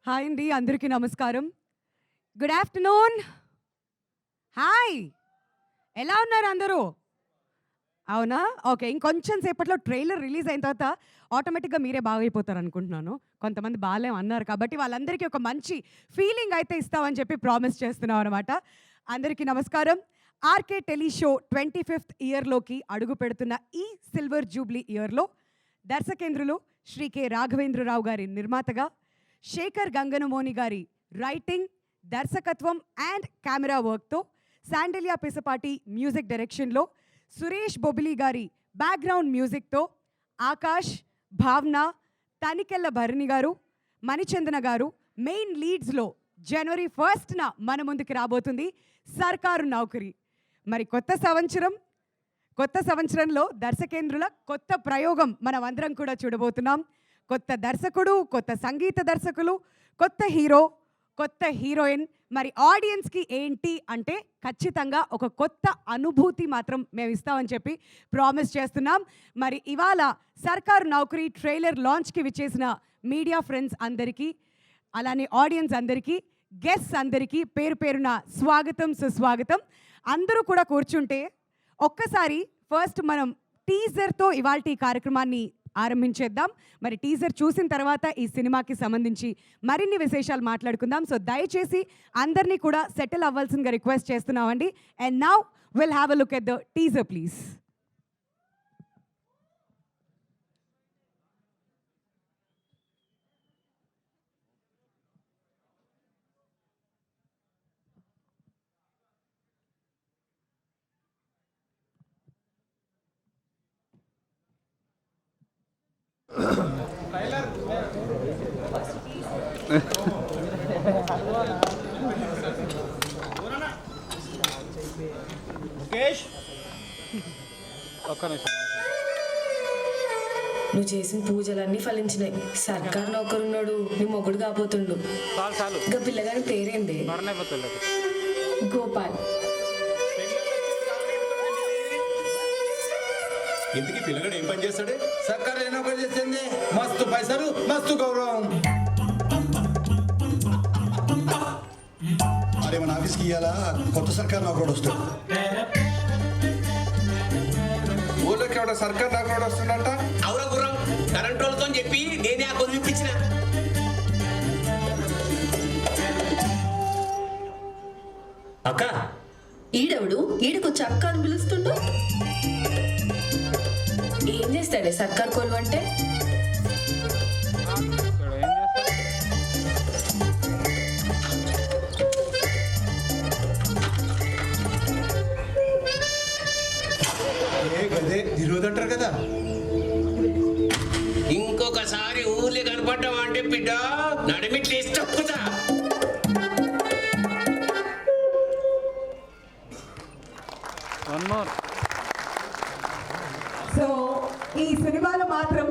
Hi అండి, అందరికీ నమస్కారం. Good afternoon. హాయ్, ఎలా ఉన్నారు అందరూ? అవునా? ఓకే. ఇంకొంచెం సేపట్లో ట్రైలర్ రిలీజ్ అయిన తర్వాత ఆటోమేటిక్‌గా మీరే బాగైపోతారు అనుకుంటున్నాను. కొంతమంది బాలేం అన్నారు కాబట్టి వాళ్ళందరికీ ఒక మంచి ఫీలింగ్ అయితే ఇస్తామని చెప్పి ప్రామిస్ చేస్తున్నాం అనమాట. అందరికీ నమస్కారం. ఆర్కే టెలి షో 25th ఇయర్‌లోకి అడుగు పెడుతున్న ఈ సిల్వర్ జూబ్లీ ఇయర్‌లో దర్శకేంద్రులు శ్రీ కె. రాఘవేంద్రరావు గారి నిర్మాతగా, శేఖర్ గంగనమోని గారి రైటింగ్, దర్శకత్వం అండ్ కెమెరా వర్క్‌తో, శాండిల్య పిసపాటి మ్యూజిక్ డైరెక్షన్‌లో, సురేష్ బొబిలి గారి బ్యాక్గ్రౌండ్ మ్యూజిక్‌తో, ఆకాష్, భావన, తనికెళ్ళ భరణి గారు, మణిచందన గారు మెయిన్ లీడ్స్‌లో జనవరి 1న మన ముందుకు రాబోతుంది సర్కారు నౌకరీ. మరి కొత్త సంవత్సరంలో దర్శకేంద్రుల కొత్త ప్రయోగం మనం అందరం కూడా చూడబోతున్నాం. కొత్త దర్శకుడు, కొత్త సంగీత దర్శకులు, కొత్త హీరో, కొత్త హీరోయిన్. మరి ఆడియన్స్కి ఏంటి అంటే ఖచ్చితంగా ఒక కొత్త అనుభూతి మాత్రం మేము ఇస్తామని చెప్పి ప్రామిస్ చేస్తున్నాం. మరి ఇవాళ సర్కారు నౌకరీ ట్రైలర్ లాంచ్కి విచ్చేసిన మీడియా ఫ్రెండ్స్ అందరికీ, అలానే ఆడియన్స్ అందరికీ, గెస్ట్స్ అందరికీ పేరు పేరున స్వాగతం, సుస్వాగతం. అందరూ కూడా కూర్చుంటే ఒక్కసారి ఫస్ట్ మనం టీజర్తో ఇవాల్టి కార్యక్రమాన్ని ఆరంభించేద్దాం. మరి టీజర్ చూసిన తర్వాత ఈ సినిమాకి సంబంధించి మరిన్ని విశేషాలు మాట్లాడుకుందాం. సో దయచేసి అందరినీ కూడా సెటిల్ అవ్వాల్సిందిగా రిక్వెస్ట్ చేస్తున్నామండి. And now will have a look at the teaser please. నువ్వు చేసిన పూజలన్నీ ఫలించినాయి. సర్కార్ నౌకరున్నాడు, నీ మొగుడు కాబోతుండు. ఇంకా పిల్లగాని పేరేంది? గోపాల్. ఇంటికి పిల్లగాడు ఏం పని చేస్తాడు? సర్కారు ఏం పని చేస్తుంది? మస్తు పైసలు, మస్తు గౌరవం. అరే మన ఆఫీస్కి ఇయ్యాలా కొత్త సర్కారు నౌకరుడు వస్తాడు. ఊళ్ళోకి ఎవడ సర్కారు నౌకరుడు వస్తుందంట. అవురా గుర్రం, కరెంట్ వాళ్ళతో చెప్పి నేనే ఆ కొను ఇప్పించిన. అక్క ఈడెవడు? ఈడికొచ్చి అక్క అని పిలుస్తుండు. ఏం చేస్తాడే సర్కార్ కొలువు అంటే? గదే ఈరోజు అంటారు కదా. ఇంకొకసారి ఊర్లే కనపడ్డావా అంటే బిడ్డ నడిమిట్లు వేసి తప్పుతా. సో ఈ సినిమాలో మాత్రం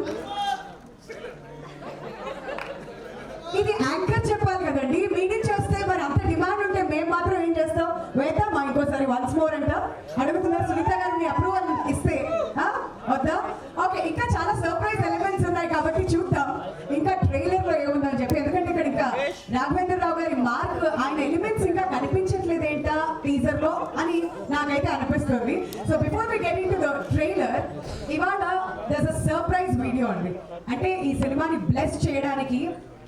ఇది యాంకర్ చెప్పాలి కదండి. మీ నుంచి వస్తే మరి అంత డిమాండ్ ఉంటే మేము మాత్రం ఏం చేస్తాం? వేద్దామా ఇంకోసారి వన్స్ మోర్ అంట అడుగుతున్నారు. సునీత గారు మీ అప్రూవల్ ఇస్తే వద్దా? ఓకే, ఇంకా చాలా సర్ప్రైజ్ ఎలిమెంట్స్ ఉన్నాయి కాబట్టి చూద్దాం ఇంకా ట్రైలర్ లో ఏముందని చెప్పి. ఎందుకంటే ఇక్కడ ఇంకా రాఘవేంద్రరావు గారి మార్క్, ఆయన ఎలిమెంట్స్ ఇంకా కనిపించట్లేదు ఏంటా టీజర్ లో అని నాకైతే అనిపిస్తుంది. So before we get into the trailer, ఇవాళ దర్స్ అ సర్ప్రైజ్ వీడియో అండి. అంటే ఈ సినిమాని బ్లెస్ చేయడానికి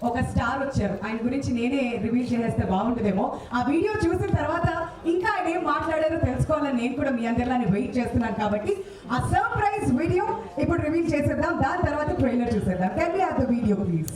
ఒక స్టార్ వచ్చారు. ఆయన గురించి నేనే రివీల్ చేసేస్తే బాగుంటుందేమో. ఆ వీడియో చూసిన తర్వాత ఇంకా ఆయన ఏం మాట్లాడారో తెలుసుకోవాలని నేను కూడా మీ అందరిలానే వెయిట్ చేస్తున్నాను. కాబట్టి ఆ సర్ప్రైజ్ వీడియో ఇప్పుడు రివీల్ చేసేద్దాం, దాని తర్వాత ట్రైలర్ చూసేద్దాం. Can we have the video please?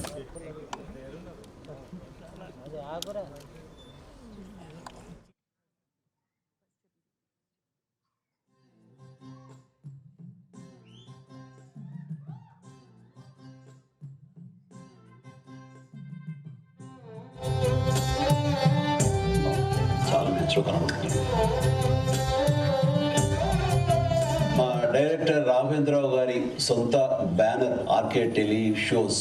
చాలా న్యాచురల్ కనబడుతుంది. మా డైరెక్టర్ రాఘవేంద్రరావు గారి సొంత banner RK tele shows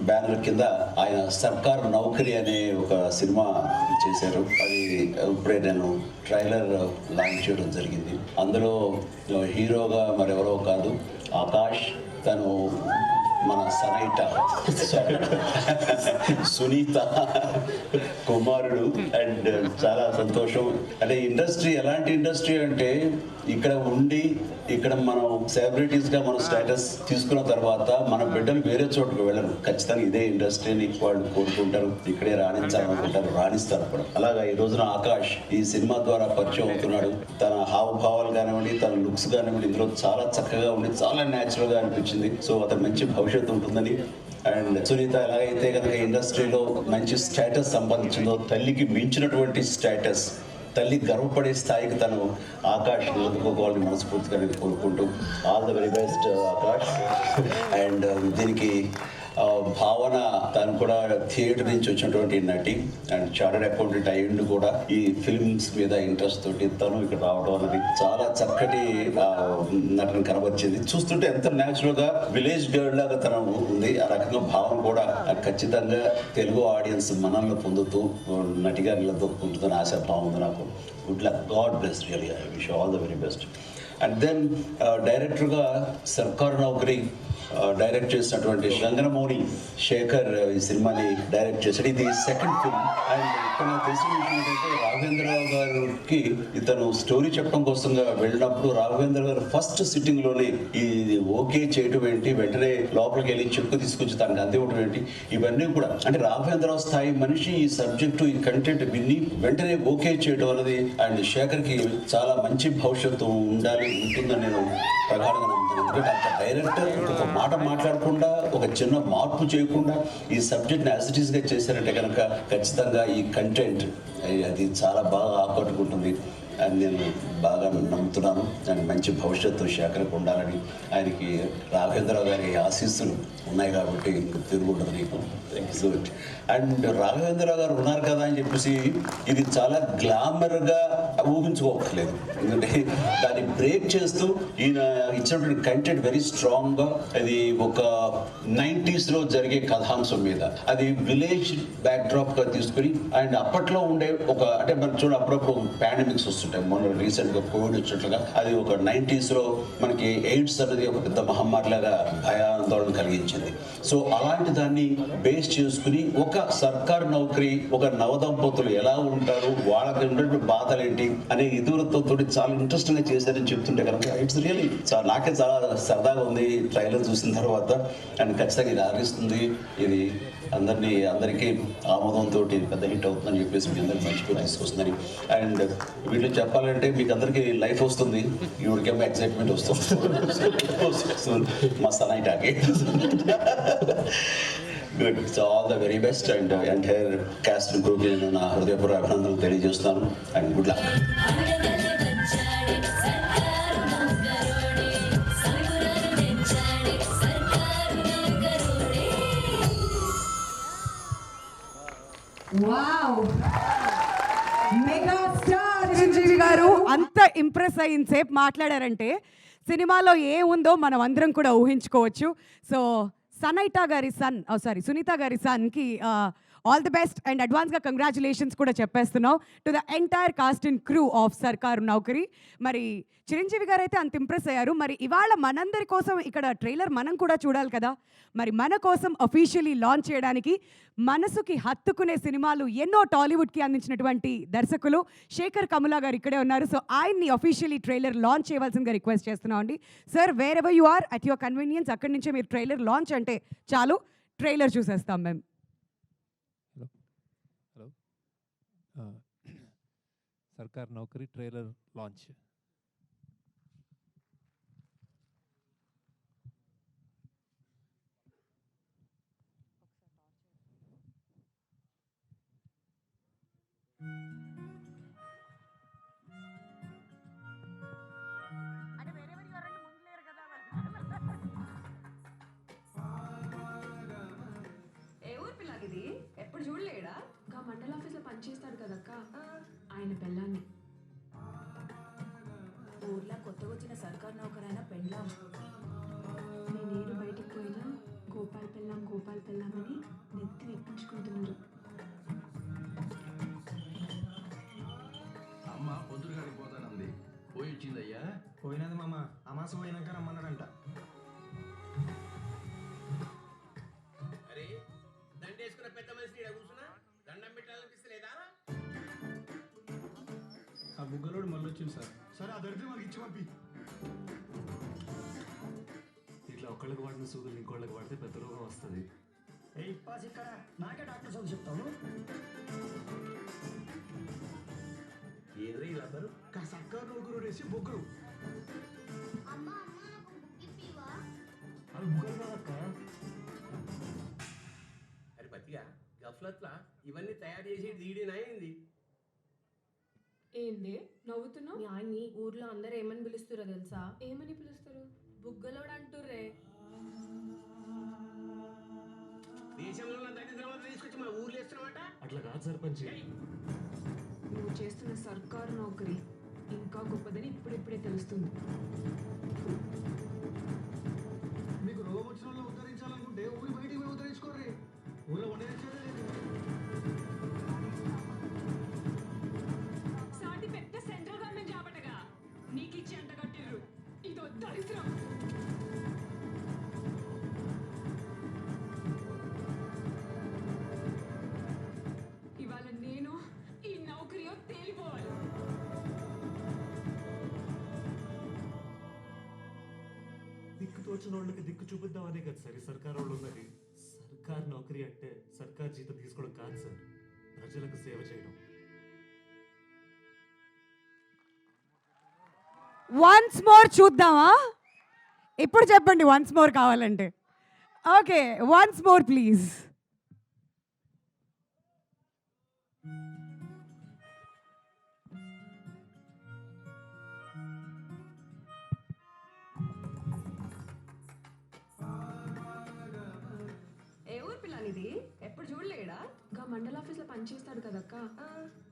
banner కింద ఆయన సర్కార్ నౌకరీ అనే ఒక సినిమా చేశారు. అది ఇప్పుడే నేను ట్రైలర్ లాంచ్ చేయడం జరిగింది. అందులో హీరోగా మరెవరో కాదు, ఆకాష్. తను మన సనైట సునీత కుమారుడు. అండ్ చాలా సంతోషం. అంటే ఇండస్ట్రీ ఎలాంటి ఇండస్ట్రీ అంటే ఇక్కడ ఉండి ఇక్కడ మనం సెలబ్రిటీస్గా మనం స్టేటస్ తీసుకున్న తర్వాత మన బిడ్డలు వేరే చోటుకు వెళ్ళరు. ఖచ్చితంగా ఇదే ఇండస్ట్రీని వాళ్ళు కోరుకుంటారు, ఇక్కడే రాణించాలనుకుంటారు, రాణిస్తారు కూడా. అలాగా ఈ రోజున ఆకాష్ ఈ సినిమా ద్వారా పరిచయం అవుతున్నాడు. తన హావభావాలు కానివ్వండి, తన లుక్స్ కానివ్వండి ఇందులో చాలా చక్కగా ఉండి చాలా న్యాచురల్గా అనిపించింది. సో అతను మంచి భవిష్యత్తు ఉంటుందని. అండ్ సునీత ఎలాగైతే కనుక ఇండస్ట్రీలో మంచి స్టేటస్ సంపాదించిందో, తల్లికి మించినటువంటి స్టేటస్, తల్లి గర్వపడే స్థాయికి తను ఆకాష్ నిలదొక్కుకోవాలని మనస్ఫూర్తిగా నేను కోరుకుంటూ all the very best Akash. And దీనికి భావన తను కూడా థియేటర్ నుంచి వచ్చినటువంటి నటి అండ్ చార్టెడ్ అకౌంటెంట్ అయ్యిండు కూడా. ఈ ఫిల్మ్స్ మీద ఇంట్రెస్ట్ తోటి తను ఇక్కడ రావడం అనేది చాలా చక్కటి నటన కనబరిచింది. చూస్తుంటే ఎంత న్యాచురల్గా విలేజ్ గర్ల్ లాగా తను ఉంది. ఆ రకంగా భావన కూడా ఖచ్చితంగా తెలుగు ఆడియన్స్ మనల్ని పొందుతూ నటిగా నిలదొక్కుంటుందని ఆశాభావం ఉంది నాకు. Good luck, god bless, really I wish all the very best. And then డైరెక్టర్గా సర్కార్ నౌకరీ డైరెక్ట్ చేసినటువంటి రంగనమౌళి శేఖర్ ఈ సినిమాని డైరెక్ట్ చేశాడు. ఇది సెకండ్ ఫిల్మ్. అండ్ ఇక్కడ నాకు తెలిసిన విషయం ఏంటంటే రాఘవేంద్రరావు గారికి ఇతను స్టోరీ చెప్పడం కోసంగా వెళ్ళినప్పుడు రాఘవేంద్ర గారు ఫస్ట్ సిట్టింగ్లోనే ఇది ఓకే చేయటం ఏంటి, వెంటనే లోపలికి వెళ్ళి చెక్కు తీసుకొచ్చి తనకు అందివ్వడం ఏంటి, ఇవన్నీ కూడా అంటే రాఘవేంద్రరావు స్థాయి మనిషి ఈ సబ్జెక్టు ఈ కంటెంట్ విని వెంటనే ఓకే చేయడం అనేది అండ్ శేఖర్కి చాలా మంచి భవిష్యత్తు ఉంటుందని నేను ప్రగాఢంగా నమ్ముతున్నాను. ఎందుకంటే అంత డైరెక్టర్ ఒక మాట మాట్లాడకుండా, ఒక చిన్న మార్పు చేయకుండా ఈ సబ్జెక్ట్ని యాజ్ ఇట్ ఈస్గా చేశారంటే కనుక ఖచ్చితంగా ఈ కంటెంట్ అది చాలా బాగా ఆకట్టుకుంటుంది అని నేను బాగా నమ్ముతున్నాను. అండ్ మంచి భవిష్యత్తు శేఖర్కి ఉండాలని, ఆయనకి రాఘవేంద్రరావు గారి ఆశీస్సులు ఉన్నాయి కాబట్టి ఇంక తిరుగుండదు నీకు. గుడ్. అండ్ రాఘవేంద్రరావు గారు ఉన్నారు కదా అని చెప్పేసి ఇది చాలా గ్లామర్గా ఊహించుకోవట్లేదు. ఎందుకంటే దాన్ని బ్రేక్ చేస్తూ ఈయన ఇచ్చినటువంటి కంటెంట్ వెరీ స్ట్రాంగ్గా, అది ఒక 90s జరిగే కథాంశం మీద, అది విలేజ్ బ్యాక్డ్రాప్గా తీసుకుని అండ్ అప్పట్లో ఉండే ఒక అంటే మనం చూడ అప్పుడప్పుడు పాండమిక్స్ వస్తుంటాయి. మొన్న రీసెంట్గా కోవిడ్ వచ్చినట్లుగా అది ఒక 90s మనకి ఎయిడ్స్ అనేది ఒక పెద్ద మహమ్మారిలాగా భయాందోళన కలిగించింది. సో అలాంటి దాన్ని బేస్ చేసుకుని ఒక సర్కార్ నౌకరీ, ఒక నవదంపతులు ఎలా ఉంటారు, వాళ్ళకి ఉన్నటువంటి బాధలు ఏంటి అనే ఇదివృత్తంతో చాలా ఇంట్రెస్టింగ్గా చేశారని చెప్తుంటే కనుక ఇట్స్ రియలీ నాకే చాలా సరదాగా ఉంది ట్రైలర్ చూసిన తర్వాత. అండ్ ఖచ్చితంగా ఇది ఆరిస్తుంది, ఇది అందరికీ ఆమోదంతో పెద్ద హిట్ అవుతుందని చెప్పేసి మీ అందరికి మంచి పేరు తీసుకొస్తుందని. అండ్ వీళ్ళు చెప్పాలంటే మీకు అందరికీ లైఫ్ వస్తుంది, ఈవిడికేమో ఎక్సైట్మెంట్ వస్తుంది మా సనైటాకి. Good. So all the very best and entire cast group నేను నా హృదయపూర్వక అభినందనలు తెలియజేస్తున్నాను. And good luck. Wow, megastar Chiranjeevi garu అంత ఇంప్రెస్ అయిన సేపు మాట్లాడారంటే సినిమాలో ఏముందో మనం అందరం కూడా ఊహించుకోవచ్చు. సో సునీత గారి సన్కి ఆల్ ది బెస్ట్ అండ్ అడ్వాన్స్గా కంగ్రాచులేషన్స్ కూడా చెప్పేస్తున్నాం to the entire cast and crew of Sarkaru Naukari. మరి చిరంజీవి గారు అయితే అంత ఇంప్రెస్ అయ్యారు. మరి ఇవాళ మనందరి కోసం ఇక్కడ ట్రైలర్ మనం కూడా చూడాలి కదా. మరి మన కోసం అఫీషియలీ లాంచ్ చేయడానికి మనసుకి హత్తుకునే సినిమాలు ఎన్నో టాలీవుడ్కి అందించినటువంటి దర్శకులు శేఖర్ కములా గారు ఇక్కడే ఉన్నారు. సో ఆయన్ని అఫీషియలీ ట్రైలర్ లాంచ్ చేయవలసిందిగా రిక్వెస్ట్ చేస్తున్నాం అండి. Sir, wherever you are at your convenience అక్కడి నుంచే మీరు ట్రైలర్ లాంచ్ అంటే చాలు, ట్రైలర్ చూసేస్తాం మేము. సర్కార్ నౌకరీ ట్రైలర్ లాంచ్. ఏ ఊరు పిల్లగిది? ఎప్పుడు చూడలేడా? ఇంకా మండల ఆఫీస్లో పనిచేస్తాడు కదక్క, ఆయన పెళ్ళాన్ని. ఊర్లో కొత్తగా వచ్చిన సర్కార్ నౌకరైన పెళ్ళాం. నేనేడు బయటికి పోయినా గోపాల్ పెళ్ళాం అని నెత్తి ఎక్కించుకుంటున్నారు. అమ్మ పొద్దుగాడికి పోతానంది, పోయి వచ్చిందయ్యా? పోయినది మామ, అమాసం అయినాక రమ్మన్నాడంట. వచ్చింది సార్. సరే ఆ దరిద్రం మనకి ఇచ్చి పంపి. ఇట్లా ఒక్కళ్ళకి వాడిన సూదులు ఇంకోళ్ళకి వాడితే పెద్ద రోగం వస్తుంది. ఇక్కడ నాకే డాక్టర్ చదువు చెప్తాను. ఏదో ఇలా అందరూ సర్కారు నౌకరు వేసి బొగ్గురు. అవి బుగ్గలు కాదక్క. అరే పతిగా గఫ్లత్లా ఇవన్నీ తయారు చేసి దీడినా ఏంది? ఏంది నవ్వుతున్నావు? మీ ఆయన్ని ఊర్లో అందరు ఏమని పిలుస్తురో తెలుసా? ఏమని పిలుస్తారు? బుగ్గలోడు అంటుర్రే. దేశంలో ఉన్న దరిద్రం తీసుకొచ్చి మా ఊర్లో వేస్తున్నామట. అట్లా కాదు సర్పంచ్. నువ్వు చేస్తున్న సర్కారు నౌకరీ ఇంకా గొప్పదని ఇప్పుడిప్పుడే తెలుస్తుంది. మీకు రోగం వచ్చిన వాళ్ళు ఉద్ధరించాలనుకుంటే ఊరి బయటికి పోయి ఉద్ధరించుకోర్రి. ఊళ్ళో ఉండేది లేదు. సాటి పెద్ద సెంట్రల్ గవర్నమెంట్ జాబ్ అటగా నీకు ఇచ్చి అంట కట్టిర్రు. ఇదో దరిద్రం. ఇవాళ నేను ఈ నౌకరియో తేలిపోవాలి. దిక్కు తోచిన వాళ్ళకి దిక్కు చూపిద్దామనే కదా సార్ ఈ సర్కార్ వాళ్ళు ఉన్నది. సర్కార్ నౌకరీ అంటే సర్కార్ జీతం తీసుకోవడం కాదు సార్, ప్రజలకు సేవ చేయడం. వన్స్ మోర్ చూద్దామా? ఇప్పుడు చెప్పండి వన్స్ మోర్ కావాలంటే. Okay, once more please. ఏ ఊరు పిల్లనిది? ఎప్పుడు చూడలేడా? గా మండల ఆఫీస్లో పనిచేస్తాడు కదక్క,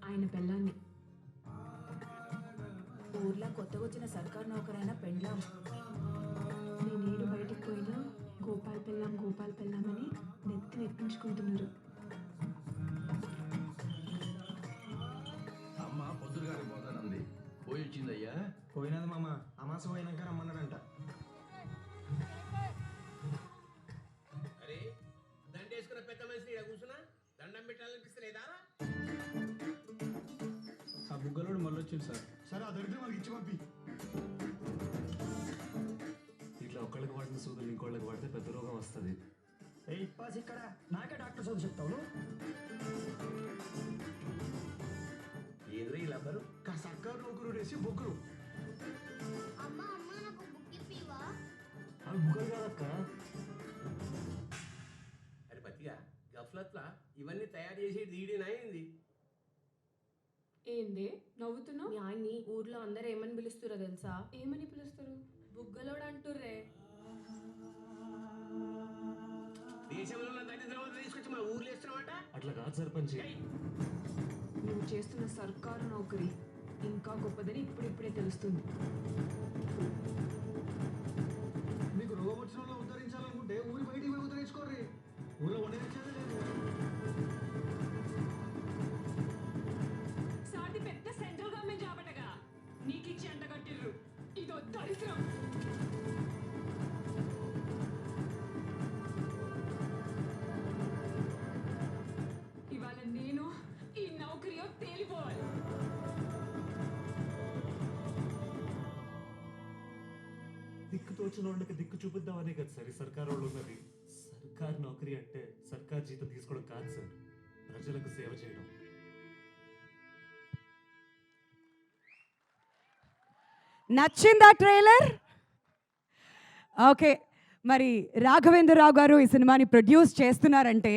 ఆయన పెళ్ళాన్ని. ఊర్లో కొత్తగా వచ్చిన సర్కారు నౌకరైన పెండ్లాం. నేనేడు బయటికి పోయినా గోపాల్ పెళ్ళాం అని నెత్తి నెప్పించుకుంటున్నారు. అమ్మ పొద్దురుగాడికి పోతానంది. పోయి వచ్చిందయ్యా? పోయినది మామ, అమాస పోయినాక రమ్మన్నాడంట. అరే దండేసుకున్న పెద్ద మనిషిని ఇక్కడ కూర్చున్నా దండం పెట్టాలనిపిస్తలేదా? ఆ బుగ్గలోడు మళ్ళీ వచ్చింది సార్. సరే ఆ దరిద్రం మనకి ఇచ్చి పంపి. ఇట్లా ఒక్కళ్ళకి వాడిన సూదులు ఇంకోళ్ళకి వాడితే పెద్ద రోగం వస్తుంది. ఇక్కడ నాకే డాక్టర్ చదువు చెప్తాను. ఏదో ఇలా అందరూ సర్కారు నౌకరు వేసి బొగ్గురు. అవి బుగ్గలు కాదక్క. అరే పతిగా గఫ్లత్లా ఇవన్నీ తయారు చేసి దీడినా ఏంది? ఏంది నవ్వుతున్నావు? మీ ఆయన్ని ఊర్లో అందరు ఏమని పిలుస్తురో తెలుసా? ఏమని పిలుస్తారు? బుగ్గలోడు అంటుర్రే. దేశంలో ఉన్న దరిద్రం తీసుకొచ్చి మా ఊర్లో వేస్తున్నామట. అట్లా కాదు సర్పంచ్. నువ్వు చేస్తున్న సర్కారు నౌకరీ ఇంకా గొప్పదని ఇప్పుడిప్పుడే తెలుస్తుంది. మీకు రోగం వచ్చిన వాళ్ళు ఉద్ధరించాలనుకుంటే ఊరి బయటికి పోయి ఉద్ధరించుకోర్రి. ఊళ్ళో ఉండేది లేదు. సాటి పెద్ద సెంట్రల్ గవర్నమెంట్ జాబ్ అటగా నీకు ఇచ్చి అంట కట్టిర్రు. ఇదో దరిద్రం. ఇవాళ నేను ఈ నౌకరియో తేలిపోవాలి. దిక్కు తోచిన వాళ్ళకి దిక్కు చూపిద్దామనే కదా సార్ ఈ సర్కార్ వాళ్ళు ఉన్నది. సర్కార్ నౌకరీ అంటే సర్కార్ జీతం తీసుకోవడం కాదు సార్, ప్రజలకు సేవ చేయడం. నచ్చిందా ట్రైలర్? ఓకే, మరి రాఘవేంద్రరావు గారు ఈ సినిమాని ప్రొడ్యూస్ చేస్తున్నారంటే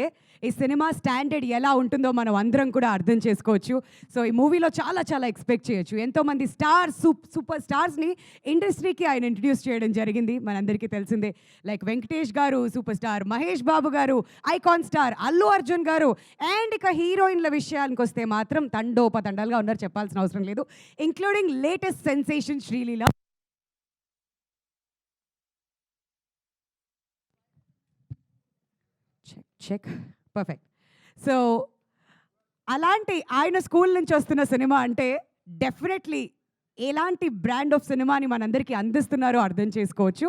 ఈ సినిమా స్టాండర్డ్ ఎలా ఉంటుందో మనం అందరం కూడా అర్థం చేసుకోవచ్చు. సో ఈ మూవీలో చాలా చాలా ఎక్స్పెక్ట్ చేయొచ్చు. ఎంతోమంది స్టార్స్, సూపర్ స్టార్స్ని ఇండస్ట్రీకి ఆయన ఇంట్రడ్యూస్ చేయడం జరిగింది, మనందరికీ తెలిసిందే. లైక్ వెంకటేష్ గారు సూపర్ స్టార్, మహేష్ బాబు గారు ఐకాన్ స్టార్, అల్లు అర్జున్ గారు, అండ్ ఇక హీరోయిన్ల విషయానికి వస్తే మాత్రం తండోపతండాలుగా ఉన్నారు, చెప్పాల్సిన అవసరం లేదు. Including latest sensation Sreeleela. Check perfect. So అలాంటి ఆయన స్కూల్ నుంచి వస్తున్న సినిమా అంటే డెఫినెట్లీ ఎలాంటి బ్రాండ్ ఆఫ్ సినిమాని మనందరికీ అందిస్తున్నారో అర్థం చేసుకోవచ్చు.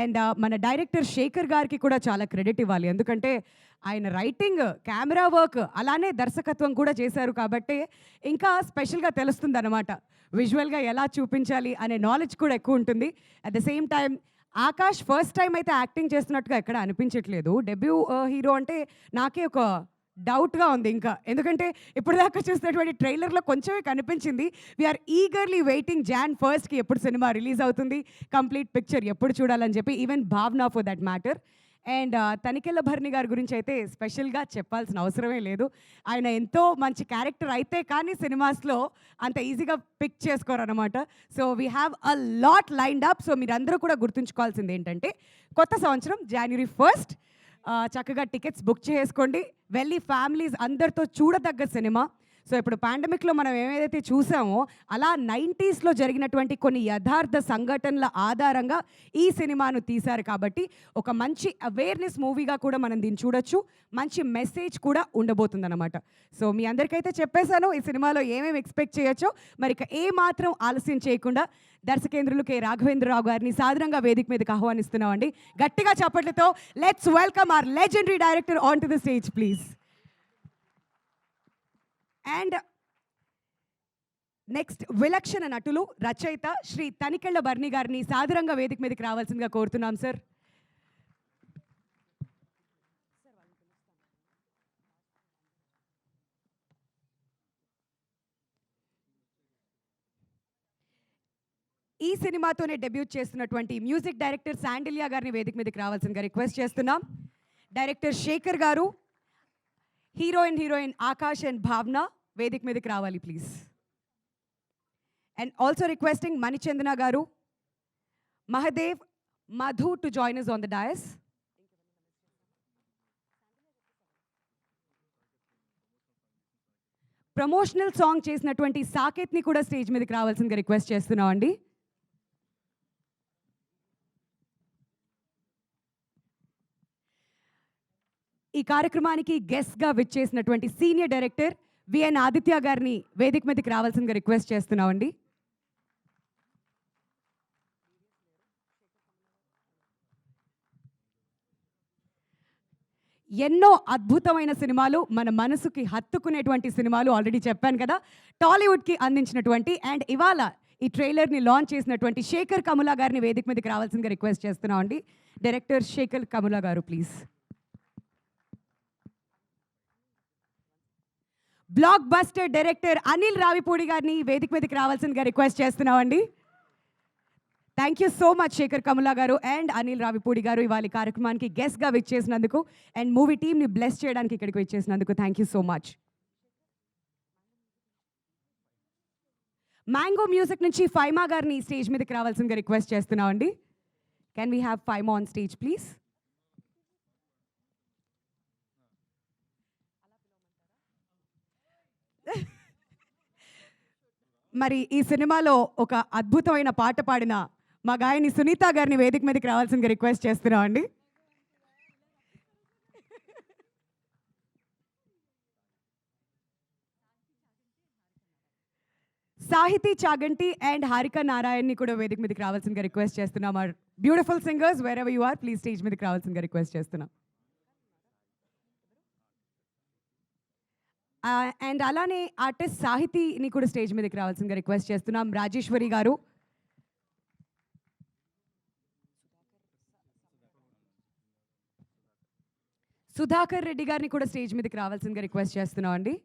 అండ్ మన డైరెక్టర్ శేఖర్ గారికి కూడా చాలా క్రెడిట్ ఇవ్వాలి. ఎందుకంటే ఆయన రైటింగ్, కెమెరా వర్క్, అలానే దర్శకత్వం కూడా చేశారు కాబట్టి ఇంకా స్పెషల్గా తెలుస్తుందన్నమాట. విజువల్గా ఎలా చూపించాలి అనే నాలెడ్జ్ కూడా ఎక్కువ ఉంటుంది. At the same time Akash first time అయితే యాక్టింగ్ చేస్తున్నట్టుగా ఎక్కడ అనిపించట్లేదు. డెబ్యూ హీరో అంటే నాకే ఒక డౌట్గా ఉంది ఇంకా. ఎందుకంటే ఇప్పటిదాకా చూసినటువంటి ట్రైలర్లో కొంచెమే కనిపించింది. We are eagerly waiting Jan 1st ఎప్పుడు సినిమా రిలీజ్ అవుతుంది, కంప్లీట్ పిక్చర్ ఎప్పుడు చూడాలని చెప్పి, ఈవెన్ భావన for that matter. And Tanikella Bharani గారి గురించి అయితే స్పెషల్గా చెప్పాల్సిన అవసరమే లేదు. ఆయన ఎంతో మంచి క్యారెక్టర్ అయితే కానీ సినిమాస్లో అంత ఈజీగా పిక్ చేసుకోరు అనమాట. So we have a lot lined up. So మీరందరూ కూడా గుర్తుంచుకోవాల్సింది ఏంటంటే కొత్త సంవత్సరం January 1st చక్కగా టికెట్స్ బుక్ చేసుకోండి, వెళ్ళి ఫ్యామిలీస్ అందరితో చూడదగ్గ సినిమా. సో ఇప్పుడు పాండమిక్లో మనం ఏదైతే చూసామో అలా 90sలో జరిగినటువంటి కొన్ని యథార్థ సంఘటనల ఆధారంగా ఈ సినిమాను తీశారు కాబట్టి ఒక మంచి అవేర్నెస్ మూవీగా కూడా మనం దీన్ని చూడొచ్చు. మంచి మెసేజ్ కూడా ఉండబోతుందన్నమాట. సో మీ అందరికైతే చెప్పేశాను ఈ సినిమాలో ఏమేమి ఎక్స్పెక్ట్ చేయొచ్చో. మరి ఇక ఏ మాత్రం ఆలస్యం చేయకుండా దర్శకేంద్రులు కె రాఘవేంద్రరావు గారిని సాదరంగా వేదిక మీదకి ఆహ్వానిస్తున్నామండి. గట్టిగా చప్పట్లతో let's welcome our legendary director on to the stage please. And next విలక్షణ నటులు, రచయిత శ్రీ తనికెళ్ళ భరణి గారిని సాదరంగా వేదిక మీదకి రావాల్సిందిగా కోరుతున్నాం సార్. ఈ సినిమాతోనే డెబ్యూట్ చేస్తున్నటువంటి మ్యూజిక్ డైరెక్టర్ శాండిలియా గారిని వేదిక మీదకి రావాల్సిందిగా రిక్వెస్ట్ చేస్తున్నాం. డైరెక్టర్ శేఖర్ గారు, హీరోయిన్ ఆకాష్ అండ్ భావన వేదిక మీదకి రావాలి please. And also requesting Manichandana గారు, Mahadev, Madhu to join us on the dais. Promotional song చేసినటువంటి సాకేత్ని కూడా స్టేజ్ మీదకి రావాల్సిందిగా రిక్వెస్ట్ చేస్తున్నాం అండి. ఈ కార్యక్రమానికి గెస్ట్గా విచ్చేసినటువంటి సీనియర్ డైరెక్టర్ విఎన్ ఆదిత్య గారిని వేదిక మీదకి రావాల్సిందిగా రిక్వెస్ట్ చేస్తున్నామండి. ఎన్నో అద్భుతమైన సినిమాలు, మన మనసుకి హత్తుకునేటువంటి సినిమాలు ఆల్రెడీ చెప్పాను కదా, టాలీవుడ్కి అందించినటువంటి అండ్ ఇవాళ ఈ ట్రైలర్ని లాంచ్ చేసినటువంటి శేఖర్ కములా గారిని వేదిక మీదకి రావాల్సిందిగా రిక్వెస్ట్ చేస్తున్నామండి. Director Sekhar Kammula garu please. Blockbuster director Anil Ravipudi గారిని వేదిక మీదకి రావాల్సిందిగా రిక్వెస్ట్ చేస్తున్నామండి. Thank you so much Sekhar Kammula garu and Anil Ravipudi garu ఇవాళ కార్యక్రమానికి గెస్ట్గా విచ్చేసినందుకు అండ్ మూవీ టీమ్ని బ్లెస్ చేయడానికి ఇక్కడికి విచ్చేసినందుకు thank you so much. Mango music నుంచి ఫైమా గారిని స్టేజ్ మీదకి రావాల్సిందిగా రిక్వెస్ట్ చేస్తున్నామండి. Can we have Faima on stage please. మరి ఈ సినిమాలో ఒక అద్భుతమైన పాట పాడిన మా గాయని సునీత గారిని వేదిక మీదకి రావాల్సిందిగా రిక్వెస్ట్ చేస్తున్నాం అండి. సాహితీ చాగంటి అండ్ హారిక నారాయణ్ని కూడా వేదిక మీదకి రావాల్సిందిగా రిక్వెస్ట్ చేస్తున్నాం. Our beautiful singers wherever you are please stage మీదకి రావాల్సిందిగా రిక్వెస్ట్ చేస్తున్నాం. అండ్ అలానే ఆర్టిస్ట్ సాహితీని కూడా స్టేజ్ మీదకి రావాల్సిందిగా రిక్వెస్ట్ చేస్తున్నాం. రాజేశ్వరి గారు, సుధాకర్ రెడ్డి గారిని కూడా స్టేజ్ మీదకి రావాల్సిందిగా రిక్వెస్ట్ చేస్తున్నాం అండి.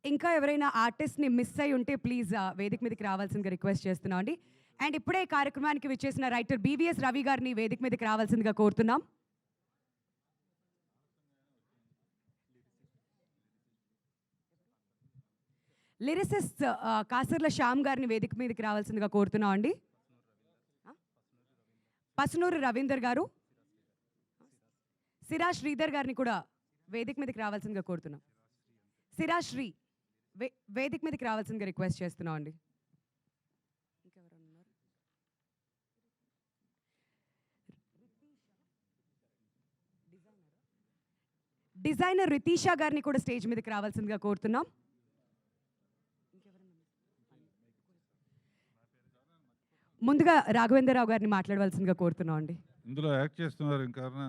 ఇంకా ఎవరైనా ఆర్టిస్ట్ని మిస్ అయి ఉంటే ప్లీజ్ వేదిక మీదకి రావాల్సిందిగా రిక్వెస్ట్ చేస్తున్నాం అండి. అండ్ ఇప్పుడే కార్యక్రమానికి విచ్చేసిన రైటర్ బీవీఎస్ రవి గారిని వేదిక మీదకి రావాల్సిందిగా కోరుతున్నాం. లిరిసిస్ట్ కాసర్ల శ్యామ్ గారిని వేదిక మీదకి రావాల్సిందిగా కోరుతున్నాం అండి. పసునూరు రవీందర్ గారు, సిరా శ్రీధర్ గారిని కూడా వేదిక మీదకి రావాల్సిందిగా కోరుతున్నాం. సిరా శ్రీ వేదిక మీదకి రావాల్సిందిగా రిక్వెస్ట్ చేస్తున్నాం అండి. డిజైనర్ రితీషా గారిని కూడా స్టేజ్ మీదకి రావాల్సిందిగా కోరుతున్నాం. ముందుగా రాఘవేంద్రరావు గారిని మాట్లాడవలసిందిగా కోరుతున్నాం అండి. ఇందులో యాక్ట్ చేస్తున్నారు ఇంకెవరైనా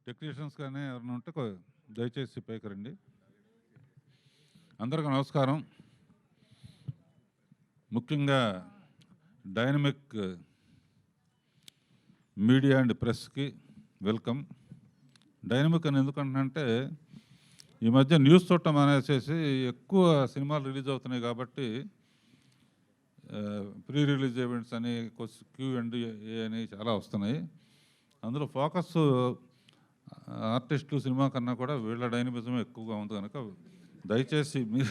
టెక్నీషియన్స్ కానీ ఎవరైనా ఉంటే దయచేసి పైకి రండి. అందరికీ నమస్కారం. ముఖ్యంగా డైనమిక్ మీడియా అండ్ ప్రెస్కి వెల్కమ్. డైనమిక్ అని ఎందుకంటే ఈ మధ్య న్యూస్ చూడటం అనేసి ఎక్కువ సినిమాలు రిలీజ్ అవుతున్నాయి కాబట్టి ప్రీ రిలీజ్ ఈవెంట్స్ అని Q&A అని చాలా వస్తున్నాయి. అందులో ఫోకస్ ఆర్టిస్టులు సినిమా కన్నా కూడా వీళ్ళ డైనమిజం ఎక్కువగా ఉంది కనుక దయచేసి మీ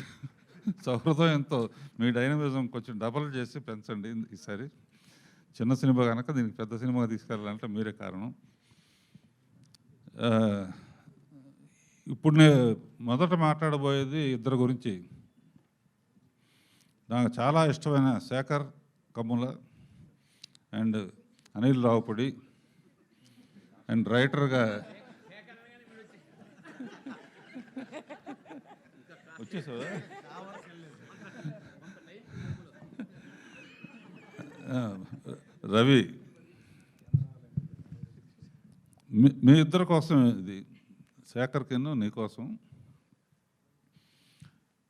సౌహృదయంతో మీ డైనమిజం కొంచెం డబల్ చేసి పెంచండి. ఈసారి చిన్న సినిమా కనుక దీనికి పెద్ద సినిమా తీసుకెళ్ళాలంటే మీరే కారణం. ఇప్పుడు నేను మొదట మాట్లాడబోయేది ఇద్దరు గురించి. నాకు చాలా ఇష్టమైన శేఖర్ కమ్ముల అండ్ అనిల్ రావుపూడి అండ్ రైటర్గా వచ్చేసావా? రవి, మీ ఇద్దరి కోసం ఇది, శేఖర్కిను నీకోసం.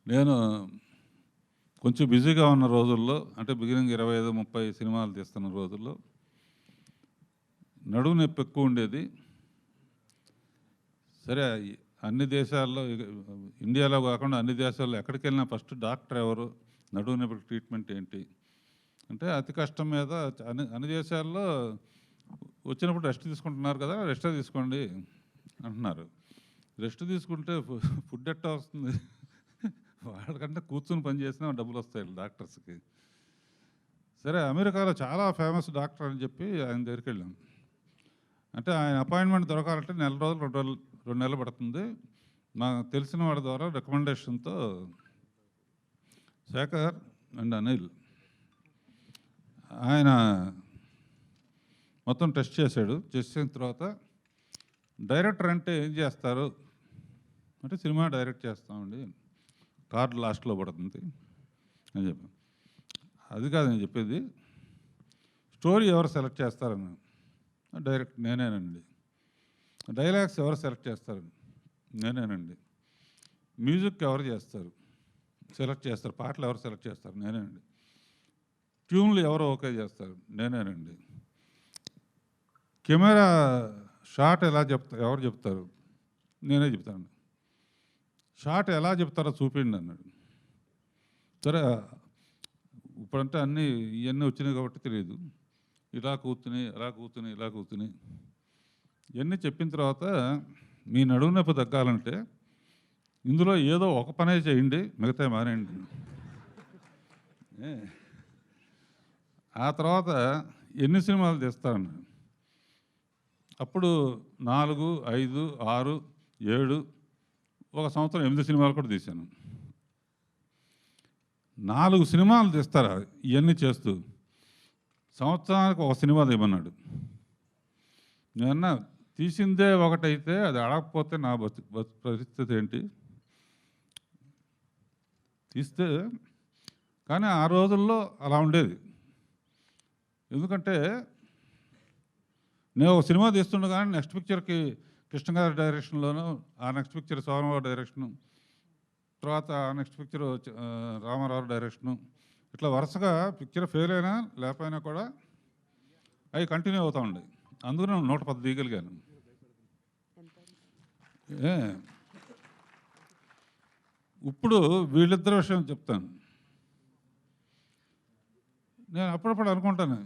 నేను కొంచెం బిజీగా ఉన్న రోజుల్లో, అంటే బిగినింగ్ 25-30 సినిమాలు తీస్తున్న రోజుల్లో నడుము నొప్పి ఎక్కువ ఉండేది. సరే, అన్ని దేశాల్లో, ఇండియాలో కాకుండా అన్ని దేశాల్లో ఎక్కడికి వెళ్ళినా ఫస్ట్ డాక్టర్ ఎవరు, నడుము నొప్పి ట్రీట్మెంట్ ఏంటి అంటే అతి కష్టం మీద అన్ని దేశాల్లో వచ్చినప్పుడు రెస్ట్ తీసుకుంటున్నారు కదా, రెస్టే తీసుకోండి అంటున్నారు. రెస్ట్ తీసుకుంటే ఫుడ్ ఎట్టా వస్తుంది? వాళ్ళకంటే కూర్చుని పని చేసినా డబ్బులు వస్తాయి డాక్టర్స్కి. సరే, అమెరికాలో చాలా ఫేమస్ డాక్టర్ అని చెప్పి ఆయన దగ్గరికి వెళ్ళాం. అంటే ఆయన అపాయింట్మెంట్ దొరకాలంటే 2 నెలలు పడుతుంది. నాకు తెలిసిన వాడి ద్వారా రికమెండేషన్తో శేఖర్ అండ్ అనిల్ ఆయన మొత్తం టెస్ట్ చేశాడు. చేసిన తర్వాత డైరెక్టర్ అంటే ఏం చేస్తారు అంటే సినిమా డైరెక్ట్ చేస్తామండి, కార్డు లాస్ట్లో పడుతుంది అని చెప్పాను. అది కాదు నేను చెప్పేది, స్టోరీ ఎవరు సెలెక్ట్ చేస్తారని. డైరెక్ట్ నేనేనండి. డైలాగ్స్ ఎవరు సెలెక్ట్ చేస్తారు? నేనేనండి. మ్యూజిక్ ఎవరు సెలెక్ట్ చేస్తారు? పాటలు ఎవరు సెలెక్ట్ చేస్తారు? నేనేనండి. ట్యూన్లు ఎవరు ఓకే చేస్తారు? నేనేనండి. కెమెరా షాట్ ఎవరు చెప్తారు? నేనే చెప్తాను. షాట్ ఎలా చెప్తారో చూపిండి అన్నాడు. సరే, ఇప్పుడంటే ఇవన్నీ వచ్చినాయి కాబట్టి తెలియదు. ఇలా కూర్చుని ఇవన్నీ చెప్పిన తర్వాత మీ నడుము నొప్పి తగ్గాలంటే ఇందులో ఏదో ఒక పనే చేయండి, మిగతా మానేయండి. ఆ తర్వాత ఎన్ని సినిమాలు తీస్తాను? అప్పుడు 4, 5, 6, 7, ఒక సంవత్సరం 8 సినిమాలు కూడా తీశాను. 4 సినిమాలు తీస్తారా ఇవన్నీ చేస్తూ? సంవత్సరానికి ఒక సినిమా తీయమన్నాడు. నేనన్నా తీసిందే ఒకటైతే అది అడగకపోతే నా పరిస్థితి ఏంటి? తీస్తే కానీ ఆ రోజుల్లో అలా ఉండేది. ఎందుకంటే నేను ఒక సినిమా తీస్తుండగానే నెక్స్ట్ పిక్చర్కి కృష్ణ గారి డైరెక్షన్లోను, ఆ నెక్స్ట్ పిక్చర్ సోమవారి డైరెక్షను, తర్వాత ఆ నెక్స్ట్ పిక్చర్ రామారావు డైరెక్షను, ఇట్లా వరుసగా పిక్చర్ ఫెయిల్ అయినా లేకపోయినా కూడా అవి కంటిన్యూ అవుతూ ఉండే. అందుకని 110 తీయగలిగాను. ఇప్పుడు వీళ్ళిద్దరి విషయం చెప్తాను. నేను అప్పుడప్పుడు అనుకుంటాను,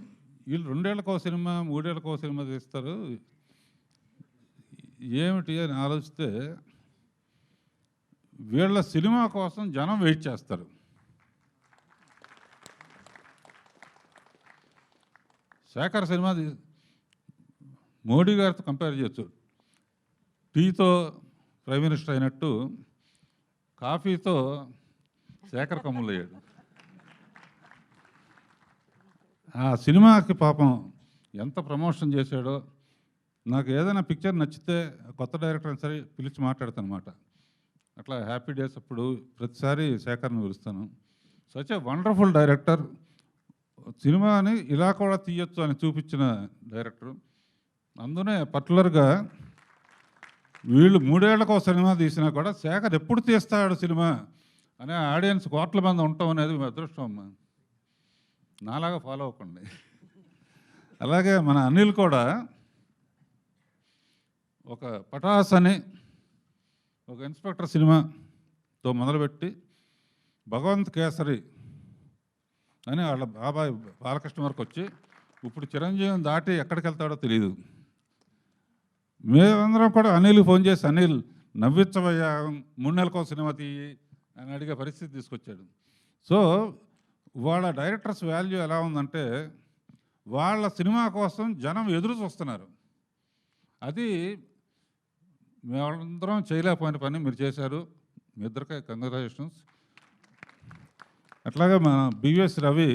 వీళ్ళు 2 ఏళ్ళకో సినిమా 3 ఏళ్ళకో సినిమా తీస్తారు ఏమిటి అని ఆలోచిస్తే, వీళ్ళ సినిమా కోసం జనం వెయిట్ చేస్తారు. శేఖర్ సినిమా మోడీ గారితో కంపేర్ చేయొచ్చు. టీతో ప్రైమ్ మినిస్టర్ అయినట్టు కాఫీతో శేఖర్ కమ్ములు అయ్యాడు. ఆ సినిమాకి పాపం ఎంత ప్రమోషన్ చేశాడో. నాకు ఏదైనా పిక్చర్ నచ్చితే కొత్త డైరెక్టర్ సరే పిలిచి మాట్లాడతాను అనమాట. అట్లా హ్యాపీ డేస్ అప్పుడు ప్రతిసారి శేఖర్ని పిలుస్తాను. Such a wonderful director. సినిమాని ఇలా కూడా తీయొచ్చు అని చూపించిన డైరెక్టర్. అందునే పర్టికులర్గా వీళ్ళు 3 ఏళ్లకు ఒక సినిమా తీసినా కూడా శేఖర్ ఎప్పుడు తీస్తాడు సినిమా అనే ఆడియన్స్ కోట్ల మంది ఉండటం అనేది మీ అదృష్టం అమ్మా. నాలాగా ఫాలో అవ్వకండి. అలాగే మన అనిల్ కూడా ఒక పటాస్ అని ఒక ఇన్స్పెక్టర్ సినిమాతో మొదలుపెట్టి భగవంత్ కేసరి అని వాళ్ళ బాబాయ్ బాలకృష్ణ వరకు వచ్చి ఇప్పుడు చిరంజీవిని దాటి ఎక్కడికి వెళ్తాడో తెలియదు. మేమందరం కూడా అనిల్కి ఫోన్ చేసి అనిల్ నవ్వించవయ్యా 3 నెలలకో సినిమా తీయి అని అడిగే పరిస్థితి తీసుకొచ్చాడు. సో వాళ్ళ డైరెక్టర్స్ వాల్యూ ఎలా ఉందంటే వాళ్ళ సినిమా కోసం జనం ఎదురు చూస్తున్నారు. అది మేమందరం చేయలేకపోయిన పని మీరు చేశారు. మీ ఇద్దరికే కంగ్రాచులేషన్స్. అట్లాగే మన బివిఎస్ రవి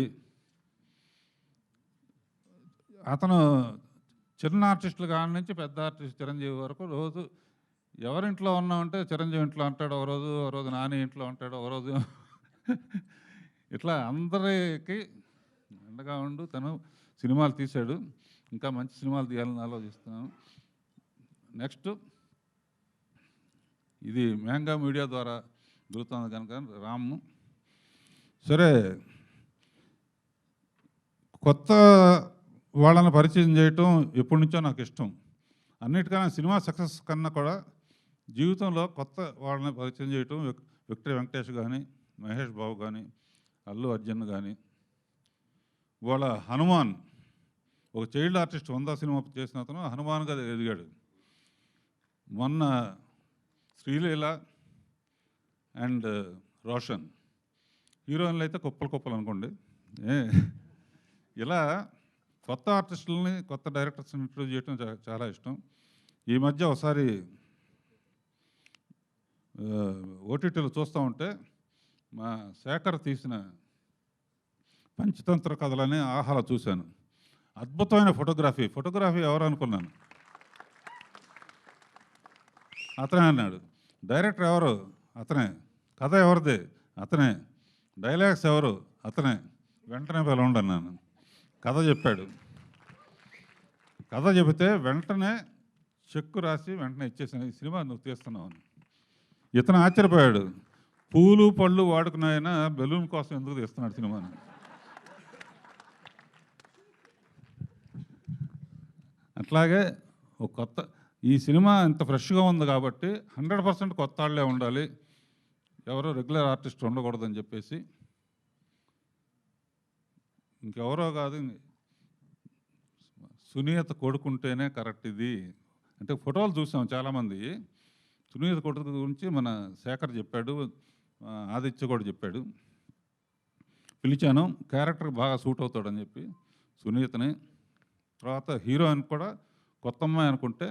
అతను చిన్న ఆర్టిస్టులు కాని నుంచి పెద్ద ఆర్టిస్ట్ చిరంజీవి వరకు రోజు ఎవరింట్లో ఉన్నామంటే చిరంజీవి ఇంట్లో అంటాడు, ఒక రోజు నాని ఇంట్లో అంటాడు, ఒక రోజు ఇట్లా అందరికి అండగా ఉండు తను సినిమాలు తీశాడు. ఇంకా మంచి సినిమాలు తీయాలని ఆలోచిస్తున్నాను. నెక్స్ట్ ఇది మ్యాంగా మీడియా ద్వారా దొరుకుతుంది కనుక రాము సరే కొత్త వాళ్ళని పరిచయం చేయటం ఎప్పటి నుంచో నాకు ఇష్టం. అన్నిటికన్నా సినిమా సక్సెస్ కన్నా కూడా జీవితంలో కొత్త వాళ్ళని పరిచయం చేయటం. విక్టరీ వెంకటేష్ కానీ, మహేష్ బాబు కానీ, అల్లు అర్జున్ కానీ, వాళ్ళ హనుమాన్ ఒక చైల్డ్ ఆర్టిస్ట్ 100 సినిమా చేసిన అతను హనుమాన్గా ఎదిగాడు. మొన్న శ్రీలీల అండ్ రోషన్ హీరోయిన్లు అయితే కుప్పలు అనుకోండి. ఇలా కొత్త ఆర్టిస్టులని కొత్త డైరెక్టర్స్ని ఇంట్రొడ్యూస్ చేయడం చాలా ఇష్టం. ఈ మధ్య ఒకసారి ఓటీటీలో చూస్తూ ఉంటే మా శేఖర్ తీసిన పంచతంత్ర కథలని ఆహాలో చూశాను. అద్భుతమైన ఫోటోగ్రఫీ ఎవరు అనుకున్నాను. అతనే అన్నాడు. డైరెక్టర్ ఎవరు? అతనే. కథ ఎవరిది? అతనే. డైలాగ్స్ ఎవరు? అతనే. వెంటనే పిలవండి అన్నాను. కథ చెప్పాడు. కథ చెబితే వెంటనే చెక్కు రాసి వెంటనే ఇచ్చేసాను, ఈ సినిమా నువ్వు తీస్తున్నావు అని. ఇతను ఆశ్చర్యపోయాడు. పూలు పళ్ళు వాడుకున్నాయన బెలూన్ కోసం ఎందుకు తీస్తున్నాడు సినిమాని. అట్లాగే ఒక కొత్త ఈ సినిమా ఇంత ఫ్రెష్గా ఉంది కాబట్టి 100% కొత్త వాళ్ళే ఉండాలి, ఎవరో రెగ్యులర్ ఆర్టిస్ట్ ఉండకూడదని చెప్పేసి ఇంకెవరో కాదు సునీత కొడుకుంటేనే కరెక్ట్ ఇది అంటే ఫోటోలు చూసాం చాలామంది. సునీత కొడుకు గురించి మన శేఖర్ చెప్పాడు, ఆదిత్య కూడా చెప్పాడు. పిలిచాను, క్యారెక్టర్ బాగా సూట్ అవుతాడని చెప్పి సునీతని. తర్వాత హీరోయిన్ కూడా కొత్త అమ్మాయి అనుకుంటే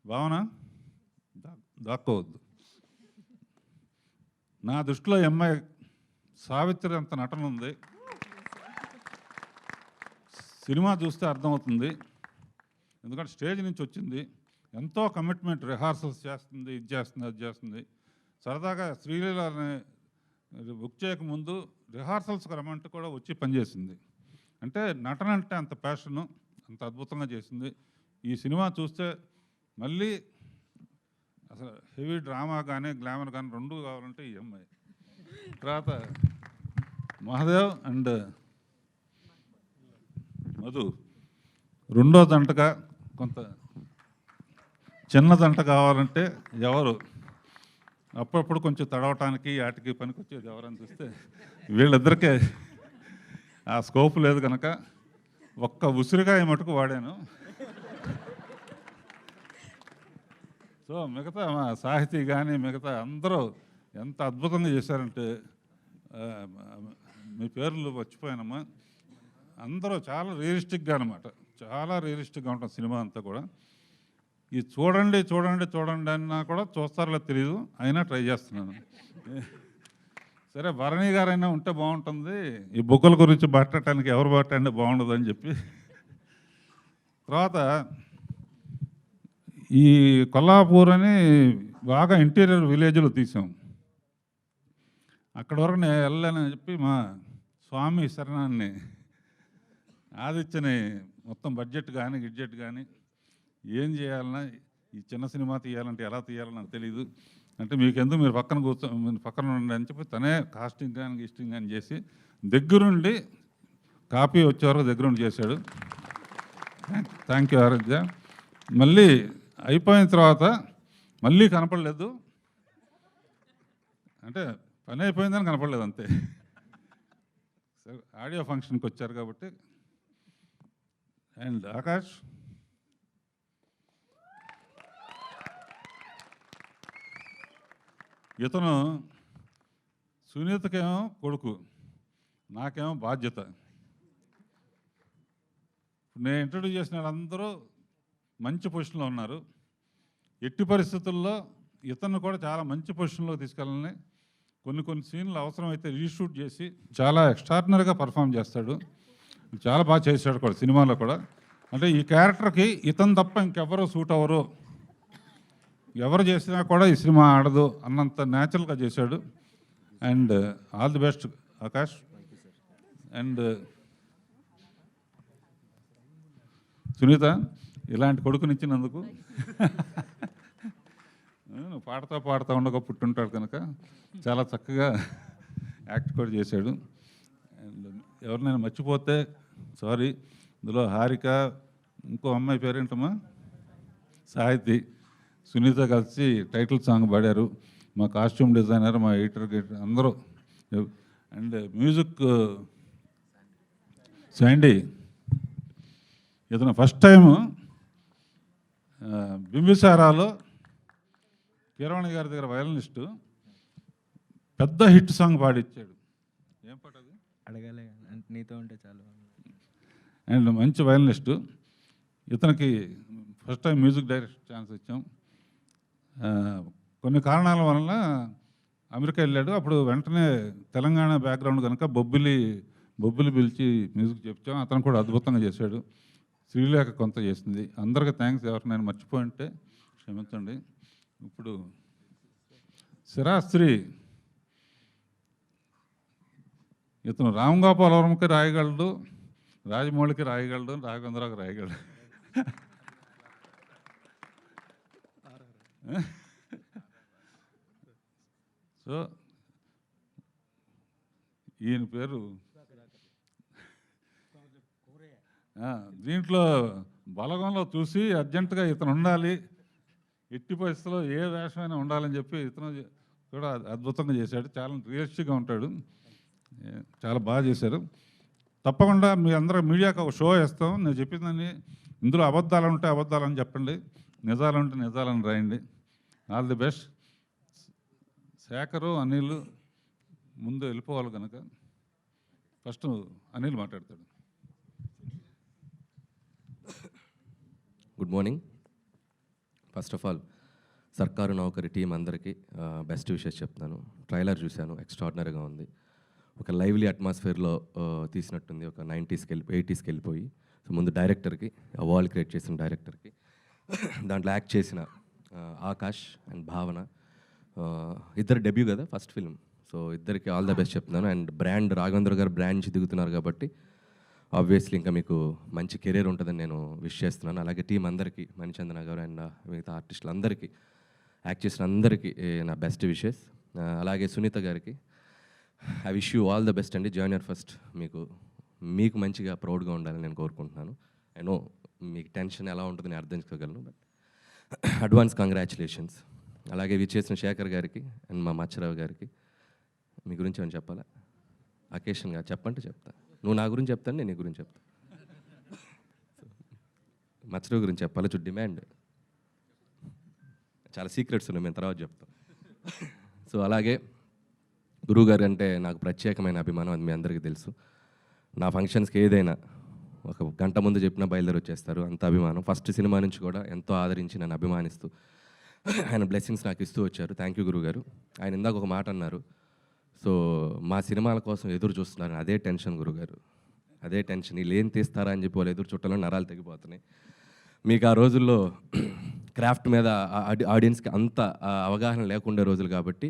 భావన దాక్కోవద్దు. నా దృష్టిలో ఈ అమ్మాయి సావిత్రి అంత నటన ఉంది. సినిమా చూస్తే అర్థమవుతుంది. ఎందుకంటే స్టేజ్ నుంచి వచ్చింది, ఎంతో కమిట్మెంట్, రిహార్సల్స్ చేస్తుంది, ఇది చేస్తుంది, అది చేస్తుంది. సరదాగా శ్రీలీలని బుక్ చేయకముందు రిహార్సల్స్కి రమ్మంటే కూడా వచ్చి పనిచేసింది. అంటే నటన అంటే అంత ప్యాషను, అంత అద్భుతంగా చేసింది. ఈ సినిమా చూస్తే మళ్ళీ అసలు హెవీ డ్రామా కానీ గ్లామర్ కానీ రెండు కావాలంటే ఈ అమ్మాయి. తర్వాత మహాదేవ్ అండ్ మధు రెండో దంటగా కొంత చిన్న దంట కావాలంటే ఎవరు అప్పుడప్పుడు కొంచెం తడవటానికి వాటికి పనికొచ్చేది ఎవరని చూస్తే వీళ్ళిద్దరికే ఆ స్కోప్ లేదు కనుక ఒక్క ఉసిరికాయ మటుకు వాడాను. సో మిగతా మా సాహితీ కానీ మిగతా అందరూ ఎంత అద్భుతంగా చేశారంటే మీ పేర్లు మర్చిపోయానమ్మా. అందరూ చాలా రియలిస్టిక్గా అనమాట, చాలా రియలిస్టిక్గా ఉంటుంది సినిమా అంతా కూడా. ఇది చూడండి చూడండి చూడండి అన్నా కూడా చూస్తారో తెలియదు, అయినా ట్రై చేస్తున్నాను. సరే భరణి గారైనా ఉంటే బాగుంటుంది, ఈ బుగ్గల గురించి మాట్లాడటానికి ఎవరు మాట్లాడినా బాగుండదు అని చెప్పి తర్వాత ఈ కొల్లాపూర్ అని బాగా ఇంటీరియర్ విలేజ్లో తీసాం. అక్కడ వరకు నేను వెళ్ళానని చెప్పి మా స్వామి శరణాన్ని ఆదిత్యని మొత్తం బడ్జెట్ కానీ గిడ్జెట్ కానీ ఏం చేయాలన్నా ఈ చిన్న సినిమా తీయాలంటే ఎలా తీయాలో నాకు తెలియదు అంటే మీకెందుకు మీరు పక్కన ఉండండి అని చెప్పి తనే కాస్టింగ్ కానీ గిస్టింగ్ కానీ చేసి దగ్గరుండి కాపీ వచ్చే వరకు దగ్గరుండి చేశాడు. థ్యాంక్ యూ ఆరాధ్య. మళ్ళీ అయిపోయిన తర్వాత మళ్ళీ కనపడలేదు అంటే పని అయిపోయిందని కనపడలేదు అంతే. సరే ఆడియో ఫంక్షన్కి వచ్చారు కాబట్టి. అండ్ ఆకాష్ ఇతను సునీతకేమో కొడుకు, నాకేమో బాధ్యత. నేను ఇంట్రడ్యూస్ చేసిన వాళ్ళందరూ మంచి పొజిషన్లో ఉన్నారు. ఎట్టి పరిస్థితుల్లో ఇతను కూడా చాలా మంచి పొజిషన్లో తీసుకెళ్ళాలని కొన్ని సీన్లు అవసరమైతే రీషూట్ చేసి చాలా ఎక్స్ట్రాడినరీగా పర్ఫామ్ చేస్తాడు. చాలా బాగా చేశాడు కూడా సినిమాలో కూడా. అంటే ఈ క్యారెక్టర్కి ఇతను తప్ప ఇంకెవరో సూట్ అవ్వరు, ఎవరు చేసినా కూడా ఈ సినిమా ఆడదు అన్నంత న్యాచురల్గా చేశాడు. And all the best Akash. And Sunitha, ఇలాంటి కొడుకునిచ్చినందుకు పాడుతూ ఉండగా పుట్టుంటాడు కనుక చాలా చక్కగా యాక్ట్ కూడా చేశాడు. అండ్ ఎవరినైనా మర్చిపోతే సారీ. ఇందులో హారిక, ఇంకో అమ్మాయి పేరేంటమ్మా, సాహితి, సునీత కలిసి టైటిల్ సాంగ్ పాడారు. మా కాస్ట్యూమ్ డిజైనర్, మా ఎడిటర్ అందరూ. And music Sandy. ఇతను ఫస్ట్ టైము బింబిసారాలో కీరవాణి గారి దగ్గర వయలినిస్టు పెద్ద హిట్ సాంగ్ పాడిచ్చాడు. ఏం పాట అది? అడగాలే నీతో ఉంటే చాలు. అండ్ మంచి వయలినిస్టు. ఇతనికి first time music director chance ఇచ్చాం. కొన్ని కారణాల వలన అమెరికా వెళ్ళాడు. అప్పుడు వెంటనే తెలంగాణ బ్యాక్గ్రౌండ్ కనుక బొబ్బిలి పిలిచి మ్యూజిక్ చెప్తాం. అతను కూడా అద్భుతంగా చేశాడు. శ్రీలేఖ కొంత చేసింది. అందరికీ థ్యాంక్స్. ఎవరు నేను మర్చిపోయింటే క్షమించండి. ఇప్పుడు శిరాస్త్రి, ఇతను రామ్ గోపాల్ వర్మకి రాయగలడు, రాజమౌళికి రాయగలడు, రాఘవేంద్రరావుకి రాయగలడు. సో ఈయన పేరు దీంట్లో బలగంలో చూసి అర్జెంటుగా ఇతను ఉండాలి, ఎట్టి పరిస్థితుల్లో ఏ వేషమైనా ఉండాలని చెప్పి ఇతను కూడా అద్భుతంగా చేశాడు. చాలా రియలిస్టిక్గా ఉంటాడు. చాలా బాగా చేశారు. తప్పకుండా మీ అందరూ మీడియాకి ఒక షో వేస్తాం. నేను చెప్పిందని ఇందులో అబద్ధాలు ఉంటే అబద్ధాలని చెప్పండి, నిజాలు ఉంటే నిజాలని రాయండి. All the best. Shekhar, Anil ముందు వెళ్ళిపోవాలి కనుక ఫస్ట్ అనిల్ మాట్లాడతాడు. Good morning. First of all సర్కారు నౌకరి టీం అందరికీ బెస్ట్ విషెస్ చెప్తాను. ట్రైలర్ చూశాను, ఎక్స్ట్రాడినరీగా ఉంది. ఒక లైవ్లీ అట్మాస్ఫియర్లో తీసినట్టుంది. ఒక 80s వెళ్ళిపోయి. సో ముందు డైరెక్టర్కి, ఆ వాల్ క్రియేట్ చేసిన డైరెక్టర్కి, దాంట్లో యాక్ట్ చేసిన ఆకాష్ అండ్ భావన, ఇద్దరు డెబ్యూ కదా ఫస్ట్ ఫిల్మ్. సో ఇద్దరికి ఆల్ ద బెస్ట్ చెప్తున్నాను. అండ్ బ్రాండ్ రాఘవేంద్ర గారు బ్రాండ్ నుంచి దిగుతున్నారు కాబట్టి ఆబ్వియస్లీ ఇంకా మీకు మంచి కెరీర్ ఉంటుందని నేను విష్ చేస్తున్నాను. అలాగే టీం అందరికీ, మణిచందన గారు అండ్ మిగతా ఆర్టిస్టులు అందరికీ, యాక్ట్ చేసిన అందరికీ నా బెస్ట్ విషెస్. అలాగే సునీత గారికి I wish you all the best అండి. జాయినర్ ఫస్ట్ మీకు మంచిగా ప్రౌడ్గా ఉండాలని నేను కోరుకుంటున్నాను. ఐ నో మీకు టెన్షన్ ఎలా ఉంటుందని అర్థం చేసుకోగలను, బట్ అడ్వాన్స్ కంగ్రాచులేషన్స్. అలాగే విచ్చేసిన శేఖర్ గారికి అండ్ మా మచ్చరావు గారికి, మీ గురించి ఏమైనా చెప్పాలా? అకేషన్గా చెప్పంటే చెప్తా. నువ్వు నా గురించి చెప్తాను, నేను నీ గురించి చెప్తాను. మచ్చరావు గురించి చెప్పాలి. డిమాండ్ చాలా సీక్రెట్స్ ఉన్నాయి, మేము తర్వాత చెప్తాం. సో అలాగే గురువుగారు అంటే నాకు ప్రత్యేకమైన అభిమానం, అది మీ అందరికీ తెలుసు. నా ఫంక్షన్స్కి ఏదైనా ఒక గంట ముందు చెప్పినా బయలుదేరి వచ్చేస్తారు, అంత అభిమానం. ఫస్ట్ సినిమా నుంచి కూడా ఎంతో ఆదరించి నన్ను అభిమానిస్తూ ఆయన బ్లెస్సింగ్స్ నాకు ఇస్తూ వచ్చారు. థ్యాంక్ యూ గురువుగారు. ఆయన ఇందాక ఒక మాట అన్నారు, సో మా సినిమాల కోసం ఎదురు చూస్తున్నారు, అదే టెన్షన్ గురుగారు, అదే టెన్షన్. వీళ్ళు ఏం తీస్తారా అని చెప్పి వాళ్ళు ఎదురు చుట్టాలో నరాలు తెగిపోతున్నాయి. మీకు ఆ రోజుల్లో క్రాఫ్ట్ మీద ఆడియన్స్కి అంత అవగాహన లేకుండే రోజులు కాబట్టి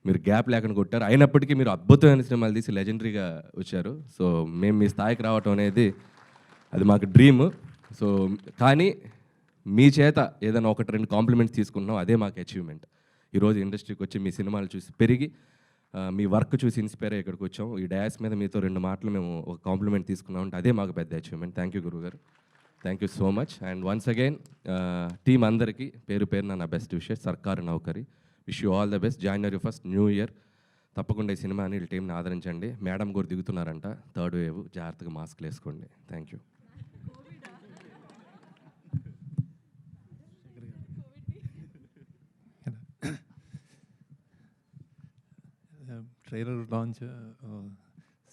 మీరు గ్యాప్ లేకుండా కొట్టారు. అయినప్పటికీ మీరు అద్భుతమైన సినిమాలు తీసి లెజెండరీగా వచ్చారు. సో మేము మీ స్థాయికి రావటం అనేది అది మాకు డ్రీమ్. సో కానీ మీ చేత ఏదైనా 1-2 కాంప్లిమెంట్స్ తీసుకున్నాం, అదే మాకు అచీవ్మెంట్. ఈరోజు ఇండస్ట్రీకి వచ్చి మీ సినిమాలు చూసి పెరిగి మీ వర్క్ చూసి ఇన్స్పైర్ అయ్యి ఇక్కడికి వచ్చాం. ఈ డయాస్ మీద మీతో 2 మాటలు మేము ఒక కాంప్లిమెంట్ తీసుకున్నాం అంటే అదే మాకు పెద్ద అచీవ్మెంట్. థ్యాంక్ యూ గురుగారు, thank you so much. And once again team అందరికీ పేరు పేరున నా బెస్ట్ విషెస్. సర్కారు నౌకరి, wish you all the best. January 1st new year. తప్పకుండా ఈ సినిమాని వీళ్ళ టీంని ఆదరించండి. మేడం కూడా దిగుతున్నారంట, 3rd వేవ్. జాగ్రత్తగా మాస్క్లు వేసుకోండి. Thank you. ట్రైలర్ లాంచ్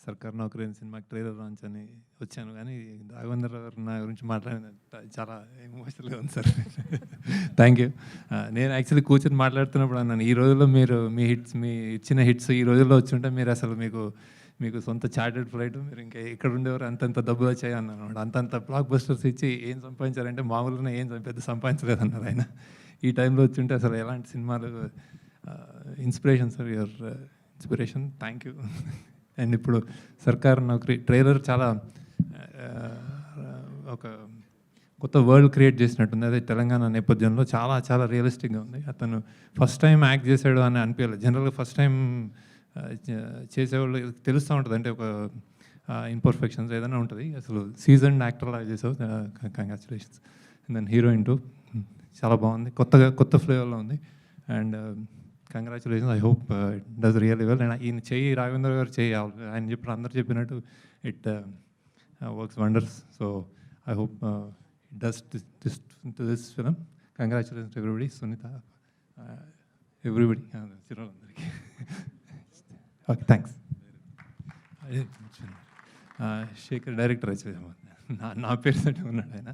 సర్కార్ నౌకరీ అనే సినిమాకి ట్రైలర్ లాంచ్ అని వచ్చాను, కానీ రాఘవేంద్ర గారు నా గురించి మాట్లాడిన చాలా ఎమోషనల్గా ఉంది సార్. Thank you. నేను యాక్చువల్లీ కూర్చొని మాట్లాడుతున్నప్పుడు అన్నాను, ఈ రోజుల్లో మీరు మీ ఇచ్చిన హిట్స్ ఈ రోజుల్లో వచ్చి ఉంటే మీరు అసలు మీకు సొంత చార్టెడ్ ఫ్లైట్, మీరు ఇంకా ఇక్కడ ఉండేవారు, అంతంత డబ్బులు వచ్చాయి అన్నాను. అంతంత బ్లాక్ బస్టర్స్ ఇచ్చి ఏం సంపాదించారంటే మామూలుగా ఏం పెద్ద సంపాదించలేదన్నారు ఆయన. ఈ టైంలో వచ్చి ఉంటే అసలు ఎలాంటి సినిమాలు inspiration sir, your inspiration. Thank you. And ఇప్పుడు సర్కార్ నౌకరీ ట్రైలర్ చాలా ఒక కొత్త వరల్డ్ క్రియేట్ చేసినట్టుంది. అదే తెలంగాణ నేపథ్యంలో చాలా చాలా రియలిస్టిక్గా ఉంది. అతను ఫస్ట్ టైం యాక్ట్ చేశాడు అని అనిపించలేదు. జనరల్గా ఫస్ట్ టైం చేసేవాళ్ళు తెలుస్తూ ఉంటుంది, అంటే ఒక ఇంపర్ఫెక్షన్స్ ఏదైనా ఉంటుంది. అసలు సీజన్ యాక్టర్ లాగా చేసావు, congratulations. And then heroine too చాలా బాగుంది, కొత్త ఫ్లేవర్లో ఉంది. And congratulations. I hope it does really well. And ఈయన చెయ్యి, రాఘవేంద్ర గారు చెయ్యి, ఆయన చెప్పిన అందరు చెప్పినట్టు it works wonders. So I hope it does this film. Congratulations everybody, Sunitha, everybody, చిరులందరికీ. Okay, thanks. శేఖర్ డైరెక్టర్ వచ్చేది, నా పేరు సెట్ ఉన్నాడు ఆయన.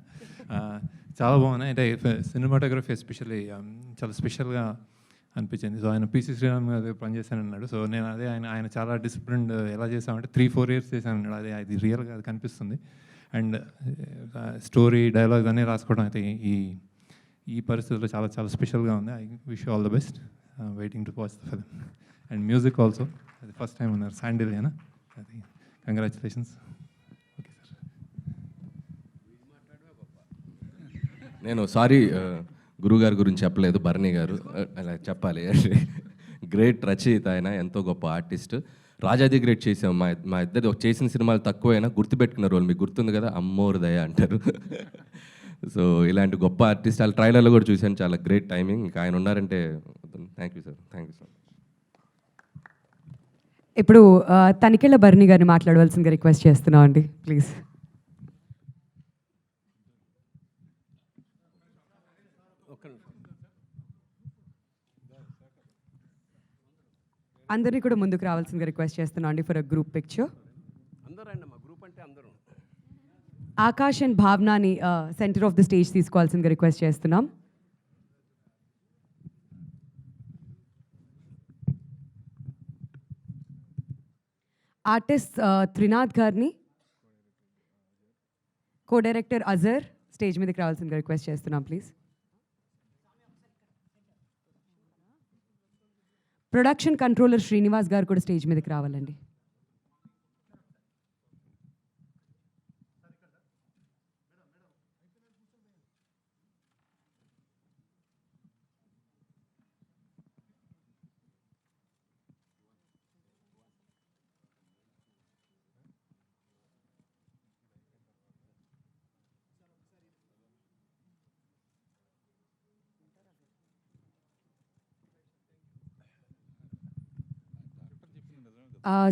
చాలా బాగున్నాయి. అంటే సినిమాటోగ్రఫీ ఎస్పెషల్లీ చాలా స్పెషల్గా అనిపించింది. సో ఆయన పిసి శ్రీరామ్ గారు పనిచేశాను అన్నాడు. సో నేను అదే ఆయన చాలా డిసిప్లిన్డ్, ఎలా చేసామంటే 3-4 years చేశాను అన్నాడు. అది రియల్గా అది కనిపిస్తుంది. అండ్ స్టోరీ, డైలాగ్స్ అన్నీ రాసుకోవడం అయితే ఈ పరిస్థితుల్లో చాలా చాలా స్పెషల్గా ఉంది. I wish all the best. Waiting to watch the film. And music also, అది ఫస్ట్ టైం ఉన్నారు శాండిల్ అయినా, అది కంగ్రాచులేషన్స్. Okay sir. నేను సారీ గురుగారి గురించి చెప్పలేదు, భరణి గారు అలా చెప్పాలి. గ్రేట్ రచయిత ఆయన, ఎంతో గొప్ప ఆర్టిస్ట్. రాజాది గ్రేట్ చేసాం. మా ఇద్దరు చేసిన సినిమాలు తక్కువైనా గుర్తుపెట్టుకున్న రోల్ మీకు గుర్తుంది కదా, అమ్మోరు దయ అంటారు. సో ఇలాంటి గొప్ప ఆర్టిస్ట్ వాళ్ళ ట్రైలర్లో కూడా చూశాను, చాలా గ్రేట్ టైమింగ్. ఇంకా ఆయన ఉన్నారంటే thank you sir, thank you sir. ఇప్పుడు తనికెళ్ళ భరణి గారిని మాట్లాడవలసిందిగా రిక్వెస్ట్ చేస్తున్నాం అండి, ప్లీజ్. అందరినీ కూడా ముందుకు రావాల్సిందిగా రిక్వెస్ట్ చేస్తున్నాం అండి for a group picture. Akash and భావనాని సెంటర్ ఆఫ్ ద స్టేజ్ తీసుకోవాల్సిందిగా రిక్వెస్ట్ చేస్తున్నాం. ఆర్టిస్ట్ త్రినాథ్ గారిని, కో డైరెక్టర్ అజర్ స్టేజ్ మీదకి రావాల్సిందిగా రిక్వెస్ట్ చేస్తున్నాం ప్లీజ్. ప్రొడక్షన్ కంట్రోలర్ శ్రీనివాస్ గారు కూడా స్టేజ్ మీదకి రావాలండి.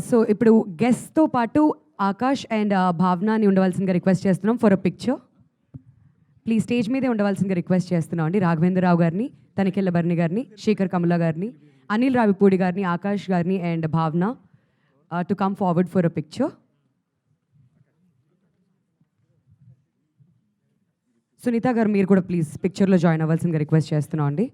సో ఇప్పుడు గెస్ట్తో పాటు ఆకాష్ అండ్ భావనాని ఉండవలసిందిగా రిక్వెస్ట్ చేస్తున్నాం for a picture. Please stage మీదే ఉండవలసిందిగా రిక్వెస్ట్ చేస్తున్నాం అండి. రాఘవేంద్రరావు గారిని, తనికెళ్ళ భరణి గారిని, శేఖర్ కమల గారిని, అనిల్ రావిపూడి గారిని, ఆకాష్ గారిని and Bhavana to come forward for a picture. Sunitha గారు మీరు కూడా ప్లీజ్ పిక్చర్లో జాయిన్ అవ్వాల్సిందిగా రిక్వెస్ట్ చేస్తున్నాం అండి.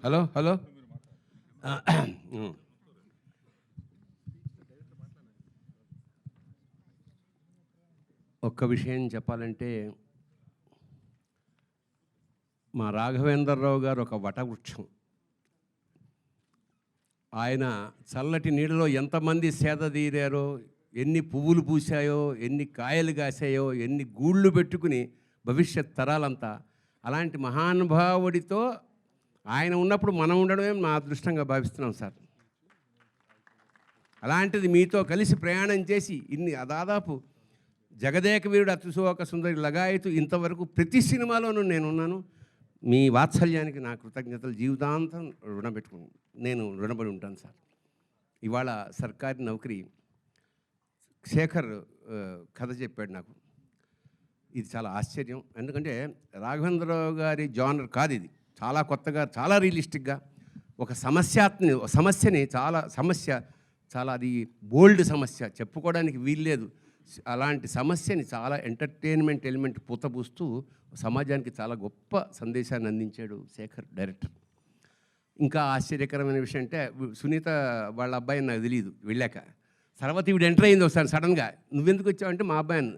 హలో హలో ఒక్క విషయం చెప్పాలంటే, మా రాఘవేంద్రరావు గారు ఒక వటవృక్షం. ఆయన చల్లటి నీడలో ఎంతమంది సేద తీరారో, ఎన్ని పువ్వులు పూసాయో, ఎన్ని కాయలు కాసాయో, ఎన్ని గూళ్ళు పెట్టుకుని భవిష్యత్ తరాలంతా. అలాంటి మహానుభావుడితో ఆయన ఉన్నప్పుడు మనం ఉండడమే మా అదృష్టంగా భావిస్తున్నాం సార్. అలాంటిది మీతో కలిసి ప్రయాణం చేసి దాదాపు జగదేక వీరుడు అతిశోక సుందరి లగాయతు ఇంతవరకు ప్రతి సినిమాలోనూ నేనున్నాను. మీ వాత్సల్యానికి నా కృతజ్ఞతలు జీవితాంతం నేను రుణపడి ఉంటాను సార్. ఇవాళ సర్కారీ నౌకరీ శేఖర్ కథ చెప్పాడు నాకు. ఇది చాలా ఆశ్చర్యం. ఎందుకంటే రాఘవేంద్రరావు గారి జానర్ కాదు ఇది. చాలా కొత్తగా, చాలా రియలిస్టిక్గా ఒక సమస్యని చాలా అది బోల్డ్ సమస్య, చెప్పుకోవడానికి వీల్లేదు. అలాంటి సమస్యని చాలా ఎంటర్టైన్మెంట్ ఎలిమెంట్ పూతపూస్తూ సమాజానికి చాలా గొప్ప సందేశాన్ని అందించాడు శేఖర్ డైరెక్టర్. ఇంకా ఆశ్చర్యకరమైన విషయం అంటే, సునీత వాళ్ళ అబ్బాయిని నాకు తెలియదు. వెళ్ళాక తర్వాత ఇవి ఎంటర్ అయింది ఒకసారి సడన్గా, నువ్వెందుకు వచ్చావంటే మా అబ్బాయిని.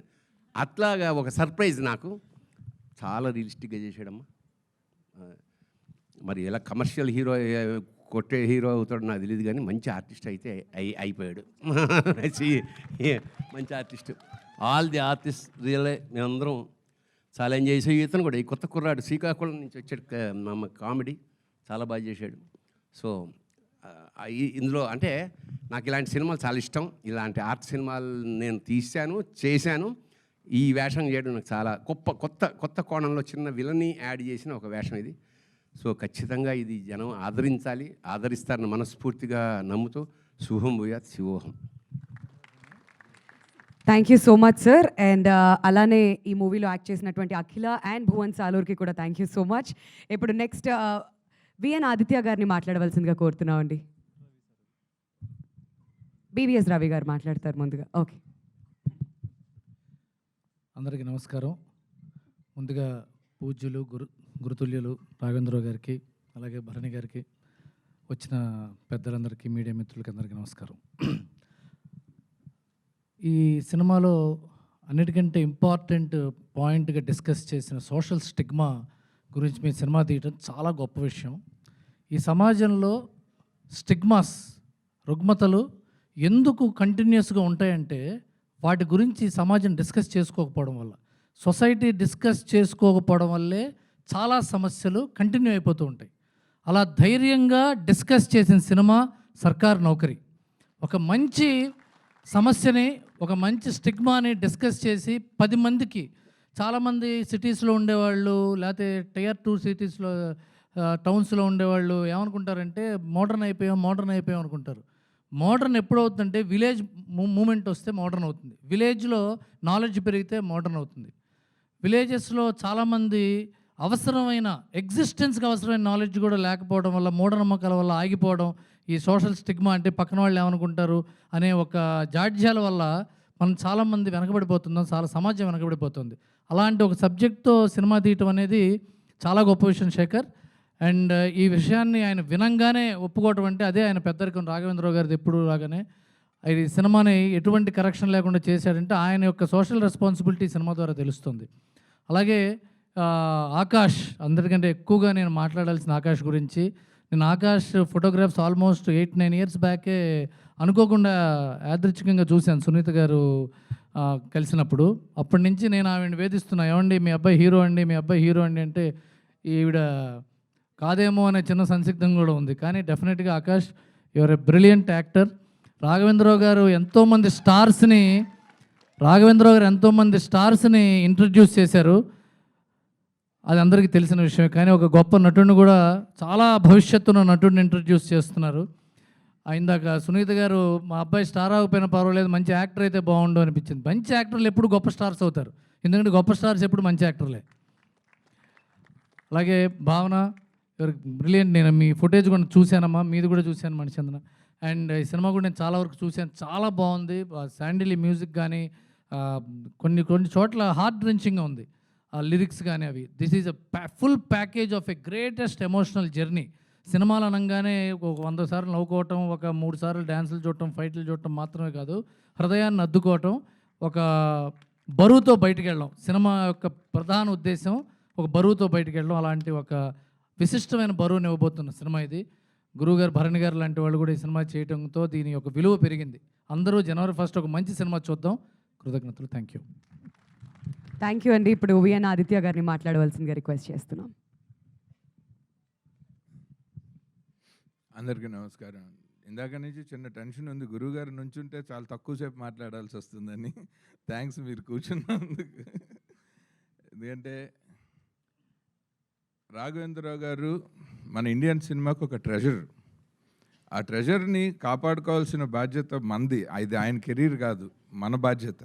అట్లాగా ఒక సర్ప్రైజ్ నాకు. చాలా రియలిస్టిక్గా చేశాడమ్మా. మరి ఎలా కమర్షియల్ హీరో కొట్టే హీరో అవుతాడు నాకు తెలియదు, కానీ మంచి ఆర్టిస్ట్ అయితే అయిపోయాడు. మంచి ఆర్టిస్ట్. ఆల్ ది ఆర్టిస్ట్ రియలే మేమందరం చాలా ఎంజాయ్ చేసాం. ఇతను కూడా ఈ కొత్త కుర్రాడు శ్రీకాకుళం నుంచి వచ్చాడు, మా కామెడీ చాలా బాగా చేశాడు. సో ఇందులో అంటే నాకు ఇలాంటి సినిమాలు చాలా ఇష్టం. ఇలాంటి ఆర్ట్ సినిమాలు నేను చేశాను. ఈ వేషం చేయడం నాకు చాలా కొత్త కోణంలో చిన్న విలన్ని యాడ్ చేసిన ఒక వేషం ఇది. సో ఖచ్చితంగా ఇది జనం ఆదరిస్తారని మనస్ఫూర్తిగా నమ్ముతూ శుభం భూయాత్ శివోహం. Thank you so much sir. And అలానే ఈ మూవీలో యాక్ట్ చేసినటువంటి అఖిల అండ్ భువన్ సాలూర్కి కూడా థ్యాంక్ యూ సో మచ్. ఇప్పుడు నెక్స్ట్ విఎన్ ఆదిత్య గారిని మాట్లాడవలసిందిగా కోరుతున్నామండి. బివిఎస్ రవి గారు మాట్లాడతారు ముందుగా. ఓకే. అందరికీ నమస్కారం. ముందుగా పూజ్యులు గురుతుల్యులు రాఘవేంద్రరావు గారికి, అలాగే భరణి గారికి, వచ్చిన పెద్దలందరికీ, మీడియా మిత్రులకి అందరికీ నమస్కారం. ఈ సినిమాలో అన్నిటికంటే ఇంపార్టెంట్ పాయింట్గా డిస్కస్ చేసిన సోషల్ స్టిగ్మా గురించి మీ సినిమా తీయటం చాలా గొప్ప విషయం. ఈ సమాజంలో స్టిగ్మాస్, రుగ్మతలు ఎందుకు కంటిన్యూస్గా ఉంటాయంటే వాటి గురించి సమాజం డిస్కస్ చేసుకోకపోవడం వల్ల, సొసైటీ డిస్కస్ చేసుకోకపోవడం వల్లే చాలా సమస్యలు కంటిన్యూ అయిపోతూ ఉంటాయి. అలా ధైర్యంగా డిస్కస్ చేసిన సినిమా సర్కార్ నౌకరీ. ఒక మంచి సమస్యని, ఒక మంచి స్టిగ్మాని డిస్కస్ చేసి 10 మందికి, చాలామంది సిటీస్లో ఉండేవాళ్ళు లేకపోతే Tier 2 సిటీస్లో టౌన్స్లో ఉండేవాళ్ళు ఏమనుకుంటారంటే మోడర్న్ అయిపోయాం అనుకుంటారు. మోడర్న్ ఎప్పుడవుతుందంటే విలేజ్ మూమెంట్ వస్తే మోడర్న్ అవుతుంది. విలేజ్లో నాలెడ్జ్ పెరిగితే మోడర్న్ అవుతుంది. విలేజెస్లో చాలామంది అవసరమైన ఎగ్జిస్టెన్స్కి అవసరమైన నాలెడ్జ్ కూడా లేకపోవడం వల్ల, మూఢనమ్మకాల వల్ల ఆగిపోవడం, ఈ సోషల్ స్టిగ్మా అంటే పక్కన వాళ్ళు ఏమనుకుంటారు అనే ఒక జాడ్యాల వల్ల మనం చాలామంది వెనకబడిపోతున్నాం, చాలా సమాజం వెనకబడిపోతుంది. అలాంటి ఒక సబ్జెక్ట్తో సినిమా తీయటం అనేది చాలా గొప్ప విషయం శేఖర్. అండ్ ఈ విషయాన్ని ఆయన వినంగానే ఒప్పుకోవటం అంటే అదే ఆయన పెద్దరికం. రాఘవేంద్రరావు గారిది ఎప్పుడు లాగానే ఈ సినిమాని ఎటువంటి కరెక్షన్ లేకుండా చేశాడంటే ఆయన యొక్క సోషల్ రెస్పాన్సిబిలిటీ సినిమా ద్వారా తెలుస్తుంది. అలాగే ఆకాష్, అందరికంటే ఎక్కువగా నేను మాట్లాడాల్సిన ఆకాష్ గురించి. నేను ఆకాష్ ఫోటోగ్రాఫ్స్ ఆల్మోస్ట్ 8-9 ఇయర్స్ బ్యాకే అనుకోకుండా యాదృచ్ఛికంగా చూశాను సునీత గారు కలిసినప్పుడు. అప్పటి నుంచి నేను ఆవిడని వేధిస్తున్నా, ఏమండి మీ అబ్బాయి హీరో అండి అంటే ఈవిడ కాదేమో అనే చిన్న సందిగ్ధం కూడా ఉంది. కానీ డెఫినెట్గా Akash your a brilliant actor. Raghavendra Rao గారు ఎంతోమంది స్టార్స్ని ఇంట్రడ్యూస్ చేశారు, అది అందరికీ తెలిసిన విషయమే. కానీ ఒక గొప్ప నటుడిని కూడా, చాలా భవిష్యత్తున్న నటుడిని ఇంట్రడ్యూస్ చేస్తున్నారు. ఇందాక సునీత గారు మా అబ్బాయి స్టార్ అవ్వకపోయినా పర్వాలేదు, మంచి యాక్టర్ అయితే బాగుండు అనిపించింది. మంచి యాక్టర్లు ఎప్పుడు గొప్ప స్టార్స్ అవుతారు, ఎందుకంటే గొప్ప స్టార్స్ ఎప్పుడు మంచి యాక్టర్లే. అలాగే భావన బ్రిలియంట్. నేను మీ ఫుటేజ్ కూడా చూశానమ్మా, మీది కూడా చూశాను మణిచంద్ర. అండ్ ఈ సినిమా కూడా నేను చాలా వరకు చూశాను, చాలా బాగుంది. శాండిలీ మ్యూజిక్ కానీ కొన్ని చోట్ల హార్ట్ డ్రెంచింగ్గా ఉంది లిరిక్స్ కానీ అవి. This is a full package of a greatest emotional journey. సినిమాలు అనగానే ఒక 100 సార్లు నవ్వుకోవటం, ఒక 3 సార్లు డ్యాన్సులు చూడటం, ఫైట్లు చూడటం మాత్రమే కాదు, హృదయాన్ని అద్దుకోవటం, ఒక బరువుతో బయటికి వెళ్ళడం. సినిమా యొక్క ప్రధాన ఉద్దేశం ఒక బరువుతో బయటికి వెళ్ళడం. అలాంటి ఒక విశిష్టమైన బరువుని ఇవ్వబోతున్న సినిమా ఇది. గురువుగారు, భరణి గారు లాంటి వాళ్ళు కూడా ఈ సినిమా చేయడంతో దీని యొక్క విలువ పెరిగింది. అందరూ జనవరి 1 ఒక మంచి సినిమా చూద్దాం. కృతజ్ఞతలు. Thank you. థ్యాంక్ యూ అండి. ఇప్పుడు విఎన్ ఆదిత్య గారిని మాట్లాడవలసిందిగా రిక్వెస్ట్ చేస్తున్నాం. అందరికీ నమస్కారం. ఇందాక నుంచి చిన్న టెన్షన్ ఉంది, గురువుగారు నుంచుంటే చాలా తక్కువసేపు మాట్లాడాల్సి వస్తుందని. థ్యాంక్స్ మీరు కూర్చున్నందుకు. ఎందుకంటే రాఘవేంద్రరావు గారు మన ఇండియన్ సినిమాకు ఒక ట్రెజర్. ఆ ట్రెజర్ని కాపాడుకోవాల్సిన బాధ్యత మనది. ఇది ఆయన కెరీర్ కాదు, మన బాధ్యత.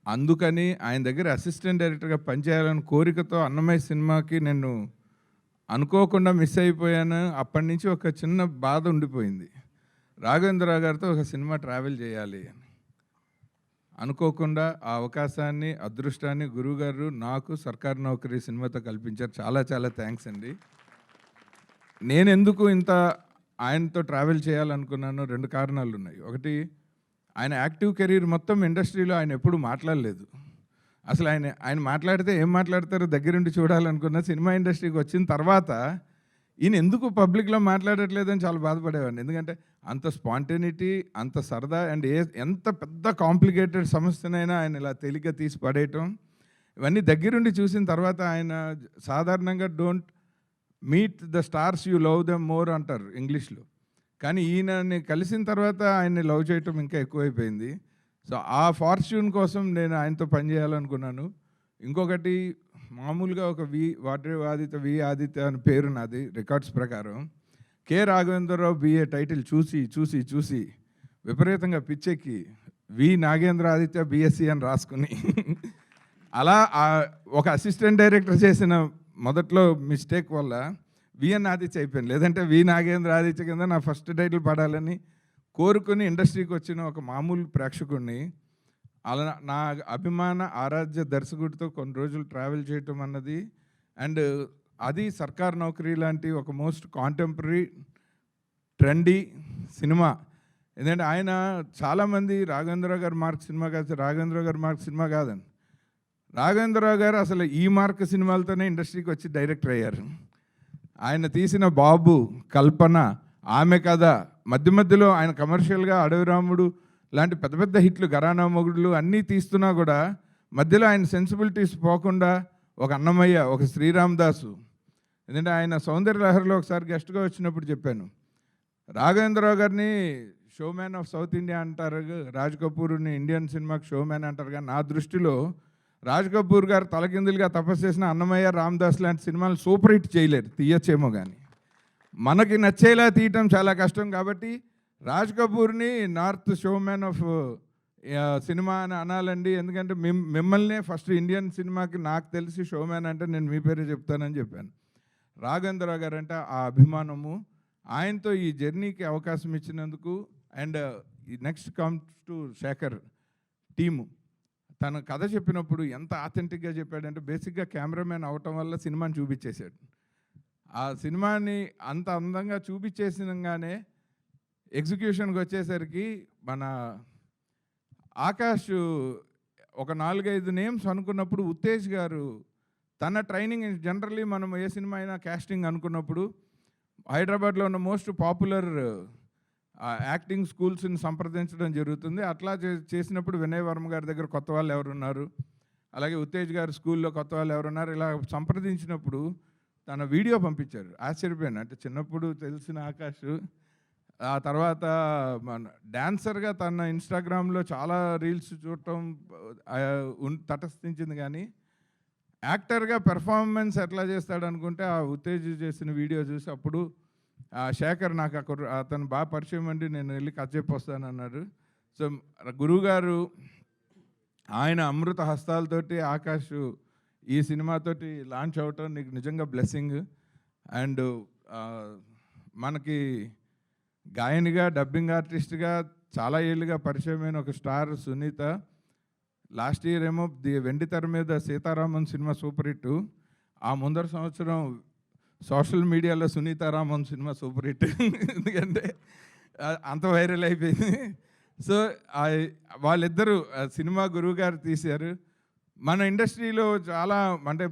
అందుకని ఆయన దగ్గర అసిస్టెంట్ డైరెక్టర్గా పనిచేయాలని కోరికతో అన్నమయ్య సినిమాకి నేను అనుకోకుండా మిస్ అయిపోయాను. అప్పటి నుంచి ఒక చిన్న బాధ ఉండిపోయింది, రాఘవేంద్రరావు గారితో ఒక సినిమా ట్రావెల్ చేయాలి అని. అనుకోకుండా ఆ అవకాశాన్ని, అదృష్టాన్ని గురువుగారు నాకు సర్కార్ నౌకరీ సినిమాతో కల్పించారు. చాలా చాలా థ్యాంక్స్ అండి. నేను ఎందుకు ఇంత ఆయనతో ట్రావెల్ చేయాలనుకున్నాను, 2 కారణాలు ఉన్నాయి. ఒకటి, ఆయన యాక్టివ్ కెరీర్ మొత్తం ఇండస్ట్రీలో ఆయన ఎప్పుడు మాట్లాడలేదు. అసలు ఆయన మాట్లాడితే ఏం మాట్లాడతారో దగ్గరుండి చూడాలనుకున్న. సినిమా ఇండస్ట్రీకి వచ్చిన తర్వాత ఈయన ఎందుకు పబ్లిక్లో మాట్లాడట్లేదని చాలా బాధపడేవాడిని. ఎందుకంటే అంత స్పాంటేనిటీ, అంత సరదా, అండ్ ఎంత పెద్ద కాంప్లికేటెడ్ సమస్యనైనా ఆయన ఇలా తేలిగ్గా తీసి పడేయటం, ఇవన్నీ దగ్గరుండి చూసిన తర్వాత ఆయన సాధారణంగా don't meet the stars you love them more అంటారు ఇంగ్లీష్లో. కానీ ఈయనని కలిసిన తర్వాత ఆయన్ని లవ్ చేయటం ఇంకా ఎక్కువైపోయింది. సో ఆ ఫార్చ్యూన్ కోసం నేను ఆయనతో పనిచేయాలనుకున్నాను. ఇంకొకటి, మామూలుగా ఒక వి ఆదిత్య అని పేరు నాది రికార్డ్స్ ప్రకారం. కె రాఘవేంద్రరావు బిఏ టైటిల్ చూసి విపరీతంగా పిచ్చెక్కి వి నాగేంద్ర ఆదిత్య బిఎస్సి అని రాసుకుని అలా ఒక అసిస్టెంట్ డైరెక్టర్ చేసిన మొదట్లో మిస్టేక్ వల్ల విఎన్ ఆదిత్య అయిపోయింది. లేదంటే వి నాగేంద్ర ఆదిత్య కింద నా ఫస్ట్ టైటిల్ పడాలని కోరుకుని ఇండస్ట్రీకి వచ్చిన ఒక మామూలు ప్రేక్షకుడిని అలా నా అభిమాన ఆరాధ్య దర్శకుడితో కొన్ని రోజులు ట్రావెల్ చేయటం అన్నది, అండ్ అది సర్కార్ నౌకరీ లాంటి ఒక మోస్ట్ కాంటెంపరీ ట్రెండీ సినిమా. ఎందుకంటే ఆయన చాలామంది రాఘవేంద్రరావు గారు మార్క్ సినిమా కాదు, రాఘవేంద్రరావు గారు మార్క్ సినిమా కాదని. రాఘవేంద్రరావు గారు అసలు ఈ మార్క్ సినిమాలతోనే ఇండస్ట్రీకి వచ్చి డైరెక్టర్ అయ్యారు. ఆయన తీసిన బాబు, కల్పన, ఆమె కథ, మధ్యలో ఆయన కమర్షియల్గా అడవి రాముడు లాంటి పెద్ద పెద్ద హిట్లు, ఘరానా మొగుడులు అన్నీ తీస్తున్నా కూడా మధ్యలో ఆయన సెన్సిబిలిటీస్ పోకుండా ఒక అన్నమయ్య, ఒక శ్రీరామదాసు. ఎందుకంటే ఆయన సౌందర్య లహరిలో ఒకసారి గెస్ట్గా వచ్చినప్పుడు చెప్పాను, రాఘవేంద్రరావు గారిని షోమ్యాన్ ఆఫ్ సౌత్ ఇండియా అంటారు, రాజ్ కపూర్ని ఇండియన్ సినిమాకి షోమ్యాన్ అంటారు. కానీ నా దృష్టిలో రాజ్ కపూర్ గారు తలకిందులుగా తపస్సు చేసిన అన్నమయ్య, రామదాస్ లాంటి సినిమాలు సూపర్ హిట్ చేయలేరు, తీయచ్చేమో కానీ మనకి నచ్చేలా తీయటం చాలా కష్టం. కాబట్టి రాజ్ కపూర్ని నార్త్ షోమ్యాన్ ఆఫ్ సినిమా అని అనాలండి. ఎందుకంటే మిమ్మల్నే ఫస్ట్ ఇండియన్ సినిమాకి నాకు తెలిసి షోమ్యాన్ అంటే నేను మీ పేరే చెప్తానని చెప్పాను. రాఘవేంద్రరావు గారు అంటే ఆ అభిమానము, ఆయనతో ఈ జర్నీకి అవకాశం ఇచ్చినందుకు. And next comes to Shekhar team. తన కథ చెప్పినప్పుడు ఎంత ఆథెంటిక్గా చెప్పాడంటే, బేసిక్గా కెమెరామెన్ అవటం వల్ల సినిమాని చూపించేశాడు. ఆ సినిమాని అంత అందంగా చూపించేసినగానే ఎగ్జిక్యూషన్కి వచ్చేసరికి మన ఆకాష్ ఒక 4-5 నేమ్స్ అనుకున్నప్పుడు ఉత్తేజ్ గారు తన ట్రైనింగ్, జనరల్లీ మనం ఏ సినిమా అయినా కాస్టింగ్ అనుకున్నప్పుడు హైదరాబాద్లో ఉన్న మోస్ట్ పాపులర్ యాక్టింగ్ స్కూల్స్ని సంప్రదించడం జరుగుతుంది. అట్లా చేసినప్పుడు వినయ్ వర్మ గారి దగ్గర కొత్త వాళ్ళు ఎవరున్నారు, అలాగే ఉత్తేజ్ గారి స్కూల్లో కొత్త వాళ్ళు ఎవరున్నారు, ఇలా సంప్రదించినప్పుడు తన వీడియో పంపించారు. ఆశ్చర్యపోయాను. అంటే చిన్నప్పుడు తెలిసిన ఆకాష్ ఆ తర్వాత మన డాన్సర్గా తన ఇన్స్టాగ్రామ్లో చాలా రీల్స్ చూడటం తటస్థించింది. కానీ యాక్టర్గా పెర్ఫార్మెన్స్ ఎట్లా చేస్తాడు అనుకుంటే ఆ ఉత్తేజ్ చేసిన వీడియో చూసి అప్పుడు శేఖర్ నాకు అతను బాగా పరిచయం అండి, నేను వెళ్ళి కథ చెప్పొస్తాను అన్నాడు. సో గురువుగారు ఆయన అమృత హస్తాలతోటి ఆకాష్ ఈ సినిమాతోటి లాంచ్ అవటం నీకు నిజంగా బ్లెస్సింగ్. అండ్ మనకి గాయనిగా, డబ్బింగ్ ఆర్టిస్ట్గా చాలా ఏళ్ళుగా పరిచయమైన ఒక స్టార్ సునీత. లాస్ట్ ఇయర్ ఏమో వెండి తెర మీద సీతారామన్ సినిమా సూపర్ హిట్. ఆ ముందర సంవత్సరం సోషల్ మీడియాలో సునీతారామన్ సినిమా సూపర్ హిట్. ఎందుకంటే అంత వైరల్ అయిపోయింది. సో వాళ్ళిద్దరూ సినిమా గురువు గారు తీశారు. మన ఇండస్ట్రీలో చాలా అంటే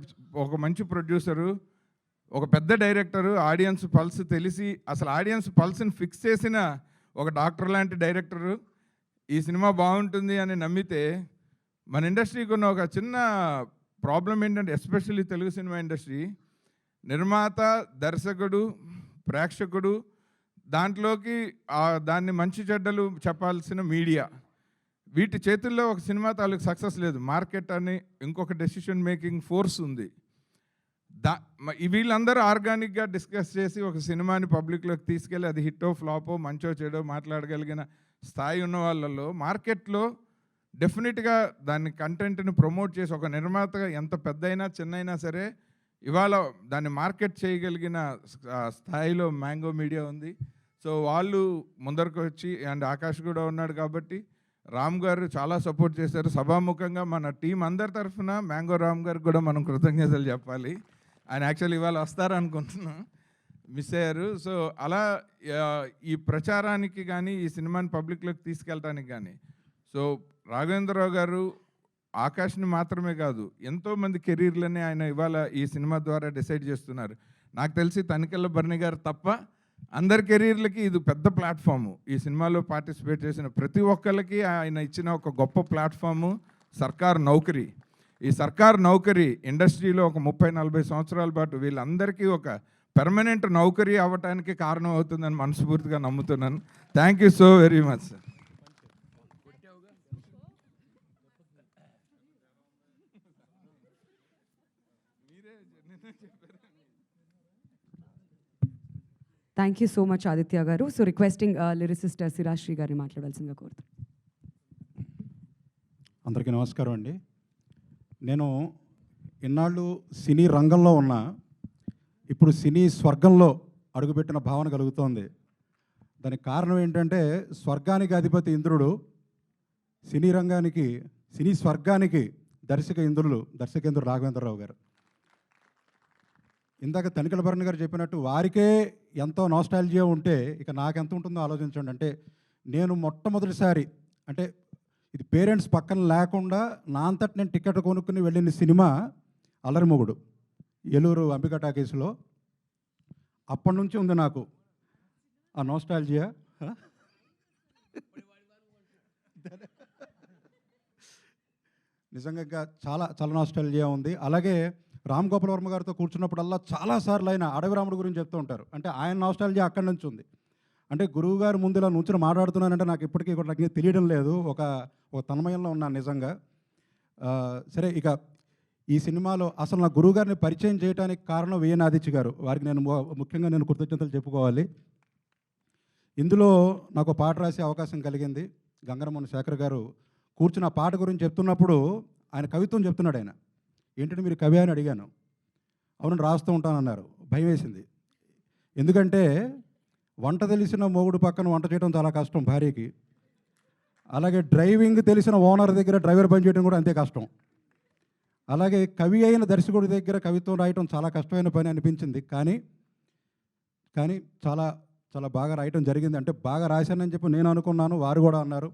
ఒక మంచి ప్రొడ్యూసరు, ఒక పెద్ద డైరెక్టరు, ఆడియన్స్ పల్స్ తెలిసి అసలు ఆడియన్స్ పల్స్ని ఫిక్స్ చేసిన ఒక డాక్టర్ లాంటి డైరెక్టరు ఈ సినిమా బాగుంటుంది అని నమ్మితే, మన ఇండస్ట్రీకి ఉన్న ఒక చిన్న ప్రాబ్లం ఏంటంటే ఎస్పెషల్లీ తెలుగు సినిమా ఇండస్ట్రీ, నిర్మాత, దర్శకుడు, ప్రేక్షకుడు, దాంట్లోకి దాన్ని మంచి చెడ్డలు చెప్పాల్సిన మీడియా, వీటి చేతుల్లో ఒక సినిమా తాలూకు సక్సెస్ లేదు. మార్కెట్ అని ఇంకొక డెసిషన్ మేకింగ్ ఫోర్స్ ఉంది. వీళ్ళందరూ ఆర్గానిక్గా డిస్కస్ చేసి ఒక సినిమాని పబ్లిక్లోకి తీసుకెళ్ళి అది హిట్టో ఫ్లాపో మంచో చెడో మాట్లాడగలిగిన స్థాయి ఉన్న వాళ్ళల్లో మార్కెట్లో డెఫినెట్గా దాన్ని కంటెంట్ని ప్రమోట్ చేసి ఒక నిర్మాతగా ఎంత పెద్దయినా చిన్నైనా సరే ఇవాళ దాన్ని మార్కెట్ చేయగలిగిన స్థాయిలో మ్యాంగో మీడియా ఉంది. సో వాళ్ళు ముందరకు వచ్చి అండ్ ఆకాష్ కూడా ఉన్నాడు కాబట్టి రామ్ గారు చాలా సపోర్ట్ చేశారు. సభాముఖంగా మన టీం అందరి తరఫున మ్యాంగో రామ్ గారికి కూడా మనం కృతజ్ఞతలు చెప్పాలి. ఆయన యాక్చువల్లీ ఇవాళ వస్తారనుకుంటున్నాం, మిస్ అయ్యారు. సో అలా ఈ ప్రచారానికి కానీ ఈ సినిమాని పబ్లిక్లోకి తీసుకెళ్ళడానికి కానీ సో రాఘవేంద్రరావు గారు ఆకాష్ని మాత్రమే కాదు ఎంతోమంది కెరీర్లని ఆయన ఇవాళ ఈ సినిమా ద్వారా డిసైడ్ చేస్తున్నారు. నాకు తెలిసి తనికెళ్ళ భరణి గారు తప్ప అందరి కెరీర్లకి ఇది పెద్ద ప్లాట్ఫాము. ఈ సినిమాలో పార్టిసిపేట్ చేసిన ప్రతి ఒక్కరికి ఆయన ఇచ్చిన ఒక గొప్ప ప్లాట్ఫాము సర్కార్ నౌకరీ. ఈ సర్కార్ నౌకరీ ఇండస్ట్రీలో ఒక 30-40 సంవత్సరాల పాటు వీళ్ళందరికీ ఒక పెర్మనెంట్ నౌకరీ అవ్వటానికి కారణం అవుతుందని మనస్ఫూర్తిగా నమ్ముతున్నాను. Thank you so very much sir. Thank you so much Aditya garu. So requesting lyricist Sirasri గారిని మాట్లాడాల్సిందిగా కోరుతున్నాను. అందరికీ నమస్కారం అండి. నేను ఇన్నాళ్ళు సినీ రంగంలో ఉన్నా, ఇప్పుడు సినీ స్వర్గంలో అడుగుపెట్టిన భావన కలుగుతోంది. దానికి కారణం ఏంటంటే స్వర్గానికి అధిపతి ఇంద్రుడు, సినీ స్వర్గానికి దర్శకేంద్రుడు రాఘవేంద్రరావు గారు. ఇందాక తనికెళ్ళ భరణి గారు చెప్పినట్టు వారికే ఎంతో నాస్టాల్జియా ఉంటే ఇక నాకెంత ఉంటుందో ఆలోచించండి. అంటే నేను మొట్టమొదటిసారి అంటే ఇది పేరెంట్స్ పక్కన లేకుండా నా అంతటి నేను టికెట్ కొనుక్కుని వెళ్ళిన సినిమా అల్లరిమొగుడు, ఏలూరు అంబికా టాకీస్లో. అప్పటి నుంచి ఉంది నాకు ఆ నాస్టాల్జియా. నిజంగా చాలా చాలా నాస్టాల్జియా ఉంది. అలాగే రామ్ గోపాల్ వర్మ గారితో కూర్చున్నప్పుడల్లా చాలాసార్లు ఆయన అడవి రాముడు గురించి చెప్తూ ఉంటారు. అంటే ఆయన నాస్టాల్జియా అక్కడి నుంచి ఉంది. అంటే గురువు గారు ముందు ఇలా నుంచుని మాట్లాడుతున్నానంటే నాకు ఇప్పటికీ కూడా నాకు తెలియడం లేదు, ఒక తన్మయంలో ఉన్నాను నిజంగా. సరే, ఇక ఈ సినిమాలో అసలు నా గురువు గారిని పరిచయం చేయడానికి కారణం విఎన్ ఆదిత్య గారు. వారికి ముఖ్యంగా నేను కృతజ్ఞతలు చెప్పుకోవాలి. ఇందులో నాకు పాట రాసే అవకాశం కలిగింది. గంగరమోహన్ శేఖర్ గారు కూర్చున్న పాట గురించి చెప్తున్నప్పుడు ఆయన కవిత్వం చెప్తున్నాడు. ఆయన ఏంటంటే మీరు కవి అని అడిగాను. అవును రాస్తూ ఉంటానన్నారు. భయం వేసింది. ఎందుకంటే వంట తెలిసిన మొగుడు పక్కన వంట చేయడం చాలా కష్టం భార్యకి. అలాగే డ్రైవింగ్ తెలిసిన ఓనర్ దగ్గర డ్రైవర్ పని చేయడం కూడా అంతే కష్టం. అలాగే కవి అయిన దర్శకుడి దగ్గర కవిత్వం రాయటం చాలా కష్టమైన పని అనిపించింది. కానీ చాలా చాలా బాగా రాయటం జరిగింది. అంటే బాగా రాశానని చెప్పి నేను అనుకున్నాను, వారు కూడా అన్నారు.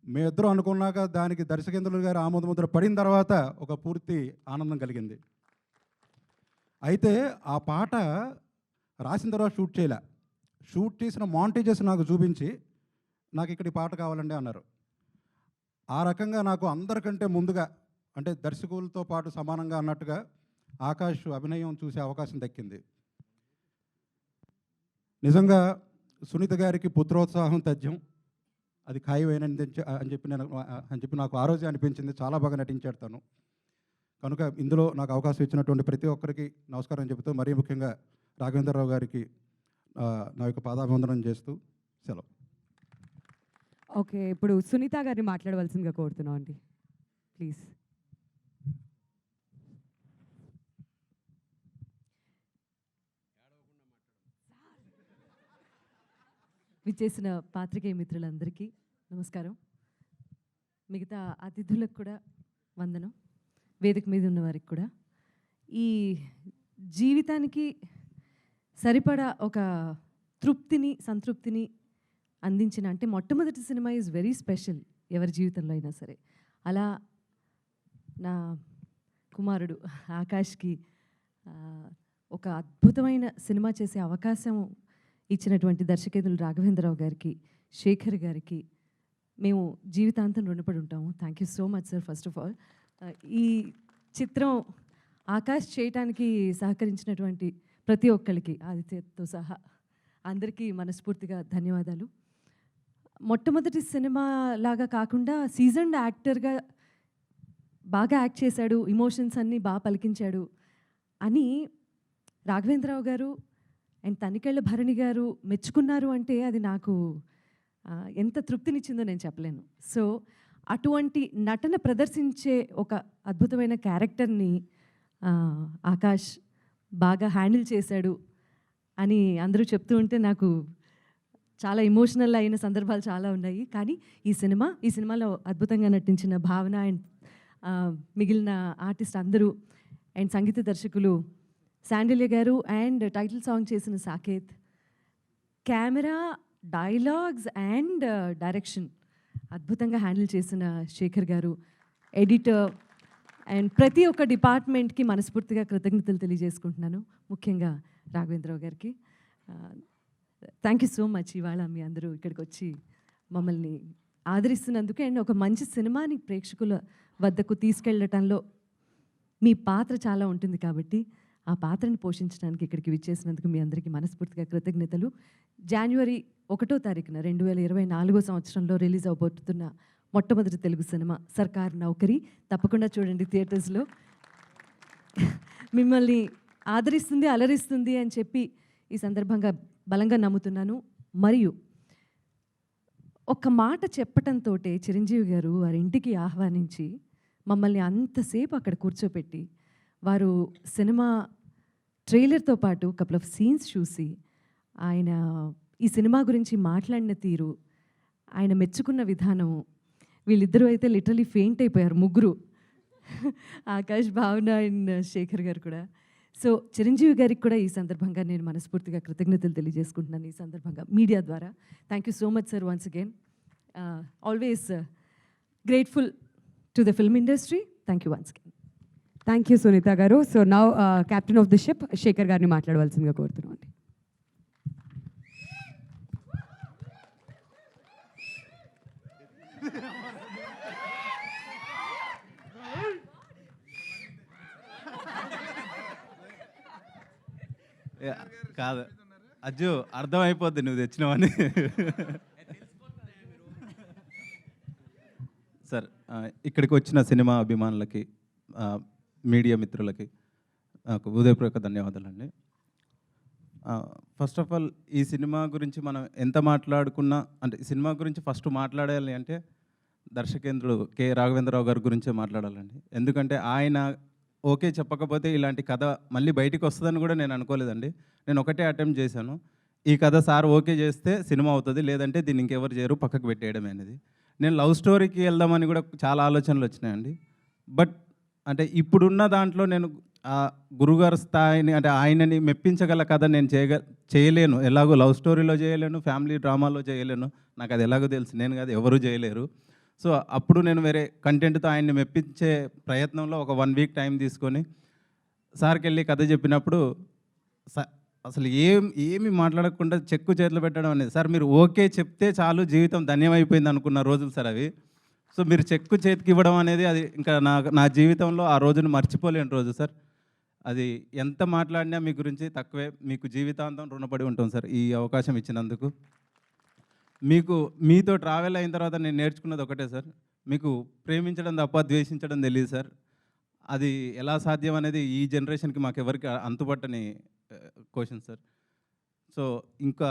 మేమిద్దరం అనుకున్నాక దానికి దర్శకేంద్రులు గారు ఆమోదముద్ర పడిన తర్వాత ఒక పూర్తి ఆనందం కలిగింది. అయితే ఆ పాట రాసిన తర్వాత షూట్ చేసిన మాంటేజెస్ నాకు చూపించి నాకు ఇక్కడ పాట కావాలండి అన్నారు. ఆ రకంగా నాకు అందరికంటే ముందుగా అంటే దర్శకులతో పాటు సమానంగా అన్నట్టుగా ఆకాష్ అభినయం చూసే అవకాశం దక్కింది. నిజంగా సునీత గారికి పుత్రోత్సాహం తథ్యం అది ఖాయమైనది అని చెప్పి నాకు ఆ రోజే అనిపించింది. చాలా బాగా నటించాడు తను. కనుక ఇందులో నాకు అవకాశం ఇచ్చినటువంటి ప్రతి ఒక్కరికి నమస్కారం చెబుతూ మరీ ముఖ్యంగా రాఘవేంద్రరావు గారికి నా యొక్క పాదాభివందనం చేస్తూ సెలవు. ఓకే, ఇప్పుడు సునీత గారిని మాట్లాడవలసిందిగా కోరుతున్నాం అండి, ప్లీజ్. విచ్చేసిన పాత్రికేయ మిత్రులందరికీ నమస్కారం. మిగతా అతిథులకు కూడా వందనం, వేదిక మీద ఉన్న వారికి కూడా. ఈ జీవితానికి సరిపడా ఒక తృప్తిని, సంతృప్తిని అందించిన, అంటే మొట్టమొదటి సినిమా ఈజ్ వెరీ స్పెషల్ ఎవరి జీవితంలో అయినా సరే. అలా నా కుమారుడు ఆకాష్కి ఒక అద్భుతమైన సినిమా చేసే అవకాశం ఇచ్చినటువంటి దర్శకేతులు రాఘవేంద్రరావు గారికి, శేఖర్ గారికి మేము జీవితాంతం రుణపడి ఉంటాము. Thank you so much sir. First of all ఈ చిత్రం ఆకాష్ చేయటానికి సహకరించినటువంటి ప్రతి ఒక్కరికి, ఆదిత్యతో సహా అందరికీ మనస్ఫూర్తిగా ధన్యవాదాలు. మొట్టమొదటి సినిమా లాగా కాకుండా సీజన్డ్ యాక్టర్గా బాగా యాక్ట్ చేశాడు, ఇమోషన్స్ అన్నీ బాగా పలికించాడు అని రాఘవేంద్రరావు గారు అండ్ తనికెళ్ళ భరణి గారు మెచ్చుకున్నారు అంటే అది నాకు ఎంత తృప్తినిచ్చిందో నేను చెప్పలేను. సో అటువంటి నటన ప్రదర్శించే ఒక అద్భుతమైన క్యారెక్టర్ని ఆకాష్ బాగా హ్యాండిల్ చేశాడు అని అందరూ చెప్తూ ఉంటే నాకు చాలా ఎమోషనల్ అయిన సందర్భాలు చాలా ఉన్నాయి. కానీ ఈ సినిమాలో అద్భుతంగా నటించిన భావన అండ్ మిగిలిన ఆర్టిస్ట్ అందరూ అండ్ సంగీత దర్శకులు శాండిల్య గారు అండ్ టైటిల్ సాంగ్ చేసిన Saketh, camera, dialogues and direction అద్భుతంగా హ్యాండిల్ చేసిన శేఖర్ గారు, ఎడిటర్ అండ్ ప్రతి ఒక్క డిపార్ట్మెంట్కి మనస్ఫూర్తిగా కృతజ్ఞతలు తెలియజేసుకుంటున్నాను. ముఖ్యంగా రాఘవేంద్రరావు గారికి థ్యాంక్ యూ సో మచ్. ఇవాళ మీ అందరూ ఇక్కడికి వచ్చి మమ్మల్ని ఆదరిస్తున్నందుకు అండ్ ఒక మంచి సినిమాని ప్రేక్షకుల వద్దకు తీసుకెళ్ళటంలో మీ పాత్ర చాలా ఉంటుంది కాబట్టి ఆ పాత్రని పోషించడానికి ఇక్కడికి విచ్చేసినందుకు మీ అందరికీ మనస్ఫూర్తిగా కృతజ్ఞతలు. జనవరి 1వ తారీఖున 2024 సంవత్సరంలో రిలీజ్ అవబోతున్న మొట్టమొదటి తెలుగు సినిమా సర్కార్ నౌకరీ. తప్పకుండా చూడండి థియేటర్స్లో. మిమ్మల్ని ఆదరిస్తుంది, అలరిస్తుంది అని చెప్పి ఈ సందర్భంగా బలంగా నమ్ముతున్నాను. మరియు ఒక మాట చెప్పటంతో చిరంజీవి గారు వారి ఇంటికి ఆహ్వానించి మమ్మల్ని అంతసేపు అక్కడ కూర్చోపెట్టి వారు సినిమా ట్రైలర్తో పాటు కపుల్ ఆఫ్ సీన్స్ చూసి ఆయన ఈ సినిమా గురించి మాట్లాడిన తీరు, ఆయన మెచ్చుకున్న విధానం, వీళ్ళిద్దరూ అయితే లిటరలీ ఫెయింట్ అయిపోయారు ముగ్గురు, ఆకాష్, భావన అండ్ శేఖర్ గారు కూడా. సో చిరంజీవి గారికి కూడా ఈ సందర్భంగా నేను మనస్ఫూర్తిగా కృతజ్ఞతలు తెలియజేసుకుంటున్నాను. ఈ సందర్భంగా మీడియా ద్వారా thank you so much sir. Once again always grateful to the film industry. Thank you once again. Thank you Sunitha garu. So now captain of the ship Sekhar గారిని మాట్లాడవలసిందిగా కోరుతున్నాం అండి. కాదు అజ్జు, అర్థమైపోద్ది నువ్వు తెచ్చినావని. సార్, ఇక్కడికి వచ్చిన సినిమా అభిమానులకి, మీడియా మిత్రులకి నాకు హృదయపూర్వక ధన్యవాదాలండి. ఫస్ట్ ఆఫ్ ఆల్ ఈ సినిమా గురించి మనం ఎంత మాట్లాడుకున్నా, అంటే ఈ సినిమా గురించి ఫస్ట్ మాట్లాడాలి అంటే దర్శకేంద్రుడు కె రాఘవేంద్రరావు గారి గురించే మాట్లాడాలండి. ఎందుకంటే ఆయన ఓకే చెప్పకపోతే ఇలాంటి కథ మళ్ళీ బయటికి వస్తుందని కూడా నేను అనుకోలేదండి. నేను ఒకటే అటెంప్ట్ చేశాను, ఈ కథ సార్ ఓకే చేస్తే సినిమా అవుతుంది, లేదంటే దీన్ని ఇంకెవరు చేయరు, పక్కకు పెట్టేయడం అనేది. నేను లవ్ స్టోరీకి వెళ్దామని కూడా చాలా ఆలోచనలు వచ్చినాయండి. బట్ అంటే ఇప్పుడున్న దాంట్లో నేను గురుగారు స్థాయిని, అంటే ఆయనని మెప్పించగల కథ నేను చేయలేను. ఎలాగో లవ్ స్టోరీలో చేయలేను, ఫ్యామిలీ డ్రామాలో చేయలేను, నాకు అది ఎలాగో తెలుసు, నేను కాదు ఎవరు చేయలేరు. సో అప్పుడు నేను వేరే కంటెంట్తో ఆయన్ని మెప్పించే ప్రయత్నంలో ఒక 1 వీక్ టైం తీసుకొని సార్కి వెళ్ళి కథ చెప్పినప్పుడు అసలు ఏమి మాట్లాడకుండా చెక్కు చేతులు పెట్టడం అనేది, సార్ మీరు ఓకే చెప్తే చాలు జీవితం ధన్యమైపోయింది అనుకున్న రోజులు సార్ అవి. సో మీరు చెక్కు చేతికి ఇవ్వడం అనేది అది ఇంకా నా జీవితంలో ఆ రోజును మర్చిపోలేని రోజు సార్. అది ఎంత మాట్లాడినా మీ గురించి తక్కువే. మీకు జీవితాంతం రుణపడి ఉంటాం సార్ ఈ అవకాశం ఇచ్చినందుకు. మీతో ట్రావెల్ అయిన తర్వాత నేను నేర్చుకున్నది ఒకటే సార్, మీకు ప్రేమించడం తప్ప ద్వేషించడం తెలియదు సార్. అది ఎలా సాధ్యం అనేది ఈ జనరేషన్కి మాకెవరికి అంతుపట్టని క్వశ్చన్ సార్. సో ఇంకా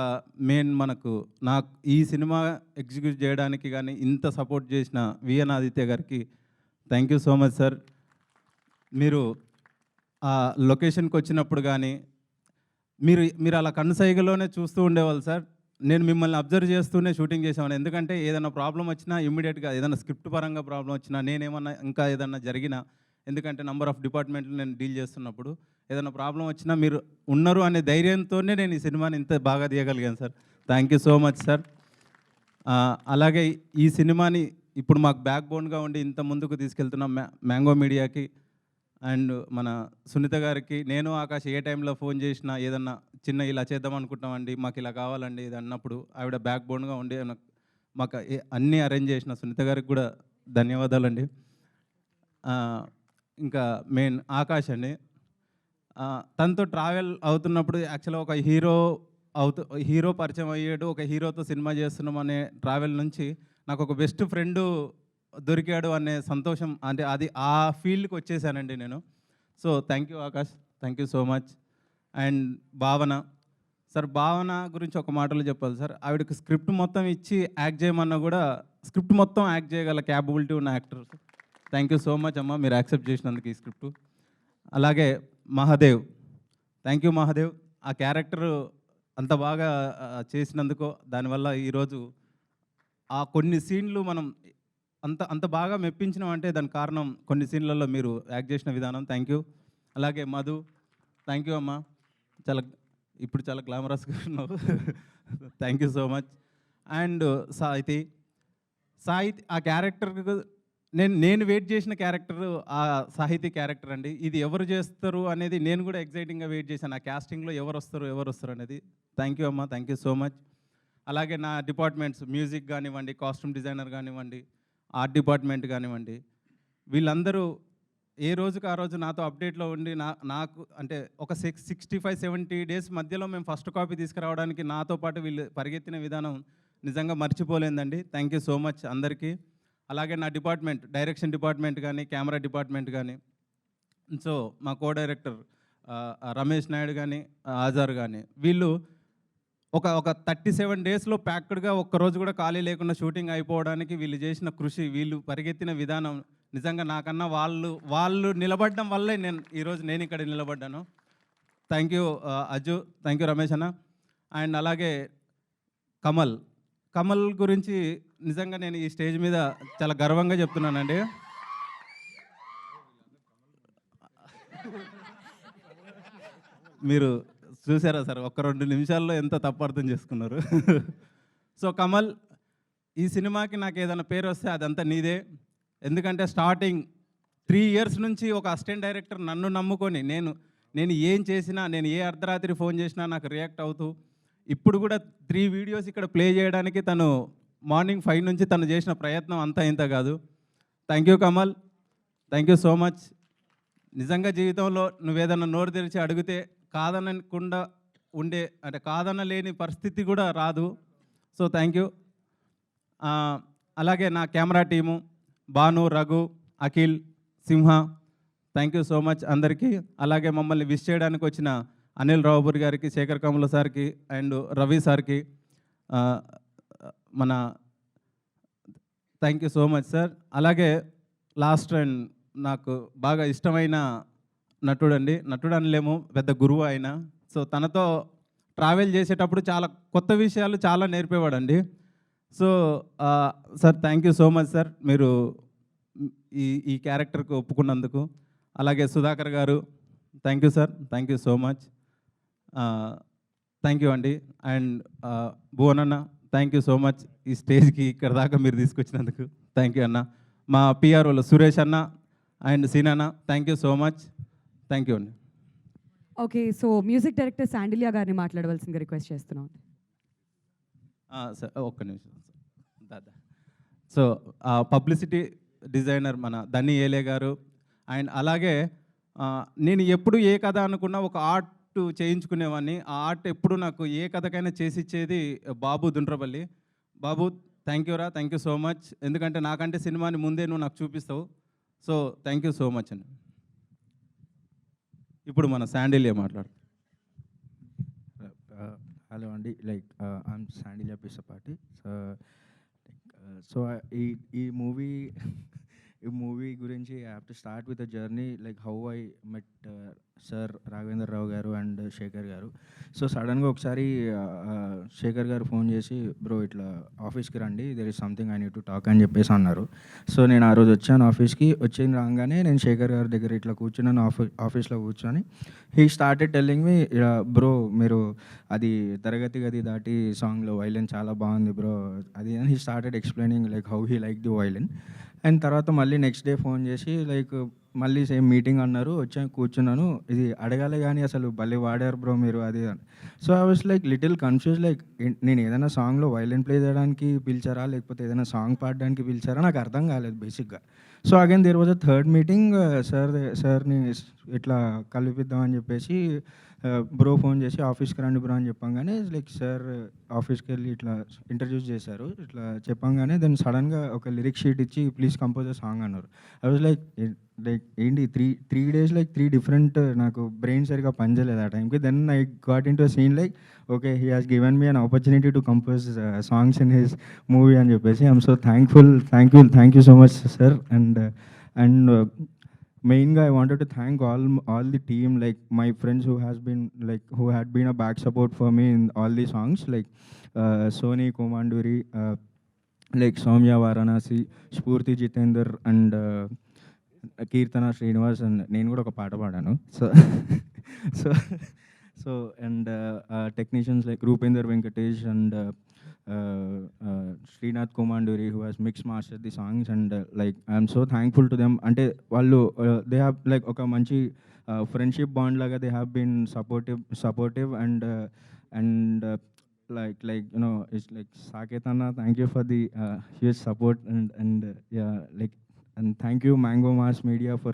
నాకు ఈ సినిమా ఎగ్జిక్యూట్ చేయడానికి కానీ ఇంత సపోర్ట్ చేసిన విఎన్ ఆదిత్య గారికి thank you so much sir. మీరు ఆ లొకేషన్కి వచ్చినప్పుడు కానీ మీరు అలా కన్సైగలోనే చూస్తూ ఉండేవాళ్ళు సార్. నేను మిమ్మల్ని అబ్జర్వ్ చేస్తూనే షూటింగ్ చేసామని. ఎందుకంటే ఏదైనా ప్రాబ్లం వచ్చినా ఇమ్మీడియట్గా, ఏదైనా స్క్రిప్ట్ పరంగా ప్రాబ్లం వచ్చినా, నేనేమన్నా ఇంకా ఏదన్నా జరిగినా ఎందుకంటే నంబర్ ఆఫ్ డిపార్ట్మెంట్లు నేను డీల్ చేస్తున్నప్పుడు ఏదైనా ప్రాబ్లం వచ్చినా మీరు ఉన్నారు అనే ధైర్యంతోనే నేను ఈ సినిమాని ఇంత బాగా తీయగలిగాను sir. Thank you so much sir. అలాగే ఈ సినిమాని ఇప్పుడు మాకు బ్యాక్ బోన్గా ఉండి ఇంత ముందుకు తీసుకెళ్తున్న మ్యాంగో మీడియాకి అండ్ మన సునీత గారికి, నేను ఆకాష్ ఏ టైంలో ఫోన్ చేసినా ఏదన్నా చిన్న ఇలా చేద్దాం అనుకుంటున్నామండి, మాకు ఇలా కావాలండి ఇది అన్నప్పుడు ఆవిడ బ్యాక్ బోన్గా ఉండి మాకు అన్నీ అరేంజ్ చేసిన సునీత గారికి కూడా ధన్యవాదాలండి. ఇంకా మెయిన్ ఆకాష్ అండి, తనతో ట్రావెల్ అవుతున్నప్పుడు యాక్చువల్గా ఒక హీరో పరిచయం అయ్యాడు, ఒక హీరోతో సినిమా చేస్తున్నాం అనే ట్రావెల్ నుంచి నాకు ఒక బెస్ట్ ఫ్రెండు దొరికాడు అనే సంతోషం, అంటే అది ఆ ఫీల్డ్కి వచ్చేసానండి నేను. So thank you Akash, thank you so much. And భావన సార్, భావన గురించి ఒక మాటలో చెప్పాలి సార్. ఆవిడకి స్క్రిప్ట్ మొత్తం ఇచ్చి యాక్ట్ చేయమన్నా కూడా స్క్రిప్ట్ మొత్తం యాక్ట్ చేయగల క్యాపబిలిటీ ఉన్న actor. Thank you so much అమ్మ, మీరు యాక్సెప్ట్ చేసినందుకు ఈ స్క్రిప్ట్. అలాగే మహాదేవ్, థ్యాంక్ యూ మహాదేవ్, ఆ క్యారెక్టర్ అంత బాగా చేసినందుకు, దానివల్ల ఈరోజు ఆ కొన్ని సీన్లు మనం అంత బాగా మెప్పించినాం అంటే దానికి కారణం కొన్ని సీన్లలో మీరు యాక్ట్ చేసిన విధానం. Thank you. అలాగే మధు, థ్యాంక్ యూ అమ్మ, ఇప్పుడు చాలా గ్లామరస్గా ఉన్నావు. Thank you so much. And Sahithi ఆ క్యారెక్టర్ నేను వెయిట్ చేసిన క్యారెక్టర్ ఆ సాహితీ క్యారెక్టర్ అండి. ఇది ఎవరు చేస్తారు అనేది నేను కూడా ఎగ్జైటింగ్గా వెయిట్ చేశాను, ఆ క్యాస్టింగ్లో ఎవరు వస్తారు అనేది. థ్యాంక్ యూ అమ్మ, థ్యాంక్ యూ సో మచ్. అలాగే నా డిపార్ట్మెంట్స్, మ్యూజిక్ కానివ్వండి, కాస్ట్యూమ్ డిజైనర్ కానివ్వండి, ఆర్ట్ డిపార్ట్మెంట్ కానివ్వండి, వీళ్ళందరూ ఏ రోజుకి ఆ రోజు నాతో అప్డేట్లో ఉండి నాకు అంటే ఒక 65-70 డేస్ మధ్యలో మేము ఫస్ట్ కాపీ తీసుకురావడానికి నాతో పాటు వీళ్ళు పరిగెత్తిన విధానం నిజంగా మర్చిపోలేదండి. థ్యాంక్ యూ సో మచ్ అందరికీ. అలాగే నా డిపార్ట్మెంట్, డైరెక్షన్ డిపార్ట్మెంట్ కానీ, కెమెరా డిపార్ట్మెంట్ కానీ, సో మా కో డైరెక్టర్ రమేష్ నాయుడు కానీ, ఆజార్ కానీ, వీళ్ళు ఒక 37 డేస్లో ప్యాక్డ్గా ఒక్కరోజు కూడా ఖాళీ లేకుండా షూటింగ్ అయిపోవడానికి వీళ్ళు చేసిన కృషి, వీళ్ళు పరిగెత్తిన విధానం నిజంగా నాకన్నా వాళ్ళు నిలబడడం వల్లే ఈరోజు నేను ఇక్కడ నిలబడ్డాను. Thank you Ajju, thank you Ramesh అన్న. అండ్ అలాగే కమల్ గురించి నిజంగా నేను ఈ స్టేజ్ మీద చాలా గర్వంగా చెప్తున్నానండి. మీరు చూసారా సార్, 1-2 నిమిషాల్లో ఎంత తప్పు అర్థం చేసుకున్నారు. సో కమల్, ఈ సినిమాకి నాకు ఏదైనా పేరు వస్తే అదంతా నీదే. ఎందుకంటే స్టార్టింగ్ 3 ఇయర్స్ నుంచి ఒక అసిస్టెంట్ డైరెక్టర్ నన్ను నమ్ముకొని నేను ఏం చేసినా, నేను ఏ అర్ధరాత్రి ఫోన్ చేసినా నాకు రియాక్ట్ అవుతూ, ఇప్పుడు కూడా 3 వీడియోస్ ఇక్కడ ప్లే చేయడానికి తను మార్నింగ్ 5 నుంచి తను చేసిన ప్రయత్నం అంతా ఇంత కాదు. Thank you Kamal, thank you so much. నిజంగా జీవితంలో నువ్వేదన్నా నోరు తెరిచి అడిగితే కాదనకుండా అంటే కాదనలేని పరిస్థితి కూడా రాదు. So thank you. అలాగే నా camera team Bhanu, Raghu, Akhil, Simha, thank you so much అందరికీ. అలాగే మమ్మల్ని విష్ చేయడానికి వచ్చిన అనిల్ రావుపూరి గారికి, శేఖర్ కమల సార్కి అండ్ రవి సార్కి మన thank you so much sir. అలాగే లాస్ట్ అండ్ నాకు బాగా ఇష్టమైన నటుడు అనలేము, పెద్ద గురువు ఆయన. సో తనతో ట్రావెల్ చేసేటప్పుడు చాలా కొత్త విషయాలు చాలా నేర్పేవాడండి. So sir thank you so much sir, మీరు ఈ క్యారెక్టర్కి ఒప్పుకున్నందుకు. అలాగే Sudhakar garu, thank you sir, thank you so much, thank you అండి. అండ్ భువన్ అన్న, థ్యాంక్ యూ సో మచ్, ఈ స్టేజ్కి ఇక్కడ దాకా మీరు తీసుకొచ్చినందుకు థ్యాంక్ యూ అన్న. మా పిఆర్ఓలో సురేష్ అన్న అండ్ సీనన్న, thank you so much, thank you అండి. Okay, so music director Sandilya garu మాట్లాడవలసిందిగా రిక్వెస్ట్ చేస్తున్నాం. సార్ ఒక్క నిమిషం దాదా. సో పబ్లిసిటీ డిజైనర్ మన ధని ఏలే గారు. అండ్ అలాగే నేను ఎప్పుడు ఏ కథ అనుకున్నా ఒక ఆర్ట్ చేయించుకునేవాడిని. ఆ ఆర్ట్ ఎప్పుడు నాకు ఏ కథకైనా చేసిచ్చేది బాబు దుండ్రపల్లి. బాబు థ్యాంక్ యూ రా, థ్యాంక్ యూ సో మచ్. ఎందుకంటే నాకంటే సినిమాని ముందే నువ్వు నాకు చూపిస్తావు. So thank you so much అండి. ఇప్పుడు మన శాండిలియా మాట్లాడు. హలో అండి, ఐఎమ్ శాండిలియా పిసపాటి. సో ఈ మూవీ ఈ మూవీ గురించి I have to start with a journey like how I met sir Raghavendra Rao garu and Shekhar గారు. సో సడన్గా ఒకసారి శేఖర్ గారు ఫోన్ చేసి బ్రో ఇట్లా ఆఫీస్కి రండి, there is something I need to talk అని చెప్పేసి అన్నారు. సో నేను ఆ రోజు వచ్చాను ఆఫీస్కి. వచ్చిన రాగానే నేను శేఖర్ గారి దగ్గర ఇట్లా కూర్చున్నాను, ఆఫీస్లో కూర్చొని he started telling me bro మీరు అది తరగతి గది దాటి సాంగ్లో వైలిన్ చాలా బాగుంది బ్రో అది అని he started explaining like how he like the violin. And తర్వాత మళ్ళీ నెక్స్ట్ డే ఫోన్ చేసి లైక్ మళ్ళీ సేమ్ మీటింగ్ అన్నారు, వచ్చాను కూర్చున్నాను, ఇది అడగాలి కానీ అసలు భలే వాడారు బ్రో మీరు అది అని. So I was like little confuse like నేను ఏదైనా సాంగ్లో వైలిన్ ప్లే చేయడానికి పిలిచారా లేకపోతే ఏదైనా సాంగ్ పాడడానికి పిలిచారా నాకు అర్థం కాలేదు బేసిక్గా. So again there was a third meeting, సార్ని ఇట్లా కలిపిద్దామని చెప్పేసి బ్రో ఫోన్ చేసి ఆఫీస్కి రండి బ్రో అని చెప్పంగానే లైక్ సార్ ఆఫీస్కి వెళ్ళి ఇట్లా ఇంట్రడ్యూస్ చేశారు. ఇట్లా చెప్పంగానే దెన్ సడన్గా ఒక లిరిక్ షీట్ ఇచ్చి ప్లీజ్ కంపోజ్ అ సాంగ్ అన్నారు. ఐ వాజ్ లైక్ ఏంటి త్రీ డేస్ లైక్ 3 డిఫరెంట్ నాకు బ్రెయిన్ సరిగా పనిచేయలేదు ఆ టైంకి. Then I got into scene like okay he has given me an opportunity to compose songs in his movie అని చెప్పేసి I'm so thankful. Thank you so much sir. And మెయిన్గా I wanted to thank all the team, like my friends who had been a back support for me in all the songs, like Sony Komanduri, like Soumya Varanasi, Spurti Jitender and Keertana Srinivas, and నేను కూడా ఒక పాట పాడాను. So and technicians like Rupinder Venkatesh and Srinath Komanduri who has mixed mastered the songs, and like I'm so thankful to them. Ante vallu they have like oka manchi friendship bond laga they have been supportive and like you know it's like Saket Anna, thank you for the huge support and yeah like. And thank you Mango Mass Media for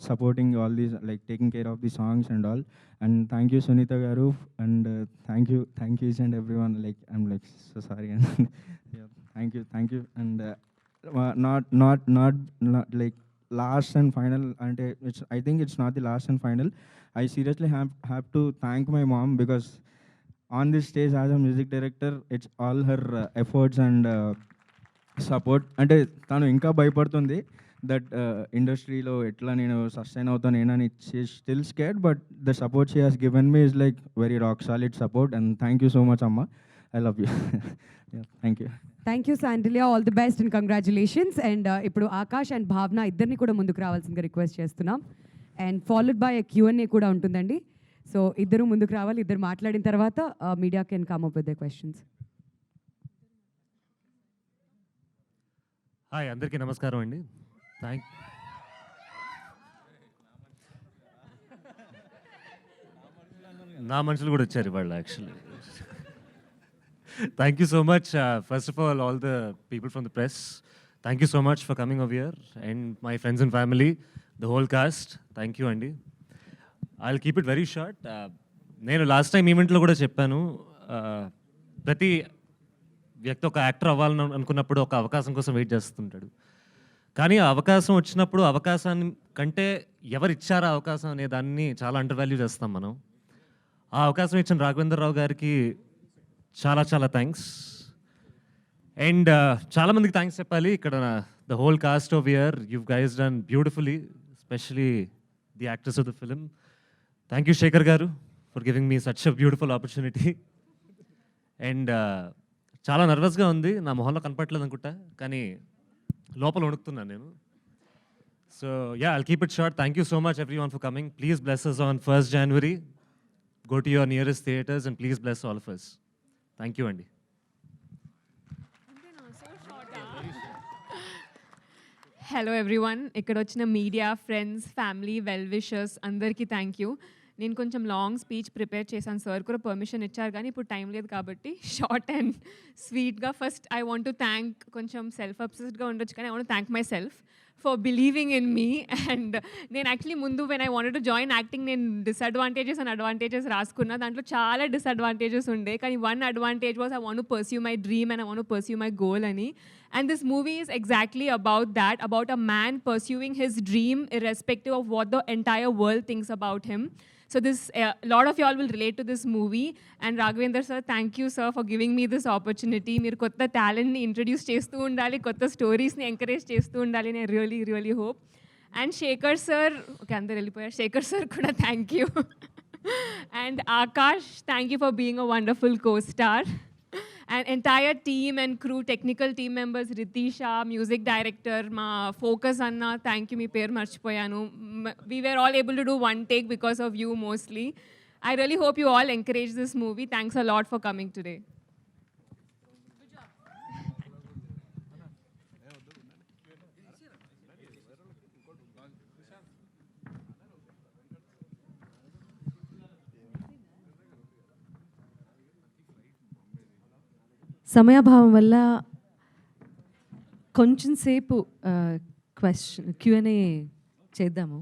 supporting all these, like taking care of the songs and all. And thank you Sunita Garu, and thank you each and everyone. Like I'm like so sorry. Yeah, thank you. And not like last and final. And I think it's not the last and final. I seriously have to thank my mom, because on this stage as a music director, it's all her efforts and support. అంటే తను ఇంకా భయపడుతుంది that ఇండస్ట్రీలో ఎట్లా నేను sustain అవుతాను ఏనని. Still scared, but the support she has given me is like very rock solid support. And thank you so much అమ్మ, I love you. Thank you Sandilya, all the best and congratulations. And ఇప్పుడు Akash and భావన ఇద్దరిని కూడా ముందుకు రావాల్సిందిగా request చేస్తున్నాం. And followed by Q&A కూడా ఉంటుందండి. సో ఇద్దరు ముందుకు రావాలి. ఇద్దరు మాట్లాడిన తర్వాత media can come up with the questions. Hi, అందరికీ నమస్కారం అండి. నా మనుషులు కూడా వచ్చారు ఇవాళ actually. Thank you so much first of all the people from the press, thank you so much for coming over here, and my friends and family, the whole cast, thank you అండి. I will keep it very short. నేను last time ఈవెంట్లో కూడా చెప్పాను, ప్రతి వ్యక్తి ఒక actor అవ్వాలని అనుకున్నప్పుడు ఒక అవకాశం కోసం వెయిట్ చేస్తుంటాడు. కానీ ఆ అవకాశం వచ్చినప్పుడు అవకాశాన్ని కంటే ఎవరు ఇచ్చారా అవకాశం అనే దాన్ని చాలా అండర్ వాల్యూ చేస్తాం మనం. ఆ అవకాశం ఇచ్చిన రాఘవేంద్ర రావు గారికి చాలా చాలా థ్యాంక్స్. అండ్ చాలామందికి థ్యాంక్స్ చెప్పాలి ఇక్కడ. The whole cast of year, you guys done beautifully, especially the actors of the film. Thank you Sekhar garu for giving me such a beautiful opportunity. And చాలా నర్వస్గా ఉంది, నా మొహంలో కనపట్లేదు అనుకుంటా, కానీ లోపల వణుకుతున్నాను నేను. So yeah, I'll keep it short. Thank you so much every one for coming. Please bless us on 1st January. Go to your nearest theatres and please bless all of us. Thank you అండి. Hello everyone, ఇక్కడ వచ్చిన media, friends, family, well wishers అందరికీ thank you. నేను కొంచెం long speech prepare చేశాను, sir కూడా permission ఇచ్చారు, కానీ ఇప్పుడు టైం లేదు కాబట్టి షార్ట్ అండ్ స్వీట్గా. First I want to thank, కొంచెం సెల్ఫ్ అబ్సెస్డ్గా ఉండొచ్చు కానీ I want thank my self for believing in me. And నేను యాక్చువల్లీ ముందు when I wanted to join acting, నేను డిసడ్వాంటేజెస్ అండ్ అడ్వాంటేజెస్ రాసుకున్నా. దాంట్లో చాలా డిసడ్వాంటేజెస్ ఉండే, కానీ one advantage was I want to pursue my dream and I want to pursue my goal అని. And this movie is exactly about that, about a man pursuing his dream irrespective of what the entire world thinks about him. So this, a lot of y'all will relate to this movie. And Raghavendra sir, thank you sir for giving me this opportunity. మీరు కొత్త టాలెంట్ని introduce చేస్తూ ఉండాలి, కొత్త స్టోరీస్ని encourage చేస్తూ ఉండాలి. నేను really hope. And Shekhar sir, okay అందరు వెళ్ళిపోయారు, శేఖర్ సార్ కూడా thank you. And Akash, thank you for being a wonderful co-star. And entire team and crew, technical team members, Ritisha, music director, ma focus Anna, thank you, me per marchipoyanu. We were all able to do one take because of you mostly. I really hope you all encourage this movie. Thanks a lot for coming today. సమయాభావం వల్ల కొంచెం సేపు Q&A చేద్దాము.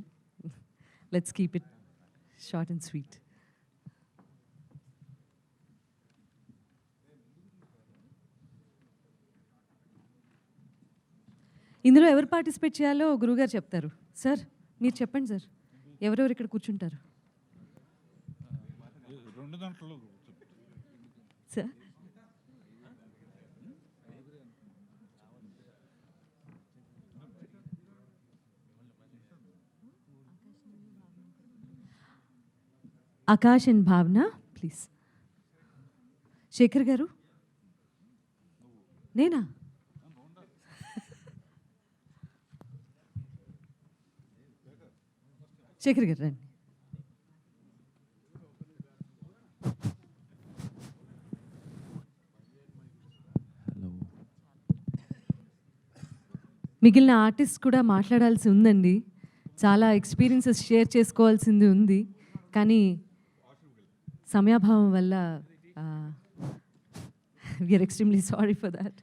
Let's keep it short and sweet. ఇందులో ఎవరు participate చేయాలో గురువుగారు చెప్తారు. Sir మీరు చెప్పండి సార్, ఎవరెవరు ఇక్కడ కూర్చుంటారు సార్? ఆకాష్ అండ్ భావన ప్లీజ్. శేఖర్ గారు, నేనా? శేఖర్ గారు రండి. మిగిలిన ఆర్టిస్ట్ కూడా మాట్లాడాల్సి ఉందండి. చాలా ఎక్స్పీరియన్సెస్ షేర్ చేసుకోవాల్సింది ఉంది. కానీ సమయాభావం వల్ల we're extremely sorry for that.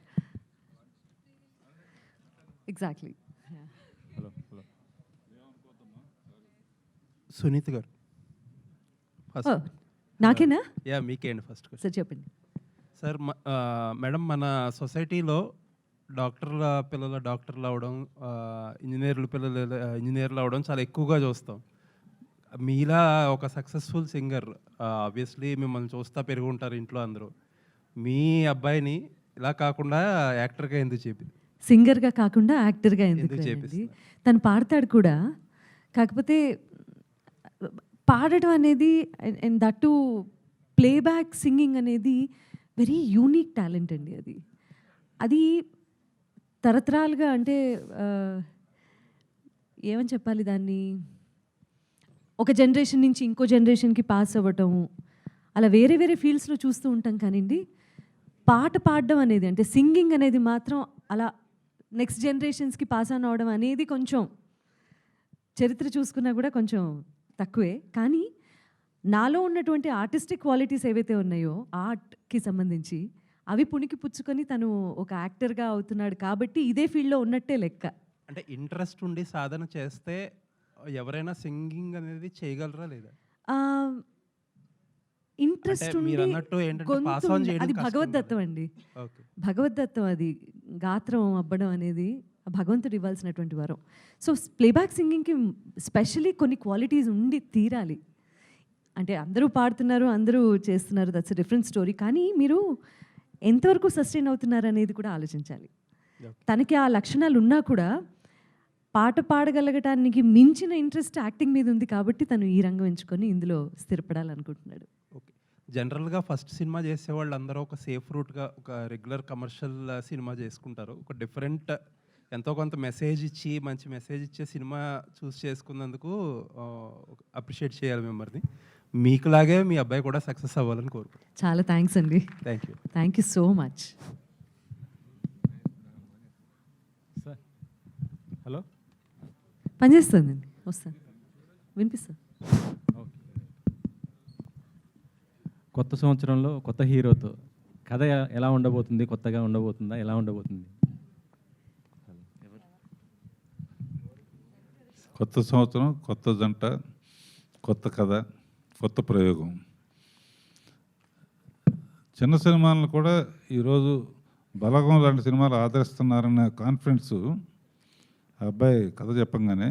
Exactly. Suneeth గారు నాకేనా? యా మీకే అండి ఫస్ట్. సార్ చెప్పండి. సార్ మేడం, మన సొసైటీలో డాక్టర్ల పిల్లలు డాక్టర్లు అవడం, ఇంజనీర్లు అవడం చాలా ఎక్కువగా చూస్తాం. మీలా ఒక సక్సెస్ఫుల్ సింగర్, ఆబ్వియస్లీ మిమ్మల్ని చూస్తా పెరిగి ఉంటారు ఇంట్లో అందరూ. మీ అబ్బాయిని ఇలా కాకుండా యాక్టర్గా ఎందుకు చెప్పి, సింగర్గా కాకుండా యాక్టర్గా ఎందుకు చేపింది? తను పాడతాడు కూడా, కాకపోతే పాడటం అనేది అండ్ దట్టు ప్లేబ్యాక్ సింగింగ్ అనేది వెరీ యూనిక్ టాలెంట్ అండి. అది తరతరాలుగా అంటే ఏమని చెప్పాలి దాన్ని, ఒక జనరేషన్ నుంచి ఇంకో జనరేషన్కి పాస్ అవ్వటము, అలా వేరే వేరే ఫీల్డ్స్లో చూస్తూ ఉంటాం. కానివ్వండి, పాట పాడడం అనేది అంటే సింగింగ్ అనేది మాత్రం అలా నెక్స్ట్ జనరేషన్స్కి పాస్ ఆన్ అవడం అనేది కొంచెం చరిత్ర చూసుకున్నా కూడా కొంచెం తక్కువే. కానీ నాలో ఉన్నటువంటి ఆర్టిస్టిక్ క్వాలిటీస్ ఏవైతే ఉన్నాయో ఆర్ట్కి సంబంధించి అవి పుణికి పుచ్చుకొని తను ఒక యాక్టర్గా అవుతున్నాడు. కాబట్టి ఇదే ఫీల్డ్లో ఉన్నట్టే లెక్క. అంటే ఇంట్రెస్ట్ ఉండి సాధన చేస్తే ఎవరైనా సింగింగ్ అనేది చేయగలరా లేదా? ఇంట్రెస్ట్ అది భగవద్దత్తం అండి. భగవద్దత్తం అది. గాత్రం అబ్బడం అనేది భగవంతుడు ఇవ్వాల్సినటువంటి వరం. సో ప్లేబ్యాక్ సింగింగ్కి స్పెషలీ కొన్ని క్వాలిటీస్ ఉండి తీరాలి. అంటే అందరూ పాడుతున్నారు, అందరూ చేస్తున్నారు, దట్స్ ఎ డిఫరెంట్ స్టోరీ. కానీ మీరు ఎంతవరకు సస్టైన్ అవుతున్నారు అనేది కూడా ఆలోచించాలి. తనకి ఆ లక్షణాలు ఉన్నా కూడా పాట పాడగలగటానికి మించిన ఇంట్రెస్ట్ యాక్టింగ్ మీద ఉంది. కాబట్టి తను ఈ రంగం ఎంచుకొని ఇందులో స్థిరపడాలనుకుంటున్నాడు. ఓకే. జనరల్గా ఫస్ట్ సినిమా చేసేవాళ్ళు అందరూ ఒక సేఫ్ రూట్గా ఒక రెగ్యులర్ కమర్షియల్ సినిమా చేసుకుంటారు. ఒక డిఫరెంట్ ఎంతో కొంత మెసేజ్ ఇచ్చి మంచి మెసేజ్ ఇచ్చే సినిమా చూస్ చేసుకున్నందుకు అప్రిషియేట్ చేయాలి మిమ్మల్ని. మీకులాగే మీ అబ్బాయి కూడా సక్సెస్ అవ్వాలని కోరుకుంటున్నాను. చాలా థ్యాంక్స్ అండి. Thank you so much. Hello, పనిచేస్తుందండి, వస్తాను, వినిపిస్తాను. కొత్త సంవత్సరంలో కొత్త హీరోతో కథ ఎలా ఉండబోతుంది? కొత్తగా ఉండబోతుందా? ఎలా ఉండబోతుంది? కొత్త సంవత్సరం, కొత్త జంట, కొత్త కథ, కొత్త ప్రయోగం. చిన్న సినిమాలను కూడా ఈరోజు బలగం లాంటి సినిమాలు ఆదరిస్తున్నారనే కాన్ఫిడెన్స్ అబ్బాయి కథ చెప్పంగానే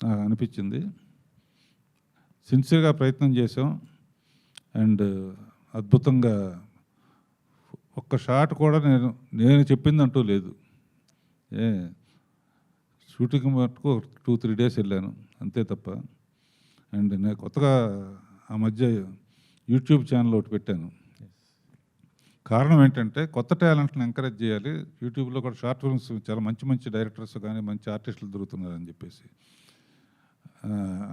నాకు అనిపించింది. సిన్సియర్గా ప్రయత్నం చేసాం. అండ్ అద్భుతంగా ఒక్క షాట్ కూడా నేను చెప్పిందంటూ లేదు. షూటింగ్ మటుకు 2-3 డేస్ వెళ్ళాను అంతే తప్ప. అండ్ నేను కొత్తగా ఆ మధ్య యూట్యూబ్ ఛానల్ ఒకటి పెట్టాను. కారణం ఏంటంటే కొత్త టాలెంట్ని ఎంకరేజ్ చేయాలి. యూట్యూబ్లో కూడా షార్ట్ ఫిల్మ్స్ చాలా మంచి మంచి డైరెక్టర్స్ కానీ మంచి ఆర్టిస్టులు దొరుకుతున్నారని చెప్పేసి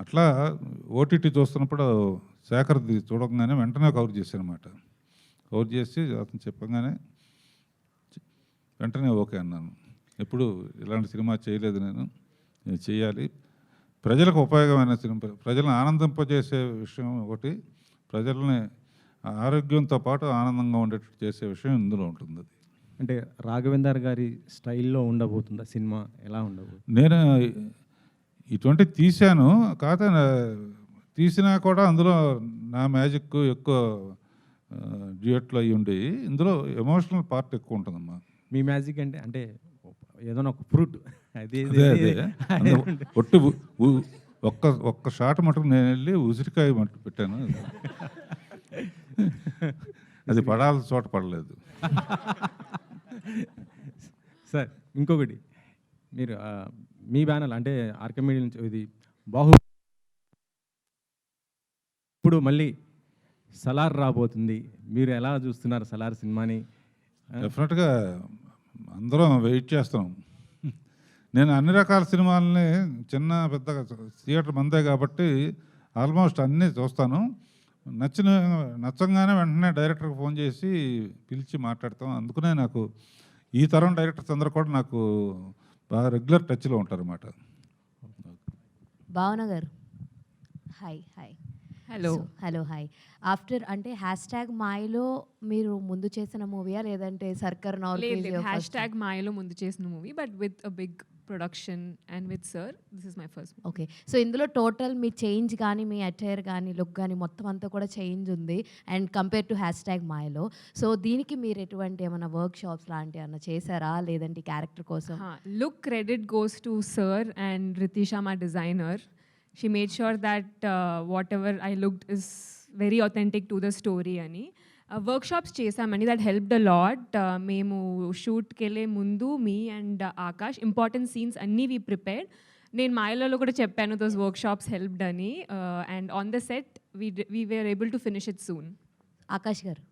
అట్లా ఓటీటీ చూస్తున్నప్పుడు శేఖర్ది చూడగానే వెంటనే కవర్ చేశాను అనమాట. కవర్ చేసి అతను చెప్పగానే వెంటనే ఓకే అన్నాను. ఎప్పుడు ఇలాంటి సినిమా చేయలేదు నేను చేయాలి. ప్రజలకు ఉపయోగమైన సినిమా, ప్రజలను ఆనందింపజేసే విషయం ఒకటి, ప్రజల్ని ఆరోగ్యంతో పాటు ఆనందంగా ఉండేటట్టు చేసే విషయం ఇందులో ఉంటుంది. అంటే రాఘవేందర్ గారి స్టైల్లో ఉండబోతుందా సినిమా? ఎలా ఉండబోతుంది? నేను ఇటువంటి తీశాను, కాకపోతే తీసినా కూడా అందులో నా మ్యాజిక్ ఎక్కువ డ్యూయట్లు అయ్యి ఉండి ఇందులో ఎమోషనల్ పార్ట్ ఎక్కువ ఉంటుందమ్మా. మీ మ్యాజిక్ అంటే ఏదైనా ఒక ఫ్రూట్ అది ఒట్టి ఒక్క షాట్ మటుకు నేను వెళ్ళి ఉసిరికాయ మటుకు పెట్టాను. అది పడాల్సిన చోట పడలేదు. సార్ ఇంకొకటి, మీరు మీ బ్యానర్ అంటే ఆర్కమిడీ నుంచి ఇది ఇప్పుడు మళ్ళీ సలార్ రాబోతుంది, మీరు ఎలా చూస్తున్నారు సలార్ సినిమాని? డెఫినెట్గా అందరం వెయిట్ చేస్తున్నాం. నేను అన్ని రకాల సినిమాలని చిన్న పెద్దగా థియేటర్ మందే కాబట్టి ఆల్మోస్ట్ అన్నీ చూస్తాను. నచ్చంగానే వెంటనే డైరెక్టర్కి ఫోన్ చేసి పిలిచి మాట్లాడతాం. అందుకనే నాకు ఈ తరం డైరెక్టర్స్ అందరూ కూడా నాకు బాగా రెగ్యులర్ టచ్లో ఉంటారు అన్నమాట. భావన గారు హాయ్. Hello hi. ఆఫ్టర్ అంటే హ్యాష్ట్యాగ్ మాయలో మీరు ముందు చేసిన మూవీయా లేదంటే సర్కార్ హ్యాష్ట్యాగ్ మాయలో ముందు చేసిన movie, but with a big production and with sir this is my first. Okay, so ఇందులో టోటల్ మీ చేంజ్ కానీ మీ అటైర్ కానీ లుక్ కానీ మొత్తం అంతా కూడా చేంజ్ ఉంది అండ్ కంపేర్ టు హ్యాష్ట్యాగ్ మాయలో. సో దీనికి మీరు ఎటువంటి ఏమైనా వర్క్ షాప్స్ లాంటివి ఏమైనా చేశారా లేదంటే క్యారెక్టర్ కోసం? Look credit goes to sir and Ritisha మా designer. She made sure that whatever I looked is very authentic to the story ani. Workshops చేసామని, that helped a lot. మేము షూట్కి వెళ్ళే ముందు మీ అండ్ ఆకాష్ ఇంపార్టెంట్ సీన్స్ అన్నీ వీ ప్రిపేర్డ్. నేను మాయలలో కూడా చెప్పాను దోస్ వర్క్షాప్స్ హెల్ప్డ్ అని. And on the set we were able to finish it soon. Akash garu,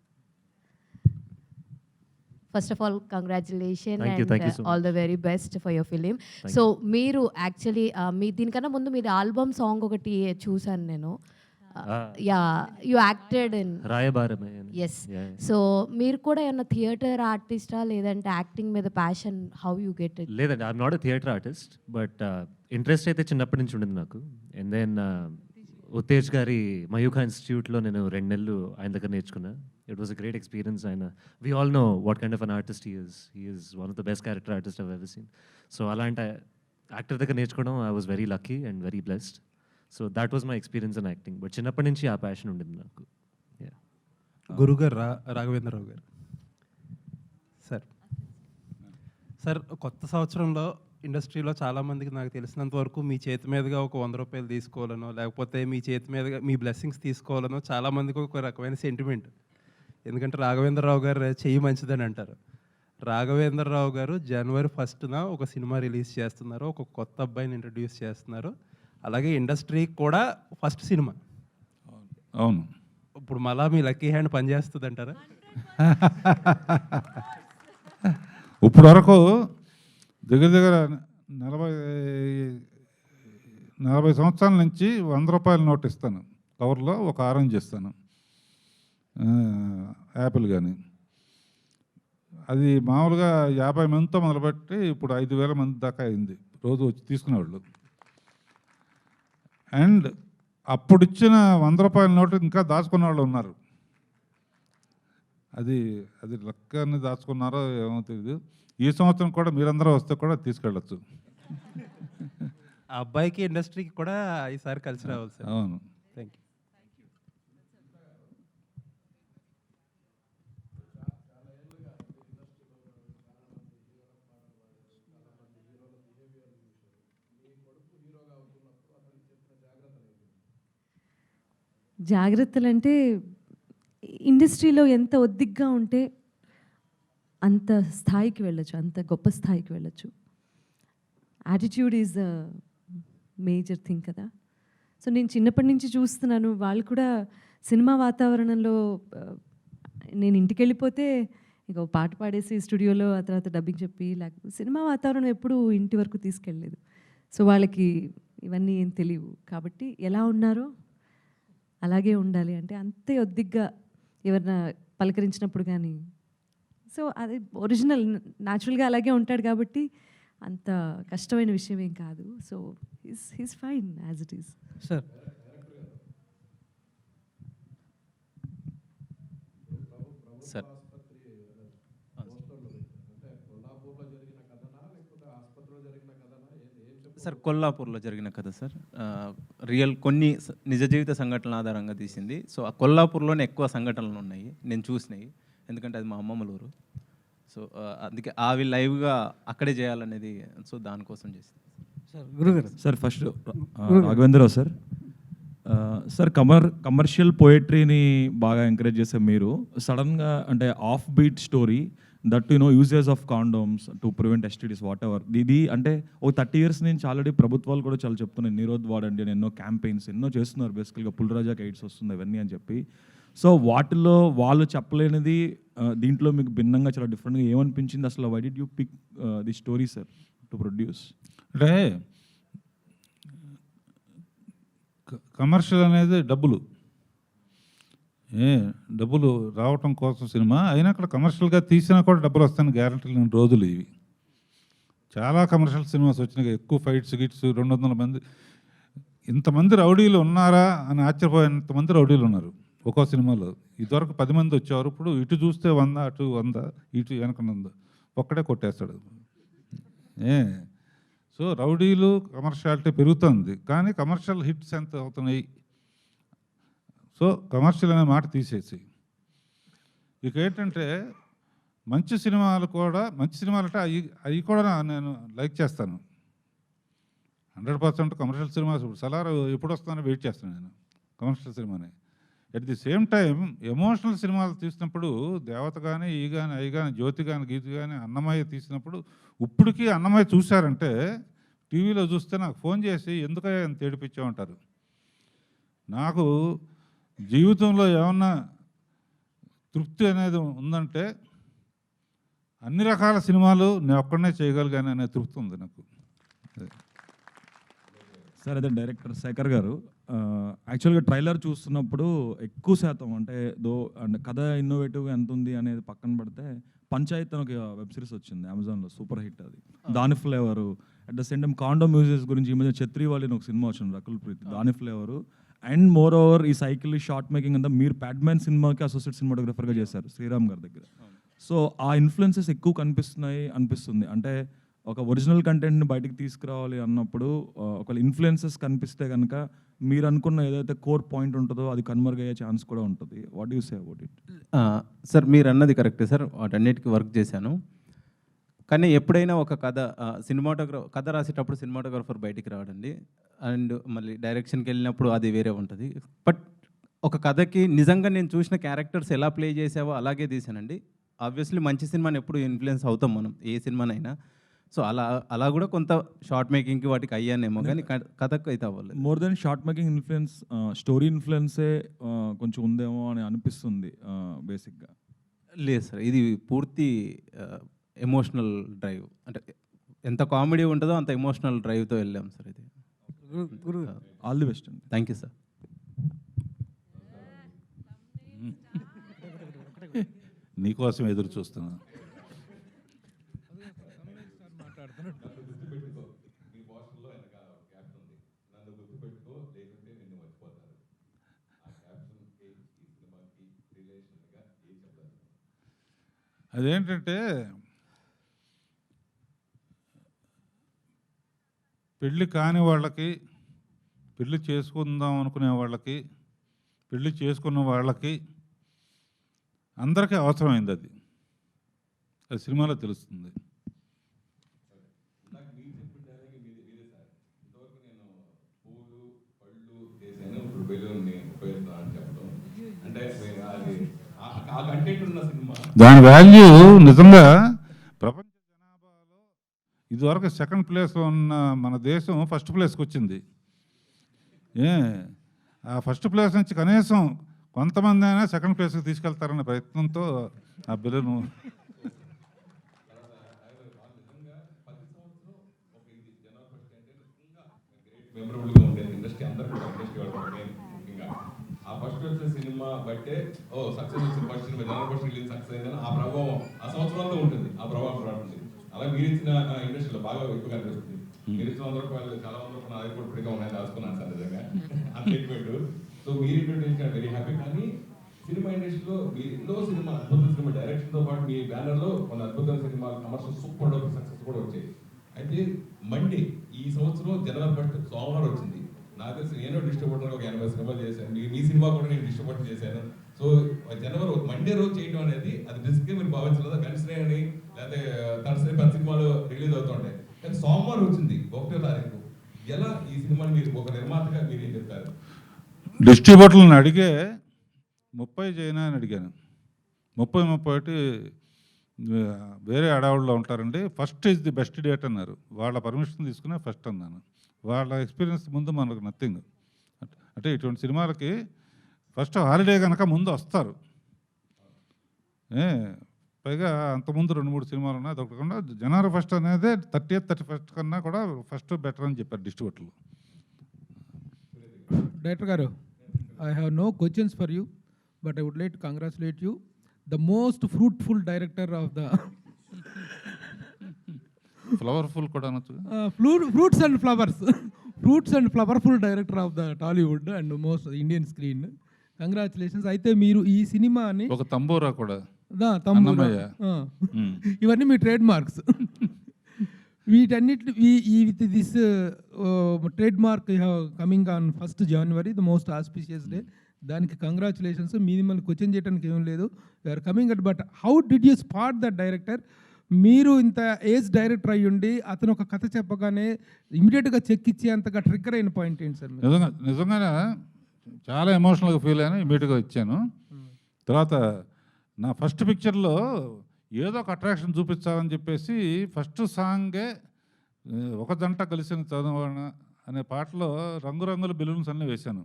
first of all congratulation Thank you so all the very best for your film. So మీరు actually మీ దీనికన్నా ముందు మీరు ఆల్బమ్ సాంగ్ ఒకటి చూసాను నేను. Yeah, you acted in రాయబారమే. Yes. So మీరు కూడా ఏమన్నా థియేటర్ ఆర్టిస్టా లేదంటే యాక్టింగ్ మీద passion? How you get it? లేదండి, I'm not a theatre artist, but interest అయితే చిన్నప్పటి నుంచి ఉండింది నాకు. అండ్ దెన్ ఉత్తేజ్ గారి మయూఖా ఇన్స్టిట్యూట్లో నేను 2 నెలలు ఆయన దగ్గర నేర్చుకున్నా. It was a great experience. ఆయన we all know what kind of an artist he is one of the best character artist I've ever seen. So అలాంటి యాక్టర్ దగ్గర నేర్చుకోవడం I was very lucky and very blessed. So that was my experience in acting. But చిన్నప్పటి నుంచి ఆ passion ఉండింది నాకు. గురుగారు రాఘవేంద్రరావు గారు సార్, కొత్త సంవత్సరంలో ఇండస్ట్రీలో చాలామందికి నాకు తెలిసినంత వరకు మీ చేతి మీదుగా ఒక 100 రూపాయలు తీసుకోవాలనో లేకపోతే మీ చేతి మీదుగా మీ బ్లెస్సింగ్స్ తీసుకోవాలనో చాలామందికి ఒక రకమైన సెంటిమెంట్. ఎందుకంటే రాఘవేంద్రరావు గారు చెయ్యి మంచిదని అంటారు. రాఘవేంద్రరావు గారు జనవరి 1న ఒక సినిమా రిలీజ్ చేస్తున్నారు, ఒక కొత్త అబ్బాయిని ఇంట్రడ్యూస్ చేస్తున్నారు. అలాగే ఇండస్ట్రీకి కూడా ఫస్ట్ సినిమా. అవును. ఇప్పుడు మళ్ళా మీ లక్కీ హ్యాండ్ పనిచేస్తుంది అంటారా? ఇప్పుడు వరకు దగ్గర 40 సంవత్సరాల నుంచి 100 రూపాయల నోట్ ఇస్తాను. కవర్లో ఒక ఆరెంజ్ ఇస్తాను, యాపిల్ కానీ. అది మామూలుగా 50 మందితో మొదలుపెట్టి ఇప్పుడు 5,000 మంది దాకా అయింది రోజు వచ్చి తీసుకునేవాళ్ళు. అండ్ అప్పుడు ఇచ్చిన 100 రూపాయల నోటు ఇంకా దాచుకున్న వాళ్ళు ఉన్నారు. అది లక్కని దాచుకున్నారో ఏమో తెలియదు. ఈ సంవత్సరం కూడా మీరందరూ వస్తే కూడా తీసుకెళ్ళచ్చు. ఆ అబ్బాయికి ఇండస్ట్రీకి కూడా ఈసారి కలిసి రావాలి సార్. అవును. Thank you. జాగ్రత్తలంటే ఇండస్ట్రీలో ఎంత ఒద్దిగ్గా ఉంటే అంత స్థాయికి వెళ్ళొచ్చు, అంత గొప్ప స్థాయికి వెళ్ళొచ్చు. Attitude is the major thing కదా. సో నేను చిన్నప్పటి నుంచి చూస్తున్నాను, వాళ్ళు కూడా సినిమా వాతావరణంలో నేను ఇంటికి వెళ్ళిపోతే ఇక ఓ పాట పాడేసి స్టూడియోలో ఆ తర్వాత డబ్బింగ్ చెప్పి, లేకపోతే సినిమా వాతావరణం ఎప్పుడూ ఇంటి వరకు తీసుకెళ్ళలేదు. సో వాళ్ళకి ఇవన్నీ ఏం తెలియవు. కాబట్టి ఎలా ఉన్నారో అలాగే ఉండాలి, అంటే అంతే ఒద్దిగ్గా ఎవరైనా పలకరించినప్పుడు కానీ. సో అది ఒరిజినల్, న్యాచురల్గా అలాగే ఉంటాడు కాబట్టి అంత కష్టమైన విషయం ఏం కాదు. So he's fine as it is. Sir sir sir కొల్లాపూర్లో జరిగిన కథ సార్. రియల్ కొన్ని నిజ జీవిత సంఘటనల ఆధారంగా తీసింది. సో ఆ కొల్లాపూర్లోనే ఎక్కువ సంఘటనలు ఉన్నాయి నేను చూసినాయి, ఎందుకంటే అది మా అమ్మమ్మల ఊరు. సో అందుకే అవి లైవ్గా అక్కడే చేయాలనేది, సో దానికోసం చేసింది. సార్ గురుగారు. Sir first Raghavendra Rao sir. Sir commercial పోయట్రీని బాగా ఎంకరేజ్ చేసే మీరు సడన్గా అంటే offbeat story that uses of condoms to prevent STDs whatever, ఇది అంటే ఓ 30 years నుంచి ఆల్రెడీ ప్రభుత్వాలు కూడా చాలా చెప్తున్నాయి నిరోధ్ వాడండి అని, ఎన్నో క్యాంపెయిన్స్ ఎన్నో చేస్తున్నారు. బేసికల్గా పుల్రాజాకి ఎయిడ్స్ వస్తుంది ఇవన్నీ అని చెప్పి. సో వాటిలో వాళ్ళు చెప్పలేనిది దీంట్లో మీకు భిన్నంగా చాలా డిఫరెంట్గా ఏమనిపించింది అసలు? Why did you pick the story sir to produce? అంటే కమర్షియల్ అనేది డబ్బులు డబ్బులు రావటం కోసం సినిమా అయినా అక్కడ కమర్షియల్గా తీసినా కూడా డబ్బులు వస్తాయని గ్యారంటీ లేని రోజులు ఇవి. చాలా కమర్షియల్ సినిమాస్ వచ్చినాయి, ఎక్కువ ఫైట్స్ గిట్స్, 200 మంది, ఇంతమంది రౌడీలు ఉన్నారా అని ఆశ్చర్యపోయేంతమంది రౌడీలు ఉన్నారు ఒక్కో సినిమాలో. ఇదివరకు 10 మంది వచ్చేవారు, ఇప్పుడు ఇటు చూస్తే 100, అటు 100, ఇటు వెనకనుంది ఒక్కడే కొట్టేస్తాడు. సో రౌడీలు కమర్షియాలిటీ పెరుగుతుంది, కానీ కమర్షియల్ హిట్స్ ఎంత అవుతున్నాయి? సో కమర్షియల్ అనే మాట తీసేసి ఇక ఏంటంటే మంచి సినిమాలు అంటే అవి కూడా నేను లైక్ చేస్తాను. 100% కమర్షియల్ సినిమాస్. ఇప్పుడు సలార్ ఎప్పుడు వస్తానో వెయిట్ చేస్తాను నేను కమర్షియల్ సినిమాని. At the same time emotional సినిమాలు తీసినప్పుడు దేవత కానీ ఈ కానీ అవి కానీ జ్యోతి కానీ గీతి కానీ అన్నమయ్య తీసినప్పుడు ఇప్పటికీ అన్నమయ్య చూశారంటే టీవీలో చూస్తే నాకు ఫోన్ చేసి ఎందుకయ్యా ఎంత ఏడిపించామంటారు. నాకు జీవితంలో ఏమన్నా తృప్తి అనేది ఉందంటే అన్ని రకాల సినిమాలు నేను ఒక్కడనే చేయగలిగాను అనే తృప్తి ఉంది నాకు. సార్ అదే డైరెక్టర్ శేఖర్ గారు యాక్చువల్గా ట్రైలర్ చూస్తున్నప్పుడు ఎక్కువ శాతం అంటే అంటే కథ ఇన్నోవేటివ్గా ఎంత ఉంది అనేది పక్కన పెడితే పంచాయత్ అని ఒక వెబ్ సిరీస్ వచ్చింది అమెజాన్లో, సూపర్ హిట్ అది. దాని flavour at the same time condom musics గురించి ఈ మధ్య ఛత్రి వాళ్ళని ఒక సినిమా వచ్చింది రకుల్ ప్రీత్, దాని ఫ్లేవరు. అండ్ మోర్ ఓవర్ ఈ సైకిల్ షార్ట్ మేకింగ్ అంతా మీరు ప్యాడ్మ్యాన్ సినిమాకి అసోసియేట్ సినిమాటోగ్రఫర్గా చేశారు శ్రీరామ్ గారి దగ్గర. సో ఆ ఇన్ఫ్లుయెన్సెస్ ఎక్కువ అనిపిస్తుంది. అంటే ఒక ఒరిజినల్ కంటెంట్ని బయటికి తీసుకురావాలి అన్నప్పుడు ఒకవేళ ఇన్ఫ్లుయెన్సెస్ కనిపిస్తే కనుక మీరు అనుకున్న ఏదైతే కోర్ పాయింట్ ఉంటుందో అది కన్వర్గ్ అయ్యే ఛాన్స్ కూడా ఉంటుంది. What you say about it? Sir మీరు అన్నది కరెక్టే సార్, వాటన్నిటికీ వర్క్ చేశాను. కానీ ఎప్పుడైనా ఒక కథ రాసేటప్పుడు సినిమాటోగ్రఫర్ బయటికి రావడండి, అండ్ మళ్ళీ డైరెక్షన్కి వెళ్ళినప్పుడు అది వేరే ఉంటుంది. బట్ ఒక కథకి నిజంగా నేను చూసిన క్యారెక్టర్స్ ఎలా ప్లే చేసావో అలాగే తీసానండి. ఆబ్వియస్లీ మంచి సినిమాని ఎప్పుడు ఇన్ఫ్లుయెన్స్ అవుతాం మనం ఏ సినిమానైనా. సో అలా కూడా కొంత షార్ట్ మేకింగ్కి వాటికి అయ్యానేమో, కానీ కథకు అయితే అవ్వలేదు. More than short making influence story ఇన్ఫ్లుయెన్సే కొంచెం ఉందేమో అని అనిపిస్తుంది బేసిక్గా. లేదు సార్, ఇది పూర్తి ఎమోషనల్ డ్రైవ్, అంటే ఎంత కామెడీ ఉంటుందో అంత ఎమోషనల్ డ్రైవ్తో వెళ్ళాం సార్. ఇది ఆల్ ది బెస్ట్ అండి. Thank you sir. నీకోసం ఎదురు చూస్తున్నా. అదేంటంటే పెళ్ళి కాని వాళ్ళకి, పెళ్ళి చేసుకుందాం అనుకునే వాళ్ళకి, పెళ్ళి చేసుకున్న వాళ్ళకి అందరికీ అవసరమైంది అది. అది సినిమాలో తెలుస్తుంది. ఇప్పుడు బెలూన్ని ఉపయోగిస్తున్నాను అని ఆ కంటెంట్ ఉన్న సినిమా, దాని వాల్యూ నిజంగా ప్రపంచ జనాభాలో ఇదివరకు సెకండ్ ప్లేస్లో ఉన్న మన దేశం ఫస్ట్ ప్లేస్కి వచ్చింది. ఆ ఫస్ట్ ప్లేస్ నుంచి కనీసం కొంతమంది అయినా సెకండ్ ప్లేస్కి తీసుకెళ్తారనే ప్రయత్నంతో ఆ బిల్లును మెమరబుల్గా ఉండేది ఇండస్ట్రీ అందరూ కూడా ఇండస్ట్రీ వాళ్ళు ముఖ్యంగా ఆ ఫస్ట్ వచ్చిన సినిమా బట్టే సక్సెస్ వచ్చిన first cinema general first release success అయిందని ఆ ప్రభావం ఆ సంవత్సరంలో ఉంటుంది, ఆ ప్రభావం ఉంటుంది. అలా మీరు ఇచ్చిన ఇండస్ట్రీలో బాగా ఎక్కువగా అనిపిస్తుంది. మీరు ఇచ్చిన 100 రూపాయలు చాలా 100 రూపాయలు అది కూడా ఫ్రీగా ఉన్నాయి, దాచుకున్నాను సార్ నిజంగా అంత ఎక్కువ. సో మీరు ఇంట్రొడ్యూస్ వెరీ హ్యాపీ. కానీ సినిమా ఇండస్ట్రీలో మీరు ఎన్నో సినిమా అద్భుత సినిమా డైరెక్షన్తో పాటు మీ బ్యానర్లో కొన్ని అద్భుతమైన cinema commercial super duper success కూడా వచ్చాయి. అయితే మండే ఈ సంవత్సరం జనవరి 1 సోమవారం వచ్చింది. నాకు తెలిసి నేను డిస్ట్రిబ్యూటర్ ఒక 80 సినిమాలు చేశాను, మీ సినిమా కూడా నేను డిస్ట్రిబ్యూటర్ చేశాను. సో జనవరి మండే రోజు చేయడం అనేది అది రిస్క్ మీరు భావించలేదా? వెన్స్డే అని లేకపోతే థర్స్డే 10 సినిమాలు రిలీజ్ అవుతుంటాయి, కానీ సోమవారం వచ్చింది 1వ తారీఖు. ఎలా ఈ సినిమాని మీరు ఒక నిర్మాతగా మీరు ఏం చెప్తారు? డిస్ట్రిబ్యూటర్లను అడిగే 30 చేయనా అని అడిగాను. 30 వేరే అడవుల్లో ఉంటారండి. First is the best date అన్నారు. వాళ్ళ పర్మిషన్ తీసుకునే ఫస్ట్ అన్నాను. వాళ్ళ ఎక్స్పీరియన్స్ ముందు మనకు నథింగ్. అంటే ఇటువంటి సినిమాలకి ఫస్ట్ హాలిడే కనుక ముందు వస్తారు. పైగా అంతకుముందు 2-3 సినిమాలు ఉన్నాయి. అదొకకుండా జనవరి 1 అనేది 30th 31st కన్నా కూడా ఫస్ట్ బెటర్ అని చెప్పారు డిస్ట్రిబ్యూటర్లు. డైరెక్టర్ గారు, I have no questions for you, but I would like to congratulate you, the most fruitful director of the ఫ్లవర్ఫుల్ కూడా అనొచ్చు. fruits and flowers, fruits and flowerful director of the Tollywood and most Indian screen. Congratulations. అయితే మీరు ఈ సినిమాని ఒక తంబూరా కూడా తంబూరా ఇవన్నీ మీ ట్రేడ్ మార్క్స్. వీటన్నిటి with this trade mark coming on 1st January, the most auspicious day. దానికి కంగ్రాచులేషన్స్. మిమ్మల్ని క్వశ్చన్ చేయడానికి ఏం లేదు, you're coming at. But how did you spot that director? మీరు ఇంత ఏజ్ డైరెక్టర్ అయ్యుండి అతను ఒక కథ చెప్పగానే ఇమీడియట్గా చెక్ ఇచ్చే అంతగా ట్రిగ్గర్ అయిన పాయింట్ ఏంటి సార్? నిజంగానే చాలా ఎమోషనల్గా ఫీల్ అయ్యాను, ఇమీడియట్గా ఇచ్చాను. తర్వాత నా ఫస్ట్ పిక్చర్లో ఏదో ఒక అట్రాక్షన్ చూపించాలని చెప్పేసి ఫస్ట్ సాంగే ఒక జంట కలిసిన చదవన అనే పాటలో రంగురంగుల బెలూన్స్ అన్నీ వేశాను.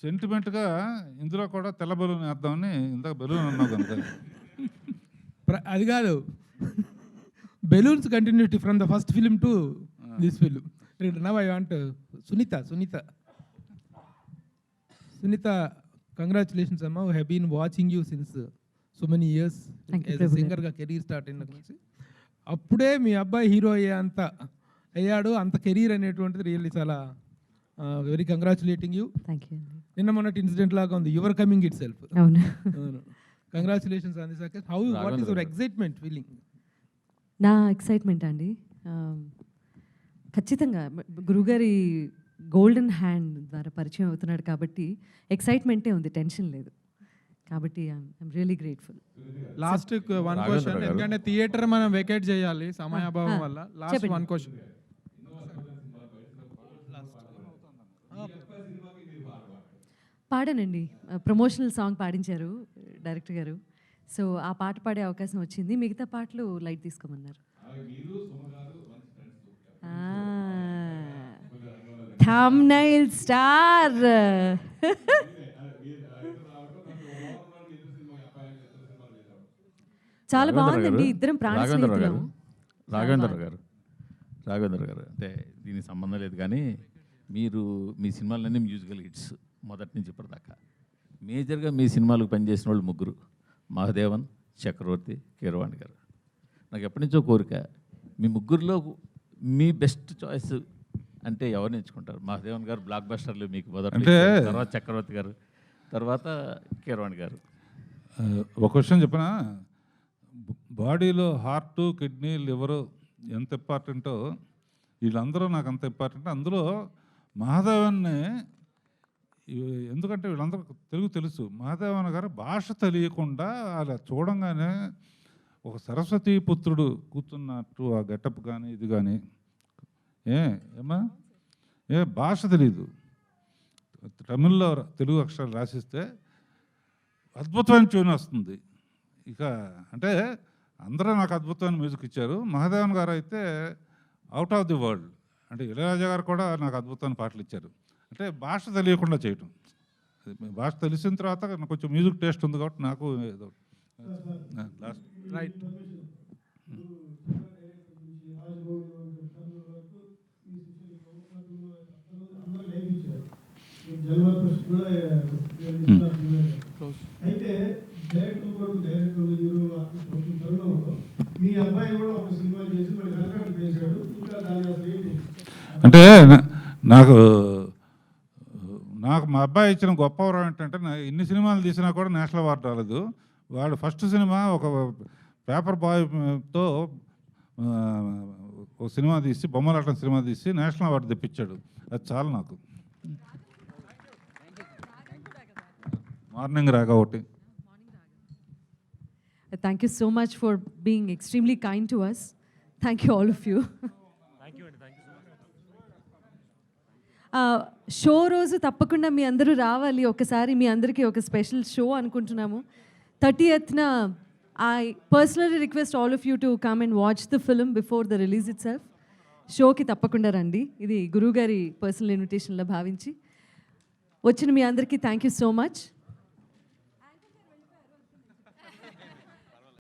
సెంటిమెంట్గా ఇందులో కూడా తెల్ల బెలూన్ వేద్దామని ఇందాక బెలూన్ అన్నావు కనుక. అది కాదు, balloons continuity from the first film to this film. Now I want Sunitha, congratulations అమ్మా. We have been watching you since so many years as a సింగర్గా కెరీర్ స్టార్ట్ అయిన నుంచి. అప్పుడే మీ అబ్బాయి హీరో అయ్యాడు. అంత కెరీర్ అనేటువంటిది రియల్లీ చాలా వెరీ కంగ్రాచులేటింగ్ యూ. నిన్న మొన్నటి ఇన్సిడెంట్ లాగా ఉంది, your coming it self. Congratulations on this occasion. How what is your excitement feeling? నా ఎక్సైట్మెంట్ అండి, ఖచ్చితంగా గురుగారి గోల్డెన్ హ్యాండ్ ద్వారా పరిచయం అవుతున్నాడు కాబట్టి ఎక్సైట్మెంటే ఉంది, టెన్షన్ లేదు. కాబట్టి I'm really grateful. Last 1 question, ఎందుకంటే థియేటర్ మనం వెకేట్ చేయాలి సమయాభావం వల్ల. Last 1 question. పాడానండి, ప్రమోషనల్ సాంగ్ పాడించారు డైరెక్టర్ గారు. సో ఆ పాట పాడే అవకాశం వచ్చింది. మిగతా పాటలు లైట్ తీసుకోమన్నారు. Thumbnail star. చాలా బాగుందండి, ఇద్దరం ప్రాణ స్నేహితులం. రాఘవేంద్ర గారు అంటే దీనికి సంబంధం లేదు, కానీ మీరు మీ సినిమాలన్నీ మ్యూజికల్ హిట్స్ మొదటి నుంచి ఇప్పటిదాకా. మేజర్గా మీ సినిమాలకు పనిచేసిన వాళ్ళు 3: మహాదేవన్, చక్రవర్తి, కీరవాణి గారు. నాకు ఎప్పటి నుంచో కోరిక, మీ 3లో మీ బెస్ట్ చాయిస్ అంటే ఎవరిని ఎంచుకుంటారు? మహాదేవన్ గారు బ్లాక్ బస్టర్లు మీకు మొదటి, తర్వాత చక్రవర్తి గారు, తర్వాత కీరవాణి గారు. ఒక క్వశ్చన్ చెప్పిన, బాడీలో హార్ట్, కిడ్నీ, లివరు ఎంత ఇంపార్టెంటో వీళ్ళందరూ నాకు అంత ఇంపార్టెంట్. అందులో మహాదేవన్ని, ఎందుకంటే వీళ్ళందరూ తెలుగు తెలుసు. మహాదేవన్ గారు భాష తెలియకుండా అలా చూడంగానే ఒక సరస్వతీ పుత్రుడు కూర్చున్నట్టు ఆ గెటప్ కానీ ఇది కానీ, ఏమా భాష తెలీదు. తమిళ్లో తెలుగు అక్షరాలు రాసిస్తే అద్భుతమైన ట్యూన్ వస్తుంది. ఇక అంటే అందరూ నాకు అద్భుతమైన మ్యూజిక్ ఇచ్చారు. మహాదేవన్ గారు అయితే అవుట్ ఆఫ్ ది వరల్డ్. అంటే ఇళయరాజా గారు కూడా నాకు అద్భుతమైన పాటలు ఇచ్చారు. అంటే భాష తెలియకుండా చేయటం, భాష తెలిసిన తర్వాత నాకు కొంచెం మ్యూజిక్ టేస్ట్ ఉంది కాబట్టి నాకు ఏదో లాస్ట్ రైట్. అయితే డైరెక్టర్ కొడుకు డైరెక్టర్ హీరో తరుణంలో మీ అబ్బాయి కూడా ఒక సినిమా చేసి మరి కనకాడు చేశాడు. ఇంకా దాని అసలు ఏంటి? అంటే నాకు మా అబ్బాయి ఇచ్చిన గొప్ప వరం ఏంటంటే ఇన్ని సినిమాలు తీసినా కూడా నేషనల్ అవార్డు రాలేదు. వాడు ఫస్ట్ సినిమా ఒక పేపర్ బాయ్తో ఒక సినిమా తీసి, బొమ్మలాటం సినిమా తీసి నేషనల్ అవార్డు తెప్పించాడు. అది చాలు నాకు. మార్నింగ్ రాగా ఒకటి. Thank you so much for being extremely kind to us. Thank you, all of you. Show రోజు తప్పకుండా మీ అందరూ రావాలి. ఒకసారి మీ అందరికీ ఒక స్పెషల్ షో అనుకుంటున్నాము. 30th I personally request all of you to come and watch the film before the release itself. షోకి తప్పకుండా రండి. ఇది గురువు గారి పర్సనల్ ఇన్విటేషన్లో భావించి వచ్చిన మీ అందరికీ థ్యాంక్ యూ సో మచ్.